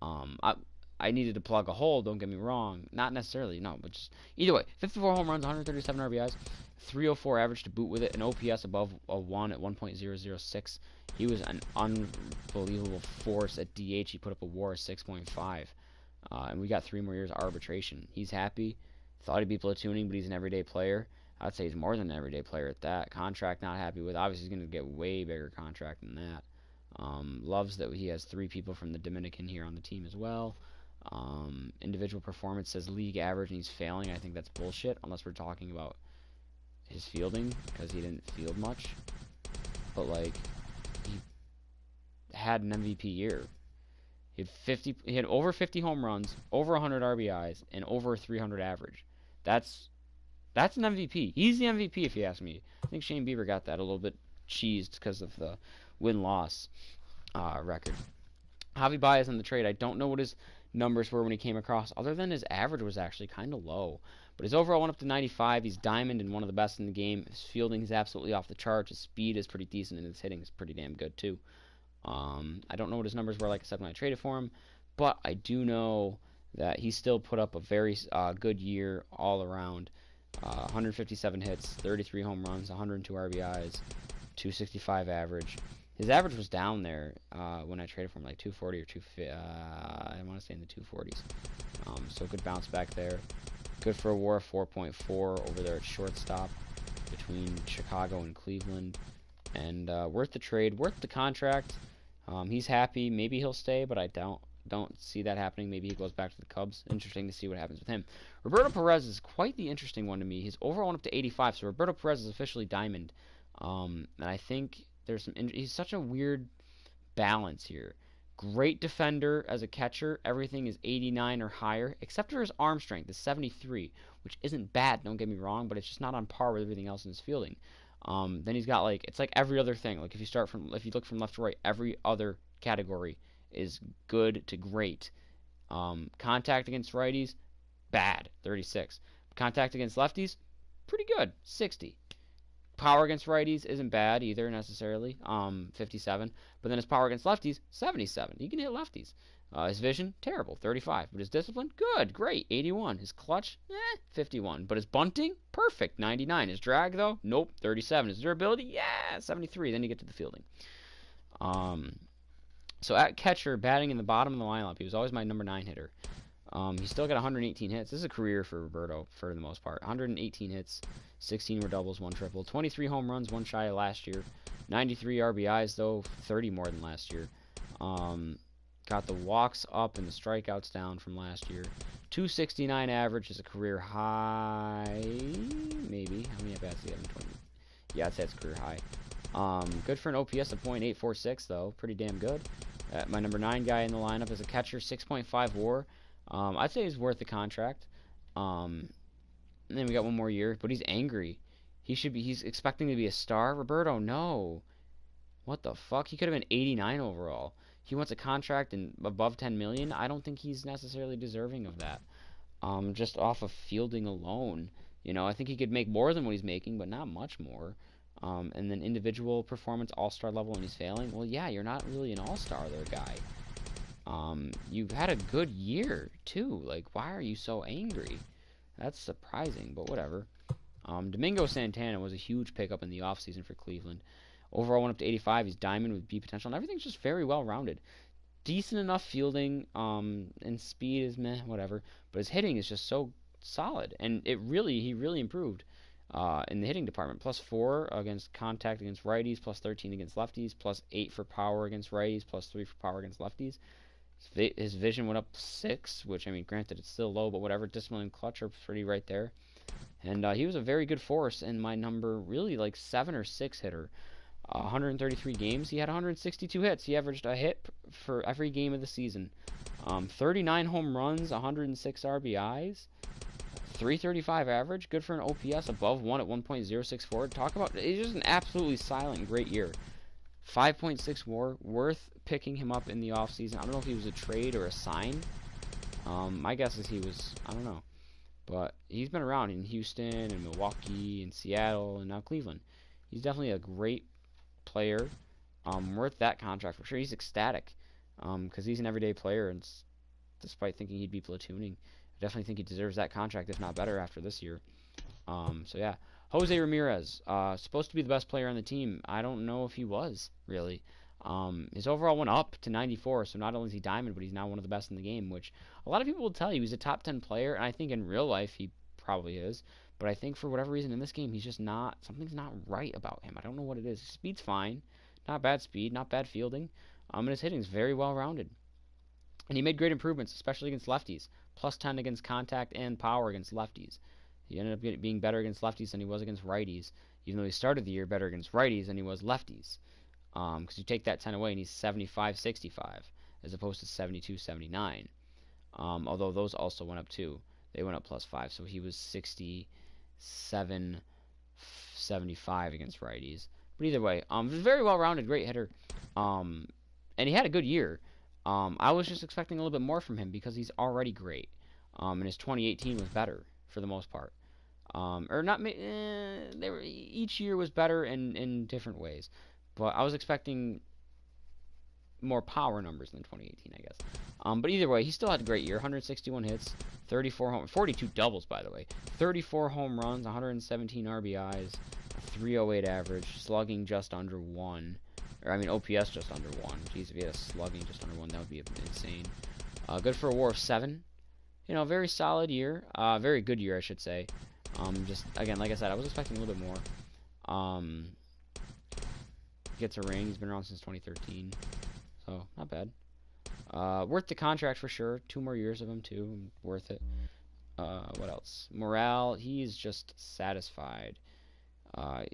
I needed to plug a hole, don't get me wrong. Not necessarily, no, but just either way. 54 home runs, 137 RBIs, 304 average to boot with it, an OPS above a 1 at 1.006. He was an unbelievable force at DH. He put up a WAR of 6.5. And we got 3 more years of arbitration. He's happy. Thought he'd be platooning, but he's an everyday player. I'd say he's more than an everyday player at that. Contract not happy with. Obviously, he's going to get way bigger contract than that. Loves that he has 3 people from the Dominican here on the team as well. Individual performance says league average and he's failing. I think that's bullshit unless we're talking about his fielding, because he didn't field much. But like, he had an MVP year. He had over 50 home runs, over 100 RBIs, and over 300 average. That's an MVP. He's the MVP if you ask me. I think Shane Bieber got that a little bit cheesed because of the win-loss record. Javi Baez in the trade, I don't know what his numbers were when he came across, other than his average was actually kind of low. But his overall went up to 95. He's diamond and one of the best in the game. His fielding is absolutely off the charts. His speed is pretty decent, and his hitting is pretty damn good, too. I don't know what his numbers were, like I said, when I traded for him, but I do know that he still put up a very good year all around. 157 hits, 33 home runs, 102 RBIs, 265 average. His average was down there when I traded for him, like 240 or 250. I want to say in the 240s. So good bounce back there. Good for a WAR of 4.4 over there at shortstop between Chicago and Cleveland. And worth the trade, worth the contract. He's happy. Maybe he'll stay, but I don't see that happening. Maybe he goes back to the Cubs. Interesting to see what happens with him. Roberto Perez is quite the interesting one to me. His overall went up to 85, so Roberto Perez is officially diamond. And I think there's he's such a weird balance here. Great defender as a catcher. Everything is 89 or higher, except for his arm strength is 73, which isn't bad, don't get me wrong, but it's just not on par with everything else in his fielding. Then he's got, like, it's like every other thing. Like, if you look from left to right, every other category is good to great. Contact against righties, bad, 36. Contact against lefties, pretty good, 60. Power against righties isn't bad either necessarily, 57. But then his power against lefties, 77. He can hit lefties. His vision, terrible, 35. But his discipline, good, great, 81. His clutch, 51. But his bunting, perfect, 99. His drag, though, nope, 37. His durability, yeah, 73. Then you get to the fielding. So at catcher, batting in the bottom of the lineup, he was always my number 9 hitter. He's still got 118 hits. This is a career for Roberto for the most part. 118 hits, 16 were doubles, 1 triple, 23 home runs, 1 shy of last year. 93 RBIs though, 30 more than last year. Got the walks up and the strikeouts down from last year. 269 average is a career high, maybe. How many at-bats do you have in 20? Yeah, I'd say it's career high. Good for an OPS of .846 though, pretty damn good. My number 9 guy in the lineup is a catcher, 6.5 WAR. I'd say he's worth the contract. And then we got 1 more year, but he's angry. He's expecting to be a star. Roberto, no. What the fuck? He could have been 89 overall. He wants a contract and above 10 million. I don't think he's necessarily deserving of that. Just off of fielding alone. You know, I think he could make more than what he's making, but not much more. And then individual performance, all-star level, and he's failing. Well, yeah, you're not really an all-star there, guy. You've had a good year, too. Like, why are you so angry? That's surprising, but whatever. Domingo Santana was a huge pickup in the offseason for Cleveland. Overall went up to 85. He's diamond with B potential, and everything's just very well-rounded. Decent enough fielding, and speed is meh, whatever. But his hitting is just so solid, and he really improved in the hitting department. +4 against contact against righties, +13 against lefties, +8 for power against righties, +3 for power against lefties. His vision went up 6, which, I mean, granted, it's still low, but whatever. Discipline and clutch are pretty right there. And he was a very good force, and my number really like 7 or 6 hitter. 133 games, he had 162 hits. He averaged a hit for every game of the season. 39 home runs, 106 RBIs, 335 average, good for an OPS above 1 at 1.064. Talk about, it's just an absolutely silent, great year. 5.6 WAR, worth picking him up in the offseason. I don't know if he was a trade or a sign. My guess is he was, I don't know. But he's been around in Houston and Milwaukee and Seattle and now Cleveland. He's definitely a great player, worth that contract for sure. He's ecstatic, because he's an everyday player, and despite thinking he'd be platooning, I definitely think he deserves that contract, if not better, after this year. So yeah, Jose Ramirez, supposed to be the best player on the team. I don't know if he was, really. His overall went up to 94, so not only is he diamond, but he's now one of the best in the game, which a lot of people will tell you he's a top 10 player, and I think in real life he probably is. But I think for whatever reason in this game, he's just not, something's not right about him. I don't know what it is. His speed's fine. Not bad speed, not bad fielding. And his hitting's very well rounded. And he made great improvements, especially against lefties. +10 against contact and power against lefties. He ended up being better against lefties than he was against righties, even though he started the year better against righties than he was lefties. Because you take that 10 away and he's 75-65 as opposed to 72-79. Although those also went up too. They went up +5, so he was 67-75 against righties. But either way, very well-rounded, great hitter. And he had a good year. I was just expecting a little bit more from him because he's already great. And his 2018 was better for the most part. Or not, each year was better in different ways. But I was expecting more power numbers than 2018, I guess. But either way, he still had a great year. 161 hits, 42 doubles, by the way. 34 home runs, 117 RBIs, 308 average, slugging just under 1. Or, I mean, OPS just under 1. Jeez, if he had a slugging just under 1, that would be insane. Good for a WAR of 7. You know, very solid year. Very good year, I should say. Just, again, like I said, I was expecting a little bit more. Gets a ring. He's been around since 2013. So, not bad. Worth the contract for sure. 2 more years of him, too. Worth it. What else? Morale, he's just satisfied.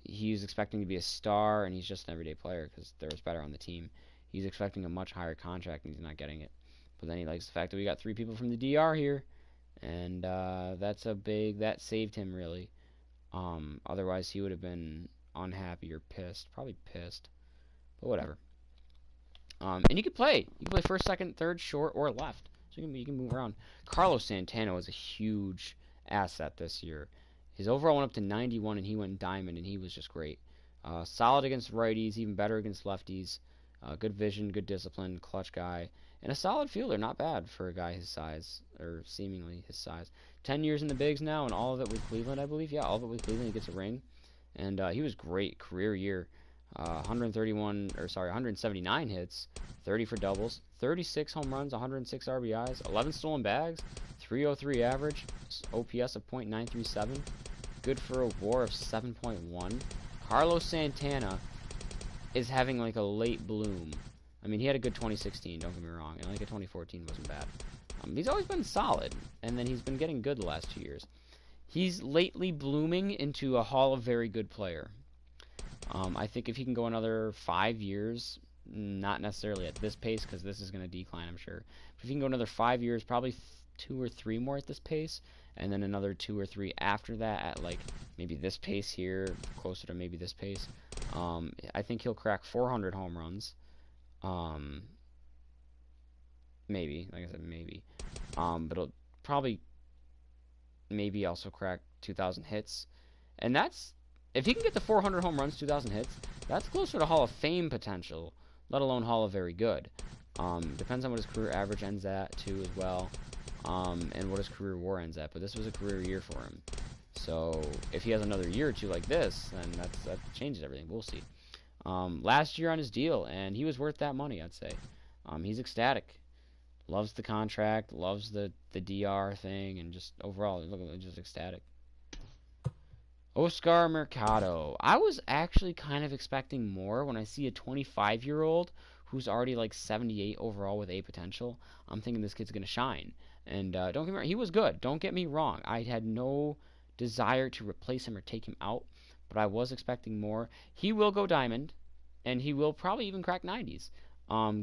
He's expecting to be a star, and he's just an everyday player because there's better on the team. He's expecting a much higher contract, and he's not getting it. But then he likes the fact that we got 3 people from the DR here, and that saved him, really. Otherwise, he would have been unhappy or pissed. Probably pissed. But whatever. And you can play. You can play first, second, third, short, or left. So you can move around. Carlos Santana was a huge asset this year. His overall went up to 91, and he went diamond, and he was just great. Solid against righties, even better against lefties. Good vision, good discipline, clutch guy. And a solid fielder, not bad for a guy his size, or seemingly his size. 10 years in the bigs now, and all of it with Cleveland, I believe. Yeah, all of it with Cleveland. He gets a ring. And he was great, career year. 179 hits, 30 for doubles, 36 home runs, 106 RBIs, 11 stolen bags, 303 average, OPS of .937, good for a WAR of 7.1. Carlos Santana is having like a late bloom. I mean, he had a good 2016, don't get me wrong, and like a 2014 wasn't bad. He's always been solid, and then he's been getting good the last 2 years. He's lately blooming into a Hall of Very Good player. I think if he can go another 5 years, not necessarily at this pace, because this is going to decline, I'm sure. But if he can go another 5 years, probably 2 or 3 more at this pace, and then another 2 or 3 after that at like maybe this pace here, closer to maybe this pace. I think he'll crack 400 home runs. Maybe, like I said, maybe. But it'll probably maybe also crack 2,000 hits, and that's. If he can get to 400 home runs, 2,000 hits, that's closer to Hall of Fame potential, let alone Hall of Very Good. Depends on what his career average ends at, too, as well, and what his career WAR ends at. But this was a career year for him. So if he has another year or two like this, then that changes everything. We'll see. Last year on his deal, and he was worth that money, I'd say. He's ecstatic. Loves the contract, loves the DR thing, and just overall, look, just ecstatic. Oscar Mercado. I was actually kind of expecting more when I see a 25-year-old who's already like 78 overall with A potential. I'm thinking this kid's going to shine. And don't get me wrong, he was good. Don't get me wrong. I had no desire to replace him or take him out, but I was expecting more. He will go diamond, and he will probably even crack 90s.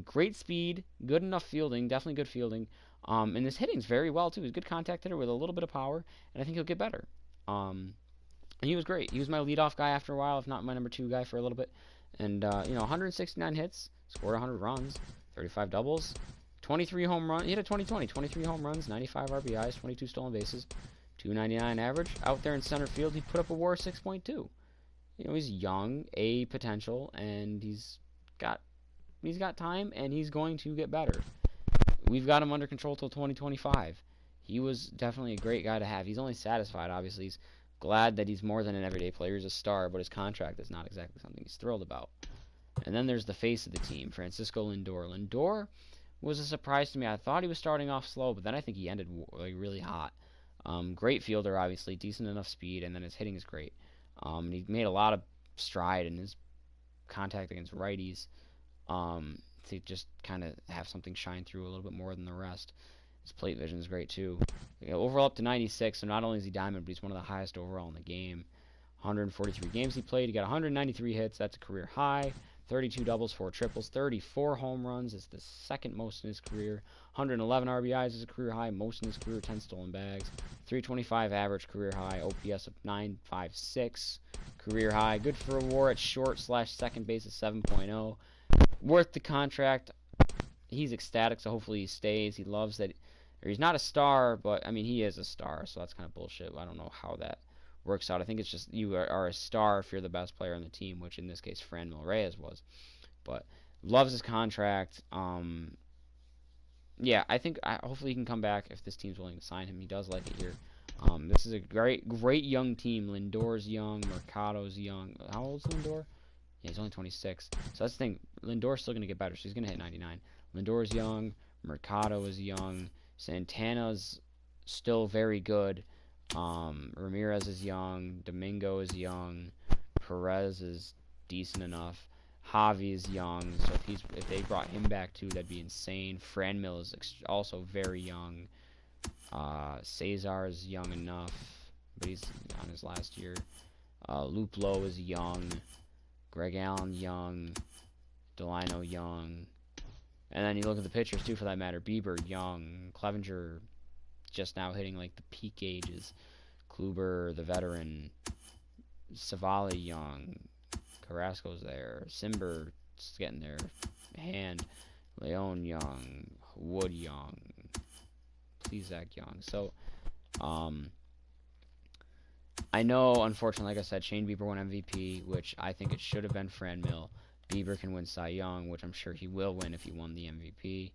Great speed, good enough fielding, definitely good fielding. And his hitting's very well, too. He's a good contact hitter with a little bit of power, and I think he'll get better. And he was great. He was my leadoff guy after a while, if not my number 2 guy for a little bit. And, 169 hits, scored 100 runs, 35 doubles, 23 home runs. He had a 2020, 23 home runs, 95 RBIs, 22 stolen bases, 299 average. Out there in center field, he put up a WAR 6.2. He's young, A potential, and he's got time, and he's going to get better. We've got him under control till 2025. He was definitely a great guy to have. He's only satisfied, obviously. He's glad that he's more than an everyday player. He's a star, but his contract is not exactly something he's thrilled about. And then there's the face of the team, Francisco Lindor. Lindor was a surprise to me. I thought he was starting off slow, but then I think he ended like really hot. Great fielder, obviously, decent enough speed, and then his hitting is great. He made a lot of stride in his contact against righties to just kind of have something shine through a little bit more than the rest. His plate vision is great, too. Overall up to 96, so not only is he diamond, but he's one of the highest overall in the game. 143 games he played. He got 193 hits. That's a career high. 32 doubles, 4 triples, 34 home runs is the second most in his career. 111 RBIs is a career high, most in his career, 10 stolen bags. 325 average, career high. OPS of 956, career high. Good for a WAR at short/second base of 7.0. Worth the contract. He's ecstatic, so hopefully he stays. He loves that. Or he's not a star, but, I mean, he is a star, so that's kind of bullshit. I don't know how that works out. I think it's just you are a star if you're the best player on the team, which in this case Franmil Reyes was. But loves his contract. Yeah, I think hopefully he can come back if this team's willing to sign him. He does like it here. This is a great young team. Lindor's young, Mercado's young. How old's Lindor? Yeah, he's only 26. So that's the thing. Lindor's still going to get better, so he's going to hit 99. Lindor's young. Mercado is young. Santana's still very good. Ramirez is young. Domingo is young. Perez is decent enough. Javi is young, so if they brought him back too, that'd be insane. Franmil is also very young. Cesar is young enough, but he's on his last year. Luplo is young. Greg Allen young. Delino young. And then you look at the pitchers too, for that matter. Bieber young. Clevenger just now hitting like the peak ages. Kluber, the veteran. Savali young. Carrasco's there. Simber's getting there. Hand. Leon young. Wood young. Plesac young. So, I know, unfortunately, like I said, Shane Bieber won MVP, which I think it should have been Franmil. Bieber can win Cy Young, which I'm sure he will win if he won the MVP.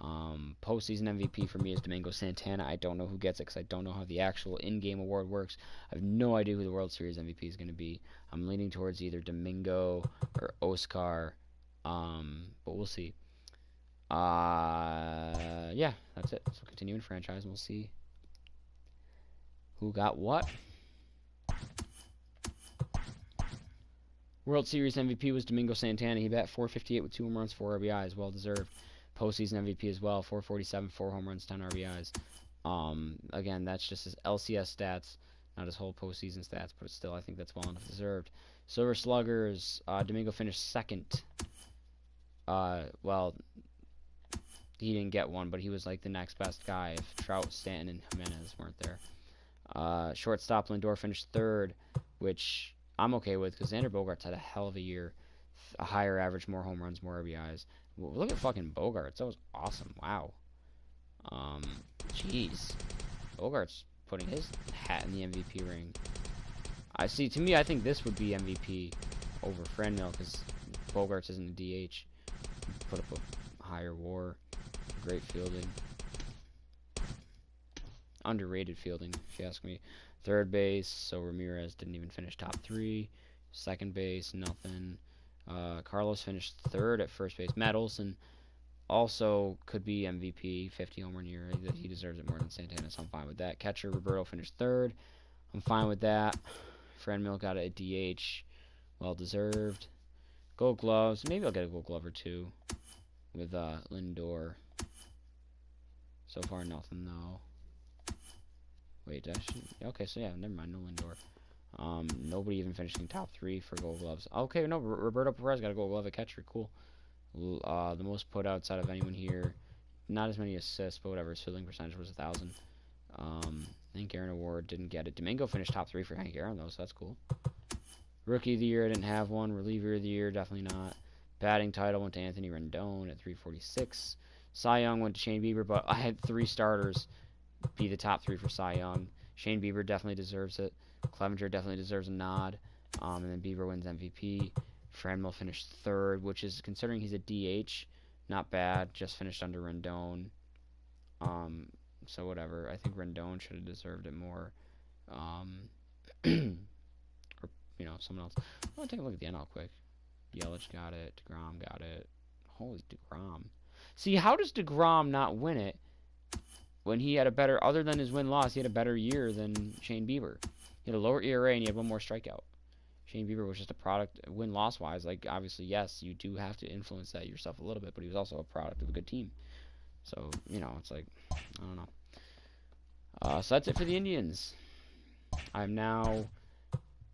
Postseason MVP for me is Domingo Santana. I don't know who gets it because I don't know how the actual in-game award works. I have no idea who the World Series MVP is going to be. I'm leaning towards either Domingo or Oscar, but we'll see. Yeah, that's it. So continuing franchise, and we'll see who got what. World Series MVP was Domingo Santana. He bat .458 with 2 home runs, 4 RBIs. Well deserved. Postseason MVP as well. .447, 4 home runs, 10 RBIs. Again, that's just his LCS stats, not his whole postseason stats, but still, I think that's well enough deserved. Silver Sluggers, Domingo finished second. Well, he didn't get one, but he was like the next best guy if Trout, Stanton, and Jimenez weren't there. Shortstop Lindor finished third, which I'm okay with because Xander Bogaerts had a hell of a year. A higher average, more home runs, more RBIs. Look at fucking Bogaerts. That was awesome. Wow. Jeez. Bogaerts putting his hat in the MVP ring. To me, I think this would be MVP over Franmil because Bogaerts isn't a DH. Put up a higher WAR. Great fielding. Underrated fielding, if you ask me. Third base, so Ramirez didn't even finish top 3. Second base, nothing. Carlos finished third at first base. Matt Olson Also could be MVP, 50 home run year. He deserves it more than Santana, so I'm fine with that. Catcher Roberto finished third. I'm fine with that. Franmil got a DH. Well deserved. Gold Gloves. Maybe I'll get a Gold Glove or two with Lindor. So far, nothing though. Wait, okay, so yeah, never mind, no Lindor. Nobody even finishing top 3 for Gold Gloves. Okay, no, Roberto Perez got a Gold Glove at catcher. Cool. The most put outs out of anyone here. Not as many assists, but whatever. His fielding percentage was 1,000. Hank Aaron Award didn't get it. Domingo finished top 3 for Hank Aaron though, so that's cool. Rookie of the Year, I didn't have one. Reliever of the Year, definitely not. Batting title went to Anthony Rendon at 346. Cy Young went to Shane Bieber, but I had 3 starters be the top 3 for Cy Young. Shane Bieber definitely deserves it. Clevenger definitely deserves a nod. And then Bieber wins MVP. Franmil finished 3rd, which is, considering he's a DH, not bad. Just finished under Rendon. So whatever. I think Rendon should have deserved it more. Or, someone else. I want to take a look at the NL quick. Yelich got it. DeGrom got it. Holy DeGrom. See, how does DeGrom not win it when he had a better, other than his win-loss, he had a better year than Shane Bieber? He had a lower ERA and he had 1 more strikeout. Shane Bieber was just a product, win-loss-wise. Like, obviously, yes, you do have to influence that yourself a little bit, but he was also a product of a good team. So, it's like, I don't know. So that's it for the Indians. I'm now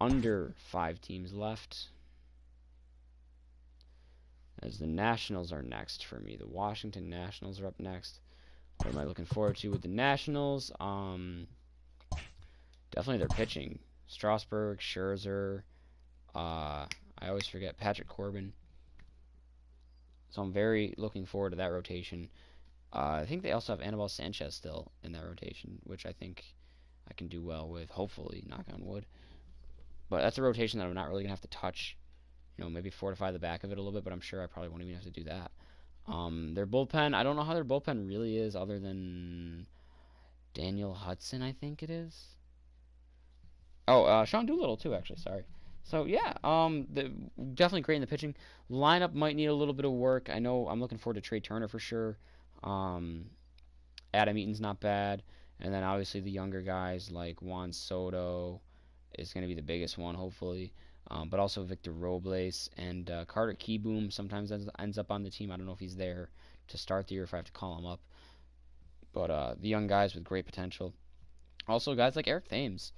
under 5 teams left, as the Nationals are next for me. The Washington Nationals are up next. What am I looking forward to with the Nationals? Definitely their pitching. Strasburg, Scherzer. I always forget Patrick Corbin. So I'm very looking forward to that rotation. I think they also have Anibal Sanchez still in that rotation, which I think I can do well with, hopefully, knock on wood. But that's a rotation that I'm not really going to have to touch. Maybe fortify the back of it a little bit, but I'm sure I probably won't even have to do that. Their bullpen, I don't know how their bullpen really is, other than Daniel Hudson, I think it is. Oh, Sean Doolittle too, actually, sorry. So yeah, definitely great in the pitching. Lineup might need a little bit of work. I know I'm looking forward to Trey Turner for sure. Adam Eaton's not bad. And then obviously the younger guys like Juan Soto is going to be the biggest one, hopefully. But also Victor Robles and Carter Keyboom sometimes ends up on the team. I don't know if he's there to start the year, if I have to call him up. But the young guys with great potential. Also guys like Eric Thames,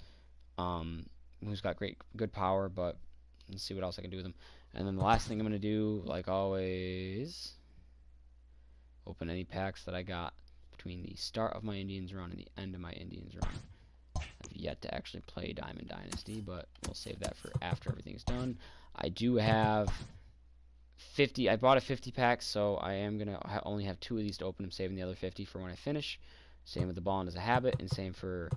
who's got good power, but let's see what else I can do with him. And then the last thing I'm going to do, like always, open any packs that I got between the start of my Indians run and the end of my Indians run. I've yet to actually play Diamond Dynasty, but we'll save that for after everything's done. I do have 50. I bought a 50 pack, so I am going to only have 2 of these to open. I'm saving the other 50 for when I finish. Same with the ball and as a habit, and same for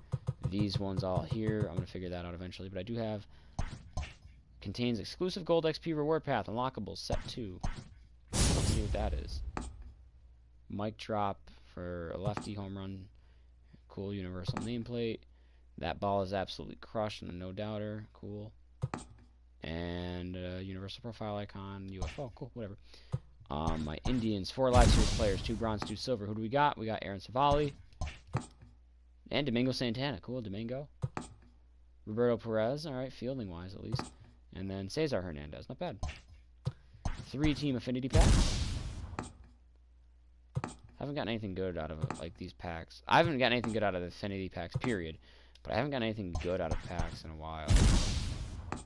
these ones all here. I'm going to figure that out eventually, but I do have contains exclusive gold XP reward path, unlockable, set 2. Let's see what that is. Mic drop for a lefty home run. Cool universal nameplate. That ball is absolutely crushed and a no doubter. Cool. And universal profile icon, UFO. Cool, whatever. My Indians, 4 live series players, 2 bronze, 2 silver. Who do we got? We got Aaron Savali. And Domingo Santana. Cool, Domingo. Roberto Perez. Alright, fielding wise at least. And then Cesar Hernandez. Not bad. 3-team affinity packs. Haven't gotten anything good out of like these packs. I haven't gotten anything good out of the affinity packs, period. But I haven't gotten anything good out of packs in a while.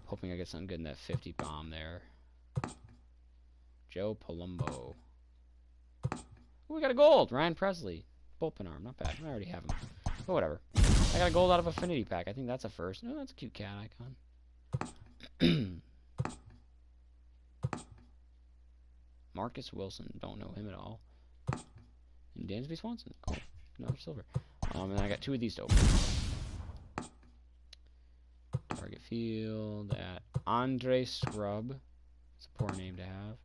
Hoping I get something good in that 50 bomb there. Joe Palumbo. Ooh, we got a gold. Ryan Presley. Bullpen arm. Not bad. I already have him. But whatever. I got a gold out of affinity pack. I think that's a first. No, that's a cute cat icon. Marcus Wilson. Don't know him at all. And Dansby Swanson. Cool. Another silver. And I got 2 of these to open. Target field at Andre Scrub. It's a poor name to have.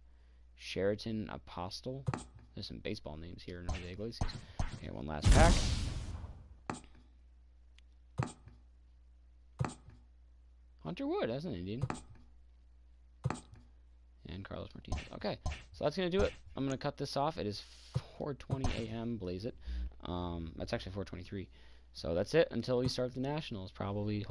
Sheraton Apostle. There's some baseball names here in Jose Iglesias. Okay, one last pack. Hunter Wood, that's an Indian. and Carlos Martinez. Okay, so that's going to do it. I'm going to cut this off. It is 4:20 a.m. Blaze it. That's actually 4:23. So that's it until we start the Nationals, probably.